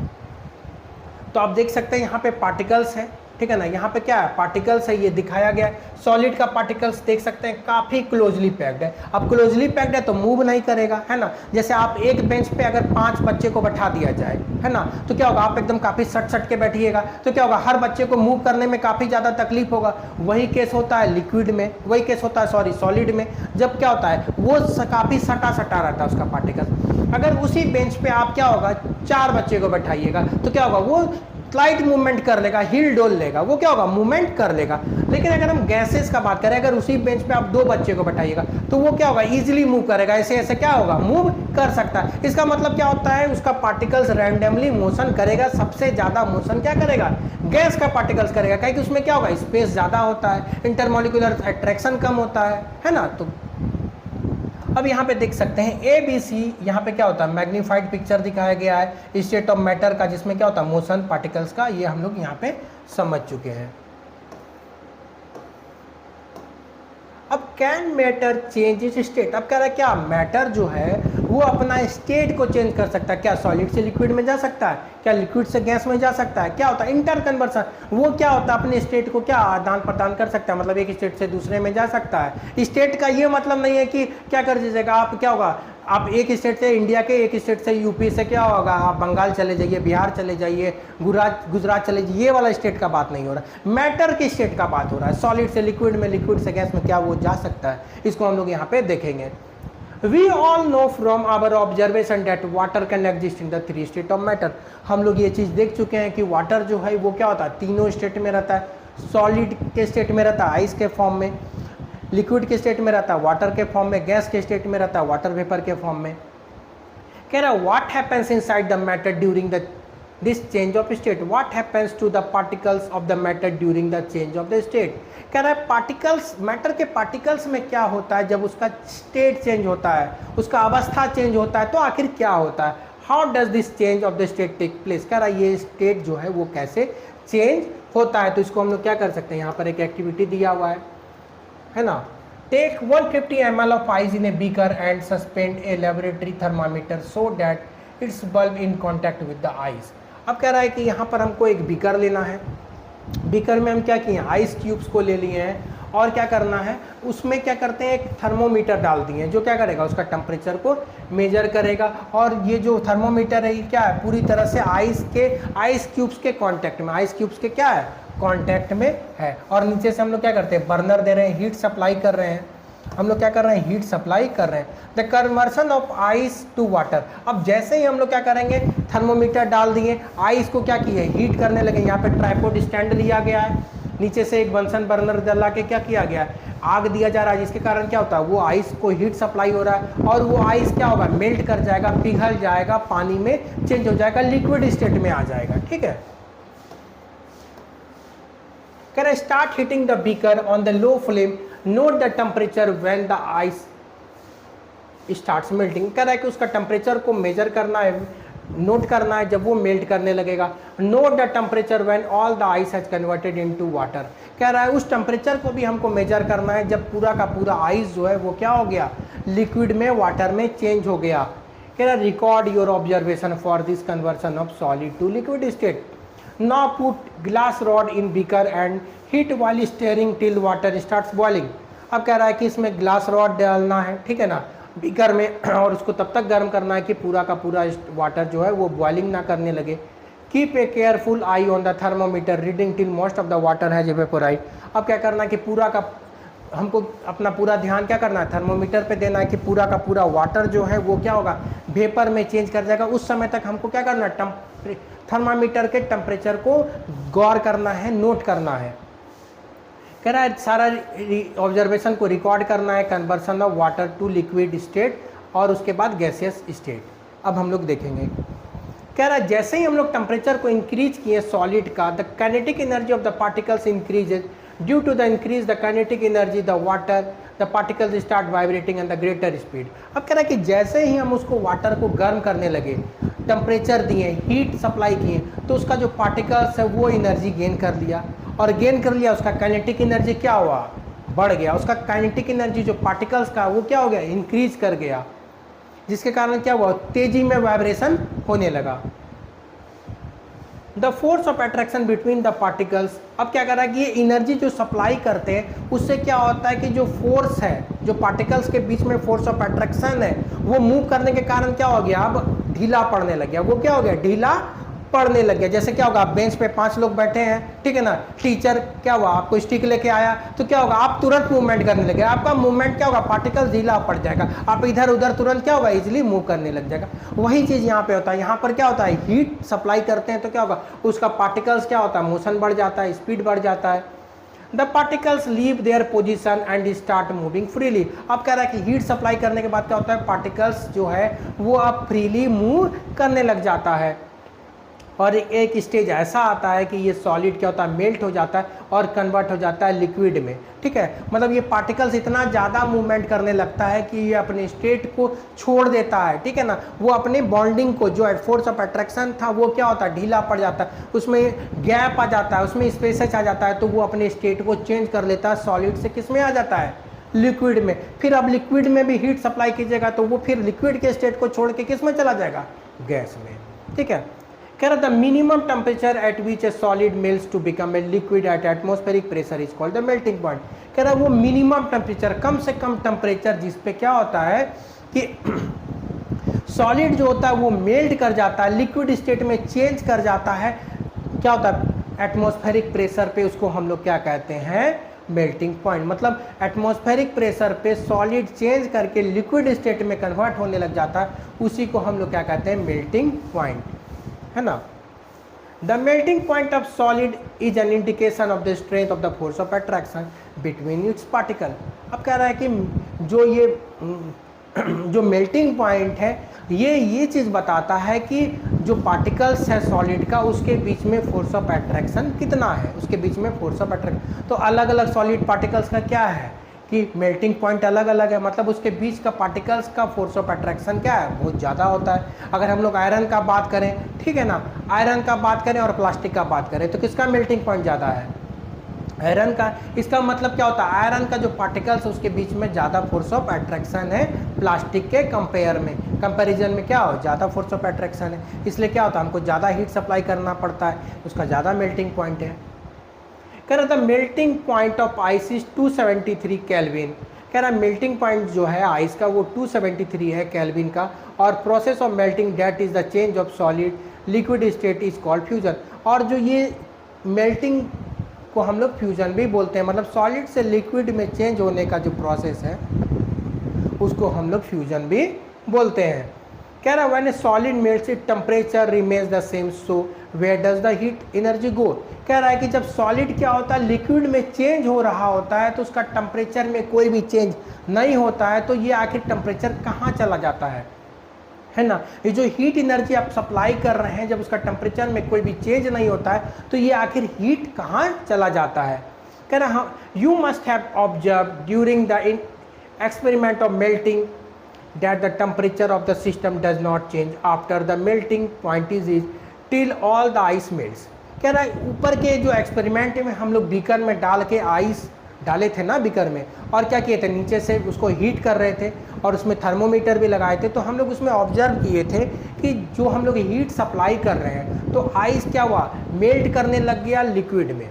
तो आप देख सकते हैं यहाँ पे पार्टिकल्स है, ठीक है ना, यहाँ पे क्या है, पार्टिकल्स है, ये दिखाया गया है। सॉलिड का पार्टिकल्स देख सकते हैं काफी क्लोजली पैक्ड है। अब क्लोजली पैक्ड है तो मूव नहीं करेगा, है ना। जैसे आप एक बेंच पे अगर 5 बच्चे को बैठा दिया जाए, है ना, तो क्या होगा, आप एकदम काफी सट के बैठिएगा तो क्या होगा, हर बच्चे को मूव करने में काफी ज्यादा तकलीफ होगा। वही केस होता है लिक्विड में, वही केस होता है सॉलिड में, जब क्या होता है, वो काफी सटा रहता है उसका पार्टिकल। अगर उसी बेंच पे आप क्या होगा, 4 बच्चे को बैठाइएगा तो क्या होगा, वो स्लाइट मूवमेंट कर लेगा, हिल डोल लेगा, वो क्या होगा, मूवमेंट कर लेगा। लेकिन अगर हम गैसेस का बात करें, अगर उसी बेंच पे आप 2 बच्चे को बैठाइएगा तो वो क्या होगा, इजीली मूव करेगा, ऐसे ऐसे क्या होगा, मूव कर सकता है। इसका मतलब क्या होता है, उसका पार्टिकल्स रैंडमली मोशन करेगा। सबसे ज्यादा मोशन क्या करेगा, गैस का पार्टिकल्स करेगा, क्योंकि उसमें क्या होगा, स्पेस ज्यादा होता है, इंटरमोलिकुलर अट्रैक्शन कम होता है ना। तो अब यहाँ पे देख सकते हैं ABC, यहाँ पे क्या होता है, मैग्नीफाइड पिक्चर दिखाया गया है स्टेट ऑफ मैटर का, जिसमें क्या होता है, मोशन पार्टिकल्स का, ये हम लोग यहाँ पे समझ चुके हैं। अब can matter change is state, अब कह रहा है क्या मैटर जो है वो अपना स्टेट को चेंज कर सकता है। क्या सॉलिड से लिक्विड में जा सकता है, क्या लिक्विड से गैस में जा सकता है, क्या होता है इंटर कन्वर्सन, वो क्या होता है अपने स्टेट को क्या आदान प्रदान कर सकता है, मतलब एक स्टेट से दूसरे में जा सकता है। स्टेट का ये मतलब नहीं है कि क्या कर दीजिएगा आप, क्या होगा, आप एक स्टेट से इंडिया के, एक स्टेट से यूपी से क्या होगा, आप बंगाल चले जाइए, बिहार चले जाइए, गुजरात चले जाइए, ये वाला स्टेट का बात नहीं हो रहा, मैटर के स्टेट का बात हो रहा है। सॉलिड से लिक्विड में, लिक्विड से गैस में क्या वो जा सकता है, इसको हम लोग यहाँ पे देखेंगे। We all know from our observation that water can exist in the 3 state of matter। हम लोग ये चीज़ देख चुके हैं कि वाटर जो है वो क्या होता है, तीनों स्टेट में रहता है। सॉलिड के स्टेट में रहता है आइस के फॉर्म में, लिक्विड के स्टेट में रहता है वाटर के फॉर्म में, गैस के स्टेट में रहता है वाटर वेपर के फॉर्म में। कह रहा है what happens inside the matter during the this change of state, what happens to the particles of the matter during the change of the state. कह रहा है पार्टिकल्स, मैटर के पार्टिकल्स में क्या होता है जब उसका स्टेट चेंज होता है, उसका अवस्था चेंज होता है, तो आखिर क्या होता है, how does this change of the state take place. कह रहा है ये स्टेट जो है वो कैसे चेंज होता है। तो इसको हम लोग क्या कर सकते हैं, यहाँ पर एक एक्टिविटी दिया हुआ है ना। Take 150 ml of ice in a beaker and suspend a laboratory thermometer so that its bulb in contact with the ice। अब कह रहा है कि यहाँ पर हमको एक बीकर लेना है, बीकर में हम क्या किए, आइस क्यूब्स को ले लिए हैं, और क्या करना है, उसमें क्या करते हैं, एक थर्मोमीटर डाल दिए हैं जो क्या करेगा, उसका टेम्परेचर को मेजर करेगा। और ये जो थर्मोमीटर है ये क्या है, पूरी तरह से आइस क्यूब्स के कांटेक्ट में, आइस क्यूब्स के क्या है, कांटेक्ट में है। और नीचे से हम लोग क्या करते हैं, बर्नर दे रहे हैं, हीट सप्लाई कर रहे हैं। हम लोग क्या कर रहे हैं, हीट सप्लाई कर रहे हैं। The conversion of ice to water, अब जैसे ही हम लोग क्या करेंगे, थर्मोमीटर डाल दिए, आइस को क्या किए, हीट करने लगे। यहाँ पे ट्राइपॉड स्टैंड लिया गया है, नीचे से एक बंसन बर्नर डला के क्या किया गया है, आग दिया जा रहा है, जिसके कारण क्या होता है, वो आइस को हीट सप्लाई हो रहा है और वो आइस क्या होगा, मेल्ट कर जाएगा, पिघल जाएगा, पानी में चेंज हो जाएगा, लिक्विड स्टेट में आ जाएगा। ठीक है, कह रहे start heating the beaker on the low flame, note the temperature when the ice starts melting. कह रहा है कि उसका टेम्परेचर को मेजर करना है, नोट करना है जब वो मेल्ट करने लगेगा। Note the temperature when all the ice has converted into water, कह रहा है उस टेम्परेचर को भी हमको मेजर करना है जब पूरा का पूरा आइस जो है वो क्या हो गया, लिक्विड में, वाटर में चेंज हो गया। कह रहा record your observation for this conversion of solid to liquid state. Now put glass rod in beaker and heat while stirring till water starts boiling. अब कह रहा है कि इसमें ग्लास रॉड डालना है, ठीक है ना, बीकर में, और उसको तब तक गर्म करना है कि पूरा का पूरा वाटर जो है वो बॉइलिंग ना करने लगे। Keep a careful eye on the thermometer reading till most of the water has evaporated. अब क्या करना है कि पूरा का हमको अपना पूरा ध्यान क्या करना है, थर्मोमीटर पे देना है कि पूरा का पूरा वाटर जो है वो क्या होगा, वेपर में चेंज कर जाएगा। उस समय तक हमको क्या करना है, थर्मामीटर के टेम्परेचर को गौर करना है, नोट करना है। कह रहा है सारा ऑब्जर्वेशन को रिकॉर्ड करना है, conversion of water to liquid state और उसके बाद गैसियस स्टेट। अब हम लोग देखेंगे, कह रहा है जैसे ही हम लोग टेम्परेचर को इंक्रीज किए सॉलिड का, the kinetic energy of the particles increases due to the increase the kinetic energy the water the particles start vibrating and the greater speed. अब कह रहा है कि जैसे ही हम उसको वाटर को गर्म करने लगे, टेम्परेचर दिए, हीट सप्लाई किए, तो उसका जो पार्टिकल्स है वो एनर्जी गेन कर लिया, और गेन कर लिया उसका काइनेटिक एनर्जी क्या हुआ, बढ़ गया। उसका काइनेटिक एनर्जी जो पार्टिकल्स का वो क्या हो गया, इंक्रीज कर गया, जिसके कारण क्या हुआ, तेजी में वाइब्रेशन होने लगा। The force of attraction between the particles, अब क्या कर रहा है कि ये एनर्जी जो सप्लाई करते हैं उससे क्या होता है कि जो फोर्स है, जो पार्टिकल्स के बीच में फोर्स ऑफ अट्रैक्शन है, वो मूव करने के कारण क्या हो गया, अब ढीला पड़ने लग गया। वो क्या हो गया, ढीला पड़ने लग गया। जैसे क्या होगा, आप बेंच पे 5 लोग बैठे हैं, ठीक है ना, टीचर क्या हुआ, आपको स्टिक लेके आया, तो क्या होगा, आप तुरंत मूवमेंट करने लगे, आपका मूवमेंट क्या होगा, पार्टिकल ढीला पड़ जाएगा, आप इधर उधर तुरंत क्या होगा, इजिली मूव करने लग जाएगा। वही चीज़ यहाँ पे होता है। यहाँ पर क्या होता है, हीट सप्लाई करते हैं तो क्या होगा, उसका पार्टिकल्स क्या होता है, मोशन बढ़ जाता है, स्पीड बढ़ जाता है। The particles leave their position and start moving freely. अब कह रहा है कि हीट सप्लाई करने के बाद क्या होता है, पार्टिकल्स जो है वो अब फ्रीली मूव करने लग जाता है, और एक स्टेज ऐसा आता है कि ये सॉलिड क्या होता है, मेल्ट हो जाता है और कन्वर्ट हो जाता है लिक्विड में। ठीक है, मतलब ये पार्टिकल्स इतना ज़्यादा मूवमेंट करने लगता है कि ये अपने स्टेट को छोड़ देता है, ठीक है ना, वो अपने बॉन्डिंग को, जो फोर्स ऑफ अट्रैक्शन था वो क्या होता है, ढीला पड़ जाता है, उसमें गैप आ जाता है, उसमें स्पेसेज आ जाता है, तो वो अपने स्टेट को चेंज कर लेता है, सॉलिड से किस में आ जाता है, लिक्विड में। फिर अब लिक्विड में भी हीट सप्लाई कीजिएगा तो वो फिर लिक्विड के स्टेट को छोड़ के किस में चला जाएगा, गैस में। ठीक है, कह रहा the minimum temperature at which a solid melts to become a liquid at atmospheric pressure is called the melting point. कह रहा है वो मिनिमम टेम्परेचर, कम से कम टेम्परेचर जिस पे क्या होता है कि सॉलिड जो होता है वो मेल्ट कर जाता है, लिक्विड स्टेट में चेंज कर जाता है, क्या होता है, एटमॉस्फेरिक प्रेशर पे, उसको हम लोग क्या कहते हैं, मेल्टिंग पॉइंट। मतलब एटमॉस्फेरिक प्रेशर पे सॉलिड चेंज करके लिक्विड स्टेट में कन्वर्ट होने लग जाता है, उसी को हम लोग क्या कहते हैं, मेल्टिंग पॉइंट, है ना। The melting point of solid is an indication of the strength of the force of attraction between its particle. अब कह रहा है कि जो ये जो मेल्टिंग पॉइंट है ये चीज़ बताता है कि जो पार्टिकल्स है सॉलिड का, उसके बीच में फोर्स ऑफ अट्रैक्शन कितना है, उसके बीच में फोर्स ऑफ अट्रैक्शन। तो अलग अलग सॉलिड पार्टिकल्स का क्या है कि मेल्टिंग पॉइंट अलग अलग है, मतलब उसके बीच का पार्टिकल्स का फोर्स ऑफ अट्रैक्शन क्या है, बहुत ज़्यादा होता है। अगर हम लोग आयरन का बात करें, ठीक है ना, आयरन का बात करें और प्लास्टिक का बात करें, तो किसका मेल्टिंग पॉइंट ज़्यादा है, आयरन का। इसका मतलब क्या होता है, आयरन का जो पार्टिकल्स उसके बीच में ज़्यादा फोर्स ऑफ अट्रैक्शन है प्लास्टिक के कंपेरिजन में क्या हो, ज़्यादा फोर्स ऑफ अट्रैक्शन है, इसलिए क्या होता है, हमको ज़्यादा हीट सप्लाई करना पड़ता है, उसका ज़्यादा मेल्टिंग पॉइंट है। कह रहा था melting point of ice is 273 kelvin. कह रहा मेल्टिंग पॉइंट जो है आइस का वो 273 है केल्विन का, और process of melting that is the change of solid liquid state is called fusion. और जो ये मेल्टिंग को हम लोग फ्यूजन भी बोलते हैं, मतलब सॉलिड से लिक्विड में चेंज होने का जो प्रोसेस है उसको हम लोग फ्यूजन भी बोलते हैं। कह रहा when a solid melts it temperature remains the same, so where does the heat energy go. कह रहा है कि जब सॉलिड क्या होता है, लिक्विड में चेंज हो रहा होता है तो उसका टेम्परेचर में कोई भी चेंज नहीं होता है, तो ये आखिर टेम्परेचर कहाँ चला जाता है ना। ये जो हीट एनर्जी आप सप्लाई कर रहे हैं, जब उसका टेम्परेचर में कोई भी चेंज नहीं होता है तो ये आखिर हीट कहाँ चला जाता है। कह रहा you must have observe during the experiment of melting that the temperature of the system does not change after the melting point is till all the ice melts। कह रहा है ऊपर के जो एक्सपेरिमेंट में हम लोग बीकर में डाल के आइस डाले थे ना बीकर में, और क्या किए थे, नीचे से उसको हीट कर रहे थे और उसमें थर्मोमीटर भी लगाए थे, तो हम लोग उसमें ऑब्जर्व किए थे कि जो हम लोग हीट सप्लाई कर रहे हैं तो आइस क्या हुआ, मेल्ट करने लग गया लिक्विड में।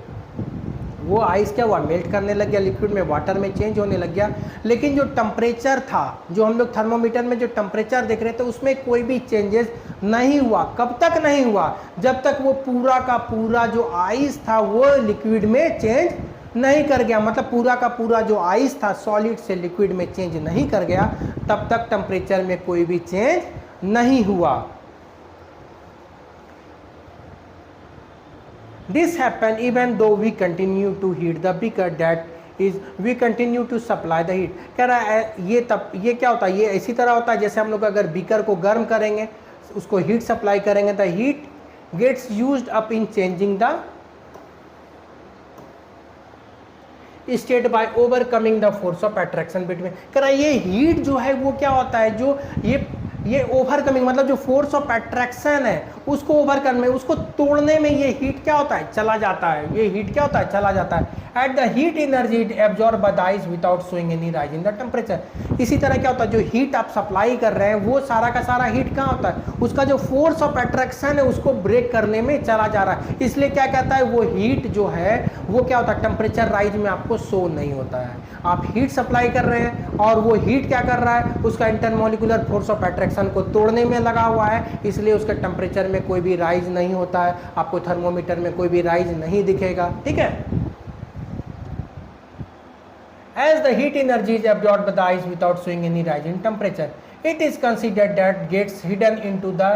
वो आइस क्या हुआ, मेल्ट करने लग गया लिक्विड में, वाटर में चेंज होने लग गया। लेकिन जो टेम्परेचर था, जो हम लोग थर्मोमीटर में जो टेम्परेचर देख रहे थे, उसमें कोई भी चेंजेस नहीं हुआ। कब तक नहीं हुआ, जब तक वो पूरा का पूरा जो आइस था वो लिक्विड में चेंज नहीं कर गया। मतलब पूरा का पूरा जो आइस था सॉलिड से लिक्विड में चेंज नहीं कर गया, तब तक टेम्परेचर में कोई भी चेंज नहीं हुआ। This happen even though we continue to heat the beaker, that is we continue to supply the heat। कह रहा है ये क्या होता है, ये इसी तरह होता है जैसे हम लोग अगर बीकर को गर्म करेंगे, उसको हीट सप्लाई करेंगे, तो heat gets used up in changing the state by overcoming the force of attraction between. कह रहा है ये हीट जो है वो क्या होता है, जो ये ओवरकमिंग मतलब जो फोर्स ऑफ अट्रैक्शन है उसको ओवरकम में, उसको तोड़ने में ये हीट क्या होता है, चला जाता है। ये हीट क्या होता है, चला जाता है। At the heat energy it absorb by the ice without showing any rise in the temperature. इसी तरह क्या होता है, जो हीट आप सप्लाई कर रहे हैं वो सारा का सारा हीट कहाँ होता है, उसका जो फोर्स ऑफ अट्रैक्शन है उसको ब्रेक करने में चला जा रहा है। इसलिए क्या कहता है, वो हीट जो है वो क्या होता है, टेम्परेचर राइज में आपको शो नहीं होता है। आप हीट सप्लाई कर रहे हैं और वो हीट क्या कर रहा है, उसका इंटरमोलिकुलर फोर्स ऑफ अट्रैक्शन को तोड़ने में लगा हुआ है, इसलिए उसके टेम्परेचर में कोई भी राइज नहीं होता है। आपको थर्मोमीटर में कोई भी राइज नहीं दिखेगा, ठीक है। As the heat energy is absorbed by the ice without showing any rise in temperature, it is considered that gets hidden into the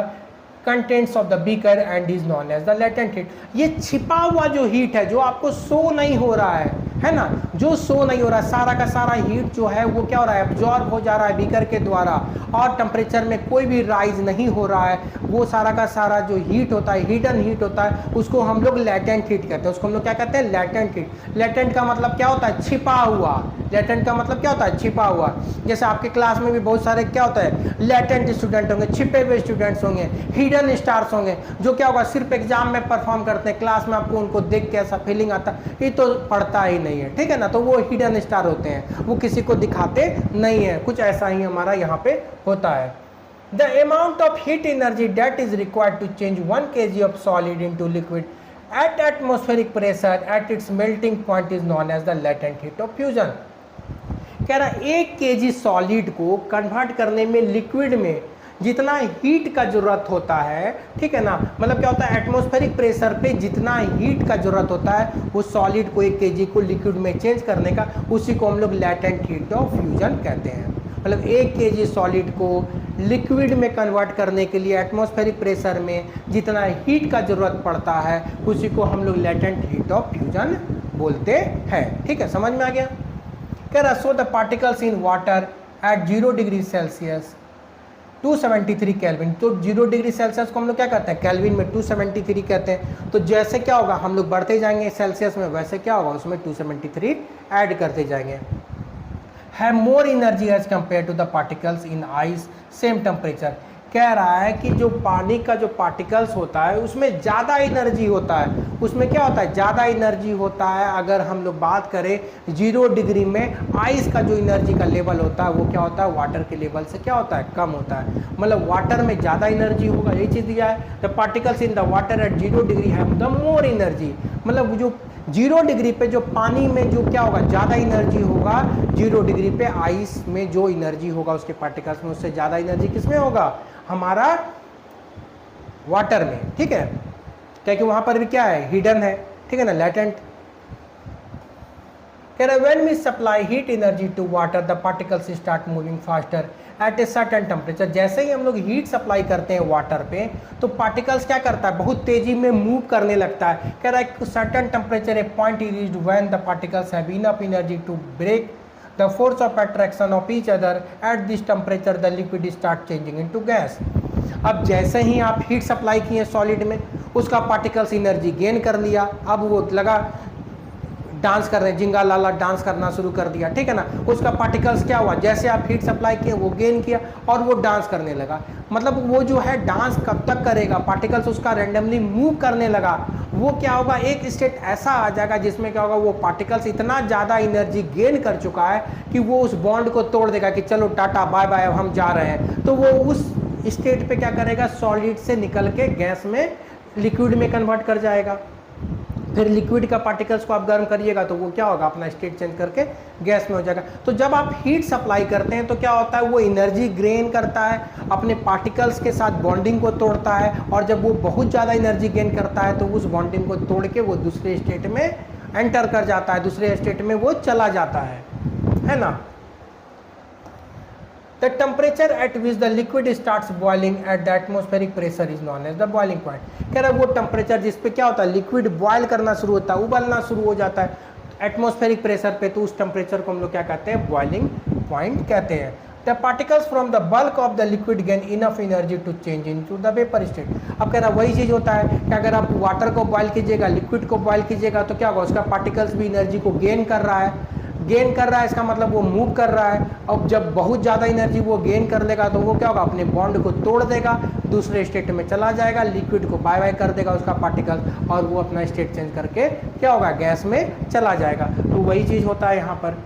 contents of the beaker and is known as the latent heat। ये छिपा हुआ जो heat है, जो आपको show नहीं हो रहा है ना, जो शो नहीं हो रहा है, सारा का सारा हीट जो है वो क्या हो रहा है, एब्जॉर्ब हो जा रहा है बीकर के द्वारा, और टेम्परेचर में कोई भी राइज नहीं हो रहा है। वो सारा का सारा जो हीट होता है, हिडन हीट होता है, उसको हम लोग लैटेंट हीट कहते हैं। उसको हम लोग क्या कहते हैं, लैटेंट हीट। लैटेंट का मतलब क्या होता है, छिपा हुआ। लैटेंट का मतलब क्या होता है, छिपा हुआ। जैसे आपके क्लास में भी बहुत सारे क्या होता है, लैटेंट स्टूडेंट होंगे, छिपे हुए स्टूडेंट्स होंगे, हिडन स्टार्स होंगे, जो क्या होगा, सिर्फ एग्जाम में परफॉर्म करते हैं, क्लास में आपको उनको देख के ऐसा फीलिंग आता है ये तो पढ़ता ही नहीं है, ठीक है ना। तो वो हिडन स्टार होते हैं, वो किसी को दिखाते नहीं है। कुछ ऐसा ही हमारा यहाँ पे होता है। The amount of heat energy that is required to change 1 kg of solid into liquid at atmospheric pressure at its melting point is known as the latent heat of fusion। कह रहा 1 kg सॉलिड को convert करने में liquid में जितना heat का जरूरत होता है, ठीक है ना, मतलब क्या होता है, एटमॉस्फेरिक प्रेशर पे जितना हीट का जरूरत होता है वो सॉलिड को 1 kg को लिक्विड में चेंज करने का, उसी को हम लोग लैटेंट हीट ऑफ फ्यूजन कहते हैं। मतलब 1 kg सॉलिड को लिक्विड में कन्वर्ट करने के लिए एटमॉस्फेरिक प्रेशर में जितना हीट का जरूरत पड़ता है उसी को हम लोग लैटेंट हीट ऑफ फ्यूजन बोलते हैं, ठीक है, समझ में आ गया। कह रहा so the particles in water at 0 degree Celsius 273 kelvin. तो 0 डिग्री सेल्सियस को हम लोग क्या कहते हैं, केल्विन में 273 कहते हैं। तो जैसे क्या होगा, हम लोग बढ़ते जाएंगे सेल्सियस में, वैसे क्या होगा, उसमें 273 ऐड करते जाएंगे। Have more energy as compare to the particles in ice same temperature. कह रहा है कि जो पानी का जो पार्टिकल्स होता है उसमें ज़्यादा एनर्जी होता है। उसमें क्या होता है, ज़्यादा एनर्जी होता है। अगर हम लोग बात करें 0 डिग्री में आइस का जो एनर्जी का लेवल होता है वो क्या होता है, वाटर के लेवल से क्या होता है, कम होता है। मतलब वाटर में ज़्यादा एनर्जी होगा, यही चीज़ दिया है। The particles in the water at 0 degree have the more energy. मतलब जो 0 डिग्री पे जो पानी में जो क्या होगा, ज़्यादा एनर्जी होगा, 0 डिग्री पे आइस में जो एनर्जी होगा उसके पार्टिकल्स में, उससे ज़्यादा एनर्जी किसमें होगा, हमारा वाटर में, ठीक है, क्योंकि वहाँ पर भी क्या है, हिडन है, ठीक है ना, लैटेंट। कह रहे when we supply heat energy to water the particles start moving faster at a certain temperature. जैसे ही हम लोग हीट सप्लाई करते हैं वाटर पे तो पार्टिकल्स क्या करता है, बहुत तेजी में मूव करने लगता है। कह रहा है certain temperature a point is reached when the particles have enough energy to break the force of attraction of each other at this temperature the liquid start changing into gas. अब जैसे ही आप heat supply किए solid में, उसका particles energy gain कर लिया, अब वो लगा डांस कर रहे हैं, जिंगा लाला डांस करना शुरू कर दिया, ठीक है ना। उसका पार्टिकल्स क्या हुआ, जैसे आप हीट सप्लाई किए वो गेन किया और वो डांस करने लगा। मतलब वो जो है डांस कब तक करेगा, पार्टिकल्स उसका रैंडमली मूव करने लगा। वो क्या होगा, एक स्टेट ऐसा आ जाएगा जिसमें क्या होगा, वो पार्टिकल्स इतना ज़्यादा एनर्जी गेन कर चुका है कि वो उस बॉन्ड को तोड़ देगा कि चलो टाटा बाय बाय अब हम जा रहे हैं। तो वो उस स्टेट पे क्या करेगा, सॉलिड से निकल के गैस में, लिक्विड में कन्वर्ट कर जाएगा। फिर लिक्विड का पार्टिकल्स को आप गर्म करिएगा तो वो क्या होगा, अपना स्टेट चेंज करके गैस में हो जाएगा। तो जब आप हीट सप्लाई करते हैं तो क्या होता है, वो एनर्जी गेन करता है, अपने पार्टिकल्स के साथ बॉन्डिंग को तोड़ता है, और जब वो बहुत ज़्यादा एनर्जी गेन करता है तो उस बॉन्डिंग को तोड़ के वो दूसरे स्टेट में एंटर कर जाता है, दूसरे स्टेट में वो चला जाता है ना। The temperature at which the liquid starts boiling at the atmospheric pressure is known as the boiling point। कह रहा है वो टेम्परेचर जिस पे क्या होता है, लिक्विड बॉयल करना शुरू होता है, उबलना शुरू हो जाता है एटमॉस्फेरिक प्रेशर पे, तो उस टेम्परेचर को हम लोग क्या कहते हैं, बॉइलिंग पॉइंट कहते हैं। The particles from the bulk of the liquid gain enough energy to change into the vapor state। अब कह रहा वही चीज़ होता है कि अगर आप वाटर को बॉयल कीजिएगा, लिक्विड को बॉयल कीजिएगा तो क्या होगा, उसका पार्टिकल्स भी एनर्जी को गेन कर रहा है, इसका मतलब वो मूव कर रहा है। अब जब बहुत ज़्यादा एनर्जी वो गेन कर लेगा तो वो क्या होगा, अपने बॉन्ड को तोड़ देगा, दूसरे स्टेट में चला जाएगा, लिक्विड को बाय बाय कर देगा उसका पार्टिकल, और वो अपना स्टेट चेंज करके क्या होगा, गैस में चला जाएगा। तो वही चीज़ होता है यहाँ पर।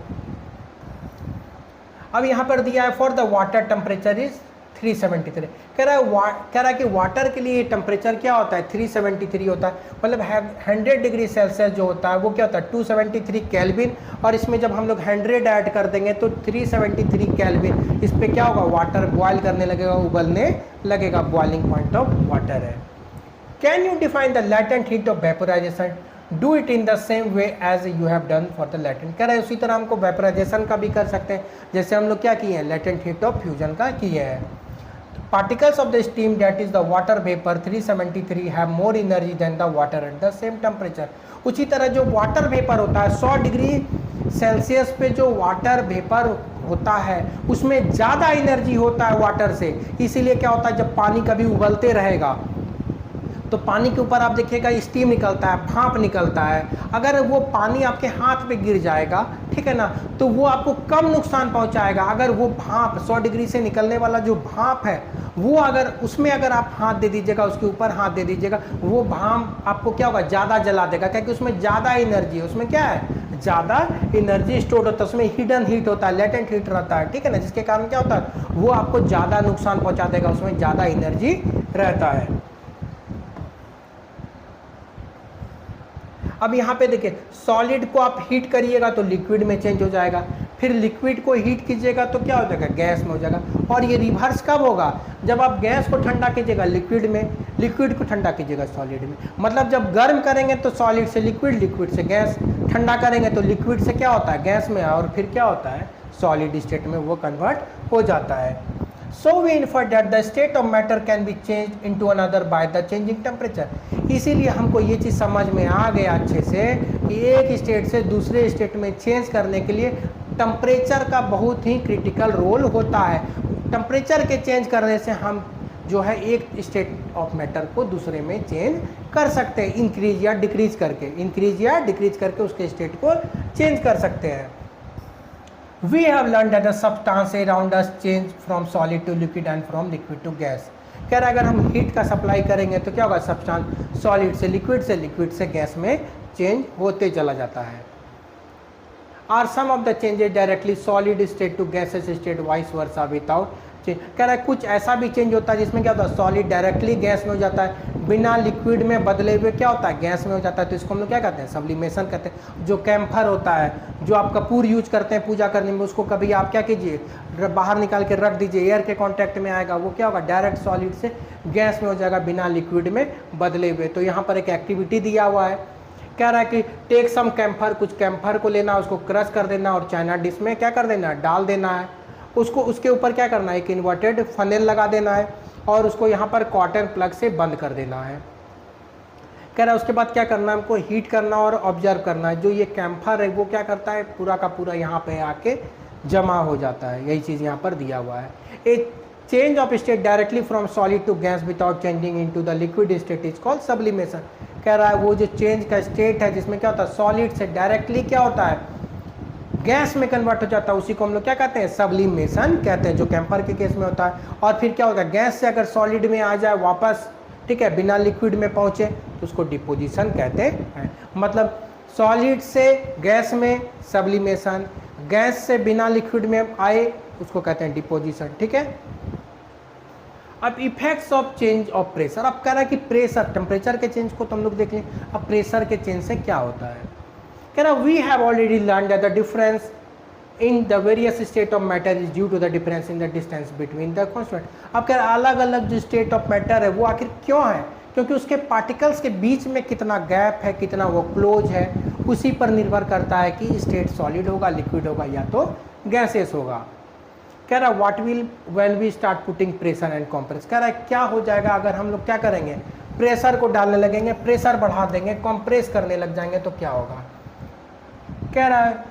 अब यहाँ पर दिया है for the water temperature is 373। कह रहा है कि वाटर के लिए टेम्परेचर क्या होता है, 373 होता है। मतलब 100 डिग्री सेल्सियस जो होता है वो क्या होता है, 273 केल्विन, और इसमें जब हम लोग 100 ऐड कर देंगे तो 373 केल्विन। इस पे क्या होगा, वाटर बॉयल करने लगेगा, उबलने लगेगा, बॉइलिंग पॉइंट ऑफ वाटर है। Can you define the latent heat of vaporization, do it in the same way as you have done for the latent. कह रहा है उसी तरह हमको वेपोराइजेशन का भी कर सकते हैं, जैसे हम लोग क्या किए हैं, लैटेंट हीट ऑफ फ्यूजन का किए हैं। Particles of the steam, that is the water vapor 373, have more energy than the water at the same temperature। उसी तरह जो वाटर वेपर होता है 100 डिग्री सेल्सियस पे जो वाटर वेपर होता है उसमें ज़्यादा एनर्जी होता है वाटर से। इसीलिए क्या होता है, जब पानी कभी उबलते रहेगा तो पानी के ऊपर आप देखिएगा स्टीम निकलता है, भाप निकलता है। अगर वो पानी आपके हाथ पे गिर जाएगा, ठीक है ना, तो वो आपको कम नुकसान पहुंचाएगा। अगर वो भाप 100 डिग्री से निकलने वाला जो भाप है वो अगर उसमें अगर आप हाथ दे दीजिएगा, उसके ऊपर हाथ दे दीजिएगा, वो भाप आपको क्या होगा, ज़्यादा जला देगा, क्योंकि उसमें ज़्यादा एनर्जी है, उसमें क्या है, ज़्यादा एनर्जी स्टोर होता है, उसमें हिडन हीट होता है, लेटेंट हीट रहता है, ठीक है ना, जिसके कारण क्या होता है, वो आपको ज़्यादा नुकसान पहुँचा देगा, उसमें ज़्यादा एनर्जी रहता है। अब यहाँ पे देखिए, सॉलिड को आप हीट करिएगा तो लिक्विड में चेंज हो जाएगा, फिर लिक्विड को हीट कीजिएगा तो क्या हो जाएगा, गैस में हो जाएगा। और ये रिवर्स कब होगा, जब आप गैस को ठंडा कीजिएगा लिक्विड में, लिक्विड को ठंडा कीजिएगा सॉलिड में। मतलब जब गर्म करेंगे तो सॉलिड से लिक्विड, लिक्विड से गैस, ठंडा करेंगे तो लिक्विड से क्या होता है, गैस में, और फिर क्या होता है, सॉलिड स्टेट में वो कन्वर्ट हो जाता है। So we infer that the state of matter can be changed into another by the changing temperature। इसीलिए हमको ये चीज़ समझ में आ गया अच्छे से कि एक स्टेट से दूसरे स्टेट में चेंज करने के लिए टेम्परेचर का बहुत ही क्रिटिकल रोल होता है। टेम्परेचर के चेंज करने से हम जो है एक स्टेट ऑफ मैटर को दूसरे में चेंज कर सकते हैं, इंक्रीज या डिक्रीज करके उसके स्टेट को चेंज कर सकते हैं। We have learned that the substance around us change from solid to liquid and from liquid to gas। कह रहा है अगर हम हीट का सप्लाई करेंगे तो क्या होगा, सब्सटेंस सॉलिड से लिक्विड से गैस में चेंज होते चला जाता है। Are some of the changes directly solid state to gaseous state vice versa without change। कह रहा है कुछ ऐसा भी चेंज होता है जिसमें क्या होता है, सॉलिड डायरेक्टली गैस में हो जाता है, बिना लिक्विड में बदले हुए क्या होता है, गैस में हो जाता है। तो इसको हम लोग क्या कहते हैं, सब्लिमेशन कहते हैं। जो कैम्फर होता है, जो आप कपूर यूज करते हैं पूजा करने में, उसको कभी आप क्या कीजिए, बाहर निकाल के रख दीजिए, एयर के कांटेक्ट में आएगा, वो क्या होगा, डायरेक्ट सॉलिड से गैस में हो जाएगा, बिना लिक्विड में बदले हुए। तो यहाँ पर एक एक्टिविटी दिया हुआ है कह रहा है कि टेक सम कैम्फर, कुछ कैम्फर को लेना, उसको क्रश कर देना और चाइना डिश में क्या कर देना है, डाल देना है। उसको उसके ऊपर क्या करना है, एक इन्वर्टेड फनेल लगा देना है और उसको यहाँ पर कॉटन प्लग से बंद कर देना है। कह रहा है उसके बाद क्या करना है, हमको हीट करना और ऑब्जर्व करना है। जो ये कैम्फर है वो क्या करता है, पूरा का पूरा यहाँ पे आके जमा हो जाता है। यही चीज़ यहाँ पर दिया हुआ है। एक change of state directly from solid to gas without changing into the liquid state is called sublimation. कह रहा है वो जो चेंज का स्टेट है जिसमें क्या होता है, सॉलिड से डायरेक्टली क्या होता है, गैस में कन्वर्ट हो जाता है, उसी को हम लोग क्या कहते हैं, सब्लिमेशन कहते हैं, जो कैम्फर के केस में होता है। और फिर क्या होता है, गैस से अगर सॉलिड में आ जाए वापस, ठीक है, बिना लिक्विड में पहुंचे तो उसको डिपोजिशन कहते हैं। मतलब सॉलिड से गैस में सब्लिमेशन, गैस से बिना लिक्विड में आए उसको कहते हैं डिपोजिशन। ठीक है। अब effects of change of pressure, अब कह रहा है कि प्रेशर, टेम्परेचर के चेंज को तो हम लोग देख लें, अब प्रेशर के चेंज से क्या होता है। कह रहा we have already learn that the difference in the various state of matter is due to the difference in the distance between the constant. अब कह रहा अलग अलग जो स्टेट ऑफ मैटर है वो आखिर क्यों है, क्योंकि उसके पार्टिकल्स के बीच में कितना गैप है, कितना वो क्लोज है, उसी पर निर्भर करता है कि स्टेट सॉलिड होगा, लिक्विड होगा या तो गैसेस होगा। कह रहा है what will when we start putting pressure and compress. कह रहा है क्या हो जाएगा अगर हम लोग क्या करेंगे, प्रेशर को डालने लगेंगे, प्रेशर बढ़ा देंगे, कंप्रेस करने लग जाएंगे तो क्या होगा। कह रहा है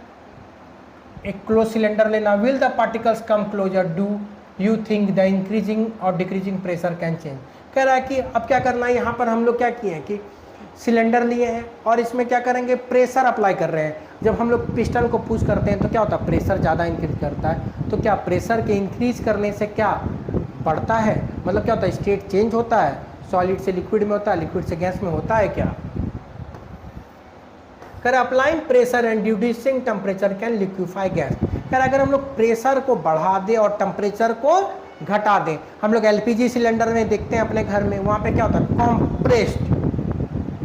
एक क्लोज सिलेंडर लेना, will the particles come closer, do you think the increasing और डिक्रीजिंग प्रेशर कैन चेंज। कह रहा है कि अब क्या करना है, यहाँ पर हम लोग क्या किए हैं कि सिलेंडर लिए हैं और इसमें क्या करेंगे, प्रेशर अप्लाई कर रहे हैं। जब हम लोग पिस्टन को पुश करते हैं तो क्या होता है, प्रेशर ज़्यादा इंक्रीज करता है। तो क्या प्रेशर के इंक्रीज करने से क्या बढ़ता है, मतलब क्या होता है, स्टेट चेंज होता है, सॉलिड से लिक्विड में होता है, लिक्विड से गैस में होता है क्या। कर applying pressure and reducing temperature can liquefy gas. कर अगर हम लोग प्रेशर को बढ़ा दें और टेम्परेचर को घटा दें, हम लोग एलपीजी सिलेंडर में देखते हैं अपने घर में, वहाँ पे क्या होता है, कॉम्प्रेस्ड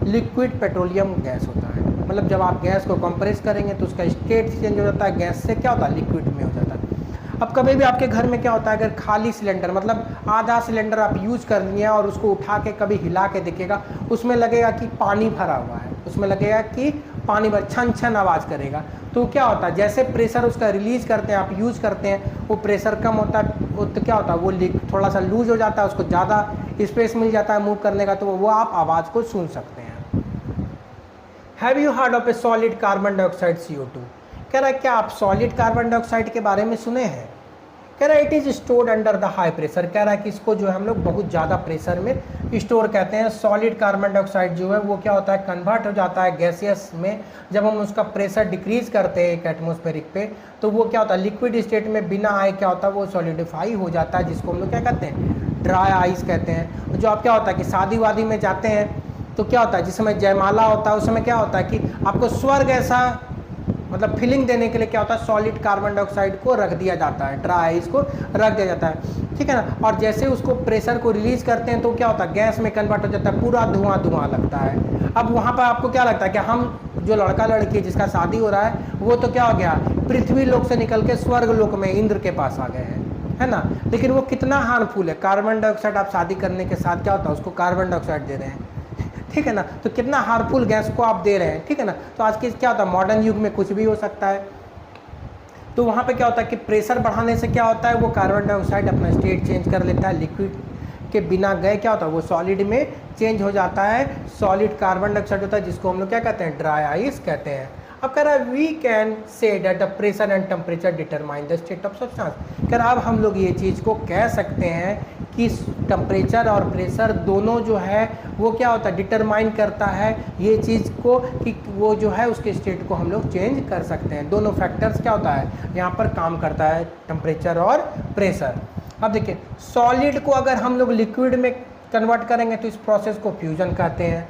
लिक्विड पेट्रोलियम गैस होता है। मतलब जब आप गैस को कंप्रेस करेंगे तो उसका स्टेट चेंज हो जाता है, गैस से क्या होता है, लिक्विड में हो जाता है। अब कभी भी आपके घर में क्या होता है, अगर खाली सिलेंडर मतलब आधा सिलेंडर आप यूज कर लिए और उसको उठा के कभी हिला के देखिएगा, उसमें लगेगा कि पानी भरा हुआ है, उसमें लगेगा कि पानी भर, छन छन आवाज़ करेगा। तो क्या होता है, जैसे प्रेशर उसका रिलीज करते हैं, आप यूज करते हैं, वो प्रेशर कम होता है, वो तो क्या होता है, वो थोड़ा सा लूज हो जाता है, उसको ज़्यादा स्पेस मिल जाता है मूव करने का, तो वो आप आवाज़ को सुन सकते हैं। Have you heard of A solid carbon dioxide CO2। कह रहा है क्या आप सॉलिड कार्बन डाइऑक्साइड के बारे में सुने हैं। कह रहा है it is stored under the high pressure. कह रहा है कि इसको जो है हम लोग बहुत ज़्यादा प्रेशर में स्टोर कहते हैं। सॉलिड कार्बन डाइऑक्साइड जो है वो क्या होता है, कन्वर्ट हो जाता है गैसियस में। जब हम उसका प्रेशर डिक्रीज करते हैं एक एटमॉस्फेरिक पे, तो वो क्या होता है, लिक्विड स्टेट में बिना आए क्या होता है, वो सॉलिडिफाई हो जाता है, जिसको हम लोग क्या कहते हैं, ड्राई आइस कहते हैं। जो आप क्या होता है कि शादी वादी में जाते हैं तो क्या होता है, जिस समय जयमाला होता है उस समय क्या होता है कि आपको स्वर्ग ऐसा मतलब फीलिंग देने के लिए क्या होता है, सॉलिड कार्बन डाइऑक्साइड को रख दिया जाता है, ड्राई आइस को रख दिया जाता है, ठीक है ना। और जैसे उसको प्रेशर को रिलीज करते हैं तो क्या होता है, गैस में कन्वर्ट हो जाता है, पूरा धुआं धुआं लगता है। अब वहाँ पर आपको क्या लगता है कि हम जो लड़का लड़की जिसका शादी हो रहा है वो तो क्या हो गया, पृथ्वी लोक से निकल के स्वर्ग लोक में इंद्र के पास आ गए हैं, है ना। लेकिन वो कितना हार्मफुल है, कार्बन डाइऑक्साइड आप शादी करने के साथ क्या होता है, उसको कार्बन डाइऑक्साइड दे रहे हैं, ठीक है ना। तो कितना हार्मफुल गैस को आप दे रहे हैं, ठीक है ना। तो आज के क्या होता है, मॉडर्न युग में कुछ भी हो सकता है। तो वहाँ पे क्या होता है कि प्रेशर बढ़ाने से क्या होता है, वो कार्बन डाइऑक्साइड अपना स्टेट चेंज कर लेता है, लिक्विड के बिना गए क्या होता है, वो सॉलिड में चेंज हो जाता है, सॉलिड कार्बन डाइऑक्साइड होता है, जिसको हम लोग क्या कहते हैं, ड्राई आइस कहते हैं। अब कह रहा है we can say that the pressure and temperature determine the state of substance. कह रहा अब हम लोग ये चीज़ को कह सकते हैं कि टेम्परेचर और प्रेशर दोनों जो है वो क्या होता है, डिटरमाइन करता है ये चीज़ को कि वो जो है उसके स्टेट को हम लोग चेंज कर सकते हैं। दोनों फैक्टर्स क्या होता है यहाँ पर काम करता है, टेम्परेचर और प्रेशर। अब देखिए सॉलिड को अगर हम लोग लिक्विड में कन्वर्ट करेंगे तो इस प्रोसेस को फ्यूजन कहते हैं,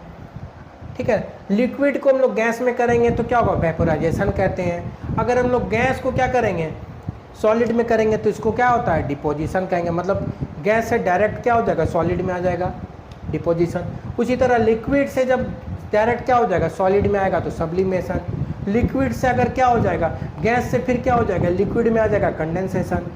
ठीक है। लिक्विड को हम लोग गैस में करेंगे तो क्या होगा, वेपोराइजेशन कहते हैं। अगर हम लोग गैस को क्या करेंगे, सॉलिड में करेंगे तो इसको क्या होता है, डिपोजिशन कहेंगे। मतलब गैस से डायरेक्ट क्या हो जाएगा, सॉलिड में आ जाएगा, डिपोजिशन। उसी तरह लिक्विड से जब डायरेक्ट क्या हो जाएगा, सॉलिड में आएगा तो सब्लिमेशन। लिक्विड से अगर क्या हो जाएगा, गैस से फिर क्या हो जाएगा, लिक्विड में आ जाएगा, कंडेंसेशन।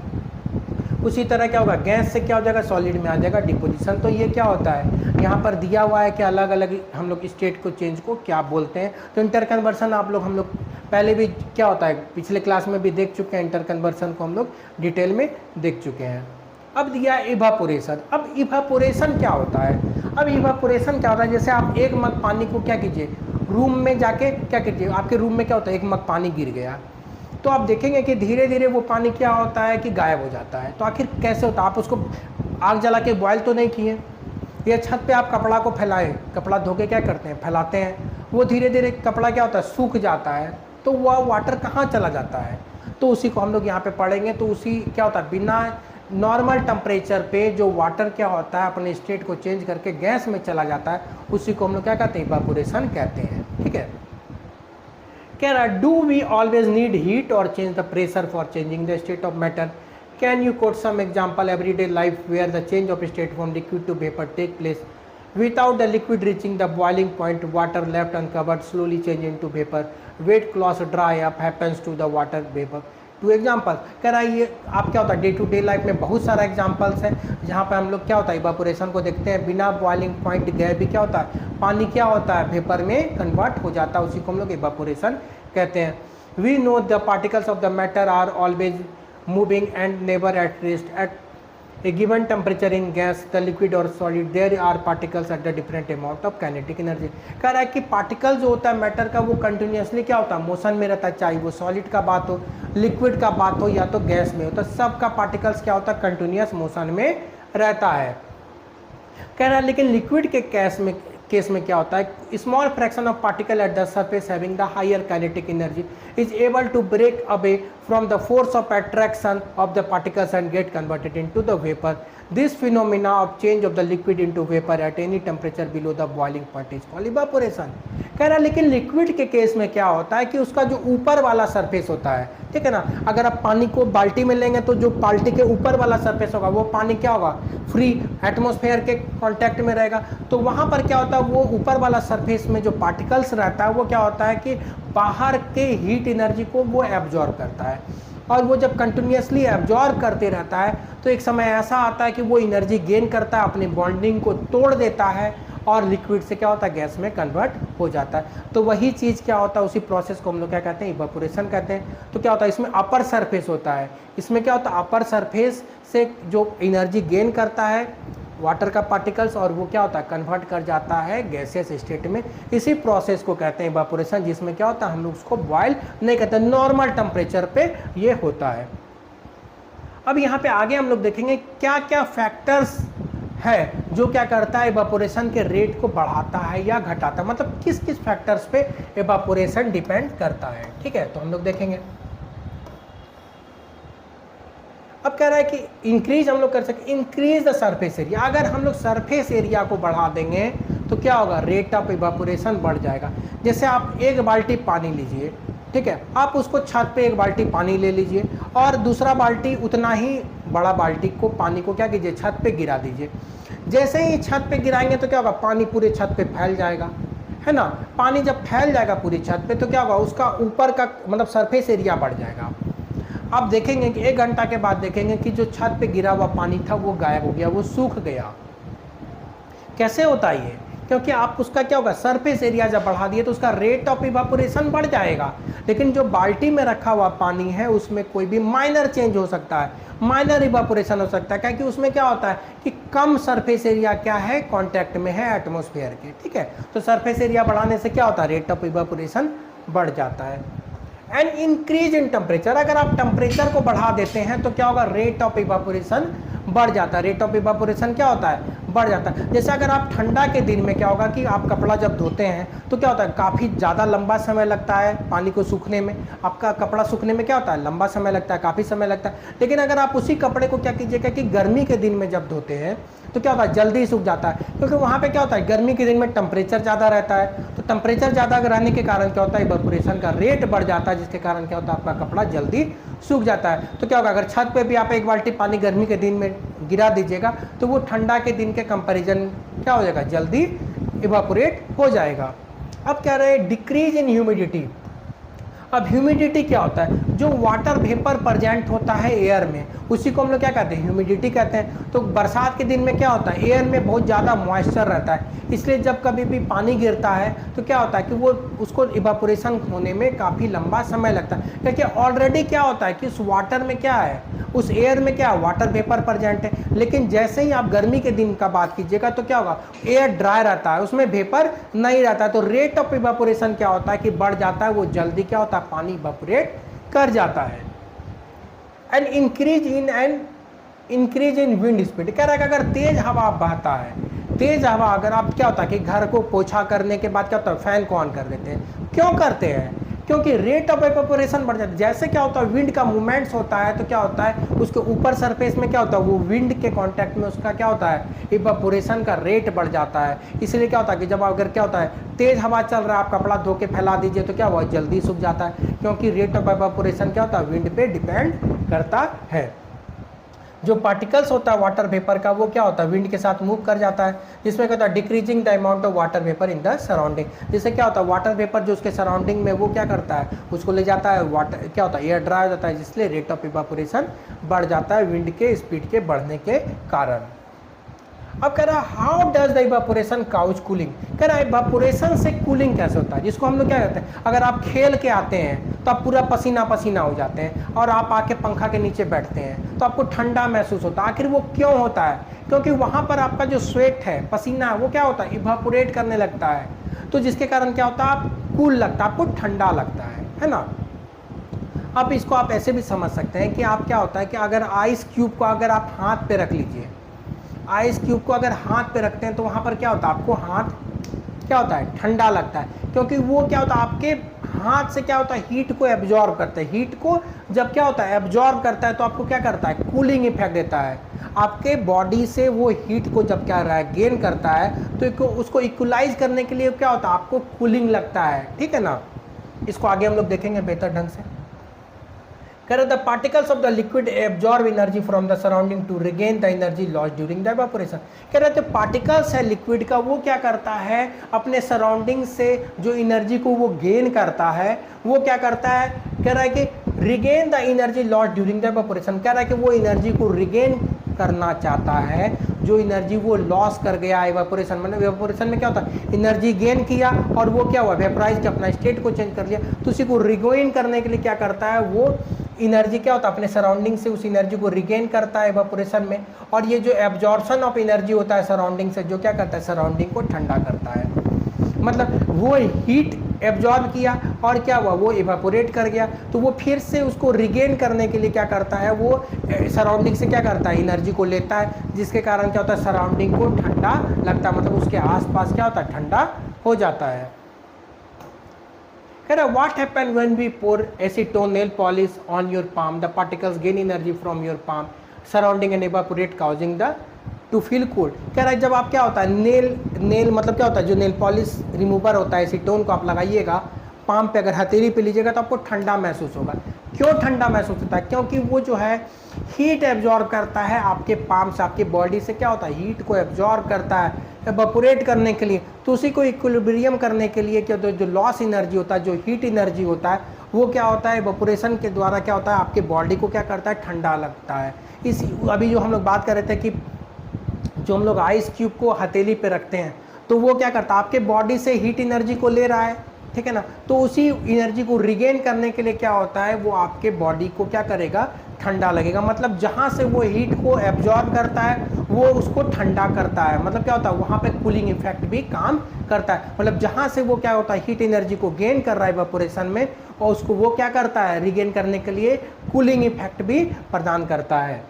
उसी तरह क्या होगा, गैस से क्या हो जाएगा, सॉलिड में आ जाएगा, डिपोजिशन। तो ये क्या होता है, यहाँ पर दिया हुआ है कि अलग अलग हम लोग स्टेट को चेंज को क्या बोलते हैं। तो इंटर कन्वर्सन हम लोग पहले भी क्या होता है, पिछले क्लास में भी देख चुके हैं, इंटर कन्वर्सन को हम लोग डिटेल में देख चुके हैं। अब दिया इवापोरेशन। अब इवापोरेशन क्या होता है? अब इवापोरेशन क्या होता है, जैसे आप एक मग पानी को क्या कीजिए, रूम में जाके क्या कीजिए, आपके रूम में क्या होता है, एक मग पानी गिर गया, तो आप देखेंगे कि धीरे धीरे वो पानी क्या होता है कि गायब हो जाता है। तो आखिर कैसे होता है? आप उसको आग जला के बॉयल तो नहीं किए, या छत पे आप कपड़ा को फैलाए, कपड़ा धो के क्या करते हैं, फैलाते हैं, वो धीरे धीरे कपड़ा क्या होता है, सूख जाता है, तो वह वाटर कहाँ चला जाता है? तो उसी को हम लोग यहाँ पे पढ़ेंगे। तो उसी क्या होता है, बिना नॉर्मल टेम्परेचर पे जो वाटर क्या होता है अपने स्टेट को चेंज करके गैस में चला जाता है, उसी को हम लोग क्या कहते हैं, इवापोरेशन कहते हैं। ठीक है, कह रहा है, do we always need heat और change the pressure for changing the state of matter? Can you quote some example everyday life where the change of state from liquid to vapour take place without the liquid reaching the boiling point, water left uncovered slowly change into vapor, wet cloth dry up happens to the water vapor? Two example कह रहा है, ये आप क्या होता है day to day life में बहुत सारा एग्जाम्पल्स है जहाँ पे हम लोग क्या होता है इवापोरेशन को देखते हैं। बिना बॉइलिंग पॉइंट गए भी क्या होता है, पानी क्या होता है, वेपर में कन्वर्ट हो जाता है, उसी को हम लोग इवापोरेशन कहते हैं। We know the particles of the matter are always moving and never at rest at a given temperature in gas, the liquid or solid, there are particles at the different amount of kinetic energy। कह रहा है कि particle जो होता है matter का, वो continuously क्या होता है, मोशन में रहता है, चाहे वो सॉलिड का बात हो, लिक्विड का बात हो, या तो गैस में हो, तो सबका पार्टिकल्स क्या होता है, कंटिन्यूस मोशन में रहता है। कह रहा है लेकिन लिक्विड के केस में क्या होता है, small fraction of particle at the surface having the higher kinetic energy is able to break away from the force of attraction of the particles and get converted into the vapour. This phenomena of change of the liquid into vapour at any temperature below the boiling point is called evaporation. कह रहा है लेकिन liquid के case में क्या होता है कि उसका जो ऊपर वाला सरफेस होता है, ठीक है ना, अगर आप पानी को बाल्टी में लेंगे तो जो बाल्टी के ऊपर वाला सरफेस होगा वो पानी क्या होगा, फ्री एटमॉस्फेयर के कांटेक्ट में रहेगा। तो वहाँ पर क्या होता है, वो ऊपर वाला सरफेस में जो पार्टिकल्स रहता है वो क्या होता है कि बाहर के हीट एनर्जी को वो एब्जॉर्ब करता है, और वो जब कंटिन्यूसली एब्जॉर्ब करते रहता है तो एक समय ऐसा आता है कि वो एनर्जी गेन करता है, अपनी बॉन्डिंग को तोड़ देता है, और लिक्विड से क्या होता है, गैस में कन्वर्ट हो जाता है। तो वही चीज़ क्या होता है, उसी प्रोसेस को हम लोग क्या कहते हैं, इवापोरेशन कहते हैं। तो क्या होता है, इसमें अपर सरफेस होता है, इसमें क्या होता है, अपर सरफेस से जो एनर्जी गेन करता है वाटर का पार्टिकल्स, और वो क्या होता है, कन्वर्ट कर जाता है गैसियस स्टेट में। इसी प्रोसेस को कहते हैं इवापोरेशन, जिसमें क्या होता है, हम लोग उसको बॉयल नहीं कहते, नॉर्मल टेम्परेचर पे ये होता है। अब यहाँ पे आगे हम लोग देखेंगे क्या क्या फैक्टर्स है जो क्या करता है, इवापोरेशन के रेट को बढ़ाता है या घटाता है, मतलब किस किस फैक्टर्स पे इवापोरेशन डिपेंड करता है। ठीक है, तो हम लोग देखेंगे। अब कह रहा है कि इंक्रीज हम लोग कर सकते, इंक्रीज द सरफेस एरिया। अगर हम लोग सरफेस एरिया को बढ़ा देंगे तो क्या होगा, रेट ऑफ इवापोरेशन बढ़ जाएगा। जैसे आप एक बाल्टी पानी लीजिए, ठीक है, आप उसको छत पे एक बाल्टी पानी ले लीजिए, और दूसरा बाल्टी उतना ही बड़ा बाल्टी को पानी को क्या कीजिए, छत पे गिरा दीजिए। जैसे ही छत पे गिराएंगे तो क्या होगा, पानी पूरे छत पे फैल जाएगा, है ना। पानी जब फैल जाएगा पूरी छत पे तो क्या होगा, उसका ऊपर का मतलब सरफेस एरिया बढ़ जाएगा। आप देखेंगे कि 1 घंटा के बाद देखेंगे कि जो छत पे गिरा हुआ पानी था वो गायब हो गया, वो सूख गया। कैसे होता है ये, क्योंकि आप उसका क्या होगा, सरफेस एरिया जब बढ़ा दिए तो उसका रेट ऑफ इवापोरेशन बढ़ जाएगा। लेकिन जो बाल्टी में रखा हुआ पानी है उसमें कोई भी माइनर चेंज हो सकता है, माइनर इवापोरेशन हो सकता है, क्योंकि उसमें क्या होता है कि कम सरफेस एरिया क्या है, कांटेक्ट में है एटमॉस्फेयर के। ठीक है, तो सरफेस एरिया बढ़ाने से क्या होता है, रेट ऑफ इवापोरेशन बढ़ जाता है। एंड इंक्रीज इन टेम्परेचर, अगर आप टेम्परेचर को बढ़ा देते हैं तो क्या होगा, रेट ऑफ इवापोरेशन बढ़ जाता है। रेट ऑफ इवापोरेशन क्या होता है, बढ़ जाता है। जैसे अगर आप ठंडा के दिन में क्या होगा कि आप कपड़ा जब धोते हैं तो क्या होता है, काफ़ी ज़्यादा लंबा समय लगता है पानी को सूखने में, आपका कपड़ा सूखने में क्या होता है, लंबा समय लगता है, काफ़ी समय लगता है। लेकिन अगर आप उसी कपड़े को क्या कीजिएगा कि गर्मी के दिन में जब धोते हैं तो क्या होता है, जल्दी सूख जाता है, क्योंकि वहाँ पे क्या होता है, गर्मी के दिन में टेम्परेचर ज़्यादा रहता है। तो टेम्परेचर ज़्यादा रहने के कारण क्या होता है, इवापोरेशन का रेट बढ़ जाता है, जिसके कारण क्या होता है, आपका कपड़ा जल्दी सूख जाता है। तो क्या होगा, अगर छत पे भी आप एक बाल्टी पानी गर्मी के दिन में गिरा दीजिएगा तो वो ठंडा के दिन के कंपैरिजन क्या हो जाएगा, जल्दी इवापोरेट हो जाएगा। अब कह रहे हैं डिक्रीज इन ह्यूमिडिटी। अब ह्यूमिडिटी क्या होता है, जो वाटर वेपर प्रेजेंट होता है एयर में, उसी को हम लोग क्या कहते हैं, ह्यूमिडिटी कहते हैं। तो बरसात के दिन में क्या होता है, एयर में बहुत ज़्यादा मॉइस्चर रहता है, इसलिए जब कभी भी पानी गिरता है तो क्या होता है कि वो उसको इवापोरेशन होने में काफ़ी लंबा समय लगता है, क्योंकि ऑलरेडी क्या होता है कि उस वाटर में क्या है, उस एयर में क्या वाटर वेपर प्रेजेंट है। लेकिन जैसे ही आप गर्मी के दिन का बात कीजिएगा तो क्या होगा, एयर ड्राई रहता है, उसमें वेपर नहीं रहता है, तो रेट ऑफ इवापोरेशन क्या होता है कि बढ़ जाता है, वो जल्दी क्या होता है, पानी इवापोरेट कर जाता है। And increase in wind speed, कह रहा है कि अगर तेज हवा बहता है, तेज हवा अगर आप क्या होता है कि घर को पोछा करने के बाद क्या होता है, फैन को ऑन कर देते हैं, क्यों करते हैं, क्योंकि रेट ऑफ इवापोरेशन बढ़ जाता है। जैसे क्या होता है, विंड का मूवमेंट्स होता है, तो क्या होता है उसके ऊपर सरफेस में क्या होता है, वो विंड के कांटेक्ट में उसका क्या होता है, इवापोरेशन का रेट बढ़ जाता है। इसलिए क्या होता है कि जब अगर क्या होता है तेज हवा चल रहा है, आप कपड़ा धो के फैला दीजिए तो क्या हुआ, जल्दी सूख जाता है, क्योंकि रेट ऑफ इवापोरेशन क्या होता है, विंड पे डिपेंड करता है। जो पार्टिकल्स होता है वाटर वेपर का, वो क्या होता है, विंड के साथ मूव कर जाता है, जिसमें क्या होता है, decreasing the amount of water vapour in the surrounding. जिससे क्या होता है, वाटर वेपर जो उसके सराउंडिंग में वो क्या करता है, उसको ले जाता है, वाटर क्या होता है, एयर ड्राई हो जाता है, जिसलिए रेट ऑफ इवापोरेशन बढ़ जाता है विंड के स्पीड के बढ़ने के कारण। अब कह रहा है how does the evaporation cause cooling, कह रहा है इवापोरेशन से कूलिंग कैसे होता है, जिसको हम लोग क्या कहते हैं, अगर आप खेल के आते हैं तो आप पूरा पसीना पसीना हो जाते हैं और आप आके पंखा के नीचे बैठते हैं तो आपको ठंडा महसूस होता है। आखिर वो क्यों होता है, क्योंकि वहाँ पर आपका जो स्वेट है, पसीना है, वो क्या होता है, इवापोरेट करने लगता है, तो जिसके कारण क्या होता है, आप कूल लगता है, आपको ठंडा लगता है ना। अब इसको आप ऐसे भी समझ सकते हैं कि आप क्या होता है कि अगर आइस क्यूब को अगर आप हाथ पे रख लीजिए, आइस क्यूब को अगर हाथ पे रखते हैं तो वहाँ पर क्या होता है, आपको हाथ क्या होता है, ठंडा लगता है, क्योंकि वो क्या होता है, आपके हाथ से क्या होता है, हीट को एब्जॉर्ब करता है। हीट को जब क्या होता है, एब्जॉर्ब करता है, तो आपको क्या करता है, कूलिंग इफेक्ट देता है। आपके बॉडी से वो हीट को जब क्या रहा है, गेन करता है, तो उसको इक्वलाइज करने के लिए क्या होता है, आपको कूलिंग लगता है, ठीक है ना। इसको आगे हम लोग देखेंगे बेहतर ढंग से। कह रहे the particles of the liquid absorb energy from the surrounding to regain the energy loss during the evaporation. कह रहे थे पार्टिकल्स है लिक्विड का, वो क्या करता है, अपने सराउंडिंग से जो एनर्जी को वो गेन करता है, वो क्या करता है, कह रहा है कि regain the energy loss during the evaporation. कह रहा है कि वो एनर्जी को रिगेन करना चाहता है, जो एनर्जी वो लॉस कर गया इवापोरेशन, मतलब इवापोरेशन में क्या होता है, एनर्जी गेन किया और वो क्या हुआ, वेपराइज के अपना स्टेट को चेंज कर लिया, तो उसी को रिगेन करने के लिए क्या करता है, वो एनर्जी क्या होता है, अपने सराउंडिंग से उस एनर्जी को रिगेन करता है इवापोरेशन में। और ये जो एब्जॉर्प्शन ऑफ एनर्जी होता है सराउंडिंग से, जो क्या करता है, सराउंडिंग को ठंडा करता है, मतलब वो हीट एब्जॉर्ब किया और क्या हुआ, वो इवापोरेट कर गया, तो वो फिर से उसको रिगेन करने के लिए क्या करता है, वो सराउंडिंग से क्या करता है, एनर्जी को लेता है, जिसके कारण क्या होता है, सराउंडिंग को ठंडा लगता है, मतलब उसके आसपास क्या होता है, ठंडा हो जाता है। कह रहा what happen when we pour acetone nail polish on your palm, the particles gain energy from your palm surrounding and evaporate causing the to feel cold. कह रहा है जब आप क्या होता है, नेल मतलब क्या होता है, जो नेल पॉलिश रिमूवर होता है, एसीटोन को आप लगाइएगा पाम पे, अगर हथेली पे लीजिएगा तो आपको ठंडा महसूस होगा। क्यों ठंडा महसूस होता है, क्योंकि वो जो है हीट एब्जॉर्ब करता है आपके पाम से, आपके बॉडी से क्या होता है, हीट को एब्जॉर्ब करता है इवापोरेट करने के लिए, तो उसी को इक्विलिब्रियम करने के लिए क्या होता है, जो लॉस एनर्जी होता है, जो हीट एनर्जी होता है, वो क्या होता है, इवापोरेशन के द्वारा क्या होता है, आपके बॉडी को क्या करता है, ठंडा लगता है। इस अभी जो हम लोग बात कर रहे थे कि जो हम लोग आइस क्यूब को हथेली पे रखते हैं तो वो क्या करता है, आपके बॉडी से हीट एनर्जी को ले रहा है, ठीक है ना, तो उसी एनर्जी को रिगेन करने के लिए क्या होता है, वो आपके बॉडी को क्या करेगा, ठंडा लगेगा, मतलब जहाँ से वो हीट को एब्जॉर्ब करता है वो उसको ठंडा करता है, मतलब क्या होता है, वहाँ पे कूलिंग इफेक्ट भी काम करता है, मतलब जहाँ से वो क्या होता है, हीट एनर्जी को गेन कर रहा है इवापोरेशन में, और उसको वो क्या करता है, रिगेन करने के लिए कूलिंग इफेक्ट भी प्रदान करता है।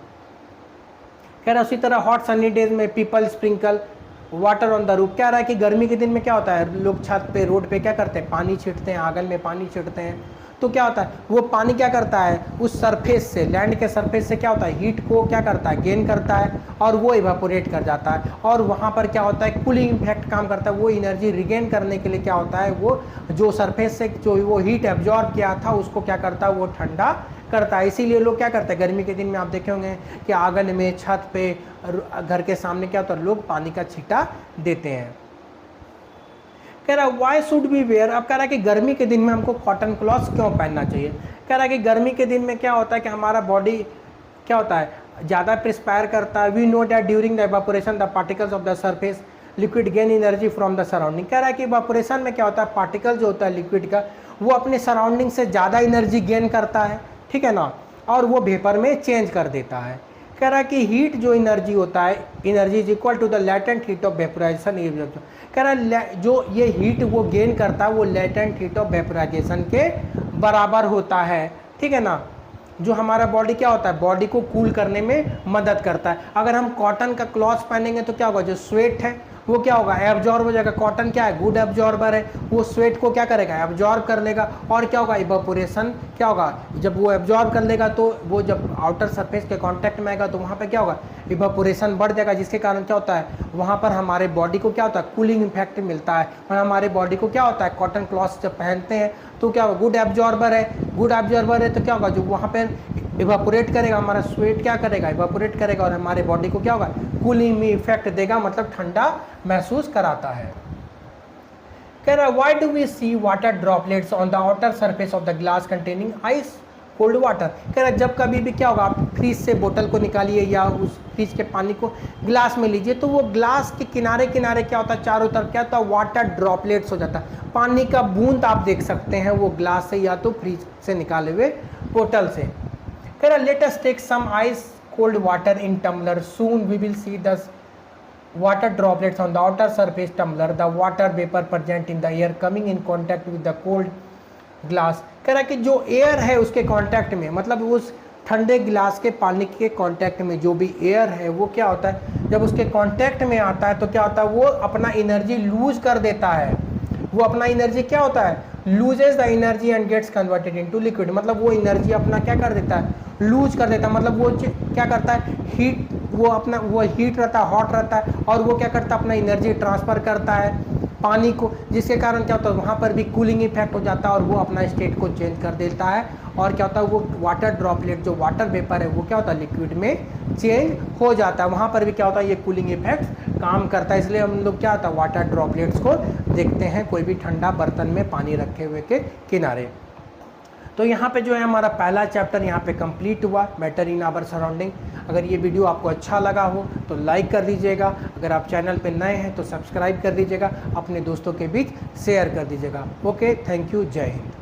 कह रहा है उसी तरह हॉट सनी डेज में people sprinkle water on the roof. क्या रहा है कि गर्मी के दिन में क्या होता है, लोग छत पे रोड पे क्या करते हैं, पानी छींटते हैं, आंगन में पानी छींटते हैं, तो क्या होता है, वो पानी क्या करता है, उस सरफेस से, लैंड के सरफेस से क्या होता है, हीट को क्या करता है, गेन करता है और वो इवापोरेट कर जाता है, और वहाँ पर क्या होता है, कूलिंग इफेक्ट काम करता है, वो एनर्जी रिगेन करने के लिए क्या होता है, वो जो सरफेस से जो वो हीट एब्जॉर्ब किया था उसको क्या करता है, वो ठंडा करता है। इसीलिए लोग क्या करते हैं, गर्मी के दिन में आप देखे होंगे कि आंगन में, छत पे, घर के सामने क्या होता है, लोग पानी का छींटा देते हैं। कह रहा है वाई शुड बी वेयर, अब कह रहा है कि गर्मी के दिन में हमको कॉटन क्लॉथ्स क्यों पहनना चाहिए। कह रहा है कि गर्मी के दिन में क्या होता है कि हमारा बॉडी क्या होता है, ज़्यादा प्रिस्पायर करता है। We know that during the evaporation the particles of the surface liquid gain energy from the surrounding. कह रहा है कि इवापोरेशन में क्या होता है, पार्टिकल जो होता है लिक्विड का वो अपने सराउंडिंग से ज़्यादा एनर्जी गेन करता है, ठीक है ना, और वो वेपर में चेंज कर देता है। कह रहा है कि हीट जो एनर्जी होता है, energy is equal to the latent heat of vaporization. कह रहा है जो ये हीट वो गेन करता है वो लेटेंट हीट ऑफ वेपोराइजेशन के बराबर होता है, ठीक है ना, जो हमारा बॉडी क्या होता है, बॉडी को कूल करने में मदद करता है। अगर हम कॉटन का क्लॉथ पहनेंगे तो क्या होगा, जो स्वेट है वो क्या होगा, एब्जॉर्ब हो जाएगा। कॉटन क्या है, गुड एब्जॉर्बर है, वो स्वेट को क्या करेगा, एब्जॉर्ब कर लेगा। और क्या होगा, इवापोरेशन क्या होगा, जब वो एब्जॉर्ब कर लेगा तो वो जब आउटर सरफेस के कांटेक्ट में आएगा तो वहाँ पे क्या होगा, इवापोरेशन बढ़ जाएगा, जिसके कारण क्या होता है, वहाँ पर हमारे बॉडी को क्या होता है, कूलिंग इफेक्ट मिलता है। और हमारे बॉडी को क्या होता है, कॉटन क्लॉथ जब पहनते हैं तो क्या होगा, गुड एब्जॉर्बर है तो क्या होगा, जो वहाँ पर इवापोरेट करेगा, हमारा स्वेट क्या करेगा, इवापोरेट करेगा और हमारे बॉडी को क्या होगा, कूलिंग में इफेक्ट देगा, मतलब ठंडा महसूस कराता है। कह रहा है why do we see water droplets on the outer surface of the glass containing ice cold water. कह रहा है जब कभी भी क्या होगा, आप फ्रिज से बोतल को निकालिए या उस फ्रिज के पानी को ग्लास में लीजिए तो वो ग्लास के किनारे किनारे क्या होता है, चारों तरफ क्या होता है, वाटर ड्रॉपलेट्स हो जाता है, पानी का बूंद आप देख सकते हैं वो ग्लास से या तो फ्रिज से निकाले हुए बोतल से। कह रहा let us take some ice cold water in tumbler, soon we will see the water droplets on the outer surface tumbler, the water vapor present in the air coming in contact with the cold glass। कह रहा है कि जो air है उसके contact में, मतलब उस ठंडे गिलास के पानी के कांटेक्ट में जो भी एयर है वो क्या होता है, जब उसके कांटेक्ट में आता है तो क्या होता है, वो अपना एनर्जी लूज कर देता है। वो अपना एनर्जी क्या होता है, loses the energy and gets converted into liquid, मतलब वो एनर्जी अपना क्या कर देता है, लूज कर देता है। मतलब वो क्या करता है, हीट, वो अपना वो हीट रहता है, हॉट रहता है और वो क्या करता है, अपना एनर्जी ट्रांसफ़र करता है पानी को, जिसके कारण क्या होता है, वहाँ पर भी कूलिंग इफेक्ट हो जाता है और वो अपना स्टेट को चेंज कर देता है। और क्या होता है, वो वाटर ड्रॉपलेट जो वाटर वेपर है वो क्या होता है, लिक्विड में चेंज हो जाता है। वहाँ पर भी क्या होता है, ये कूलिंग इफेक्ट काम करता है। इसलिए हम लोग क्या होता है, वाटर ड्रॉपलेट्स को देखते हैं कोई भी ठंडा बर्तन में पानी रखे हुए के किनारे। तो यहाँ पे जो है हमारा पहला चैप्टर यहाँ पे कंप्लीट हुआ, मैटर इन आवर सराउंडिंग। अगर ये वीडियो आपको अच्छा लगा हो तो लाइक कर दीजिएगा, अगर आप चैनल पे नए हैं तो सब्सक्राइब कर दीजिएगा, अपने दोस्तों के बीच शेयर कर दीजिएगा। ओके, थैंक यू, जय हिंद।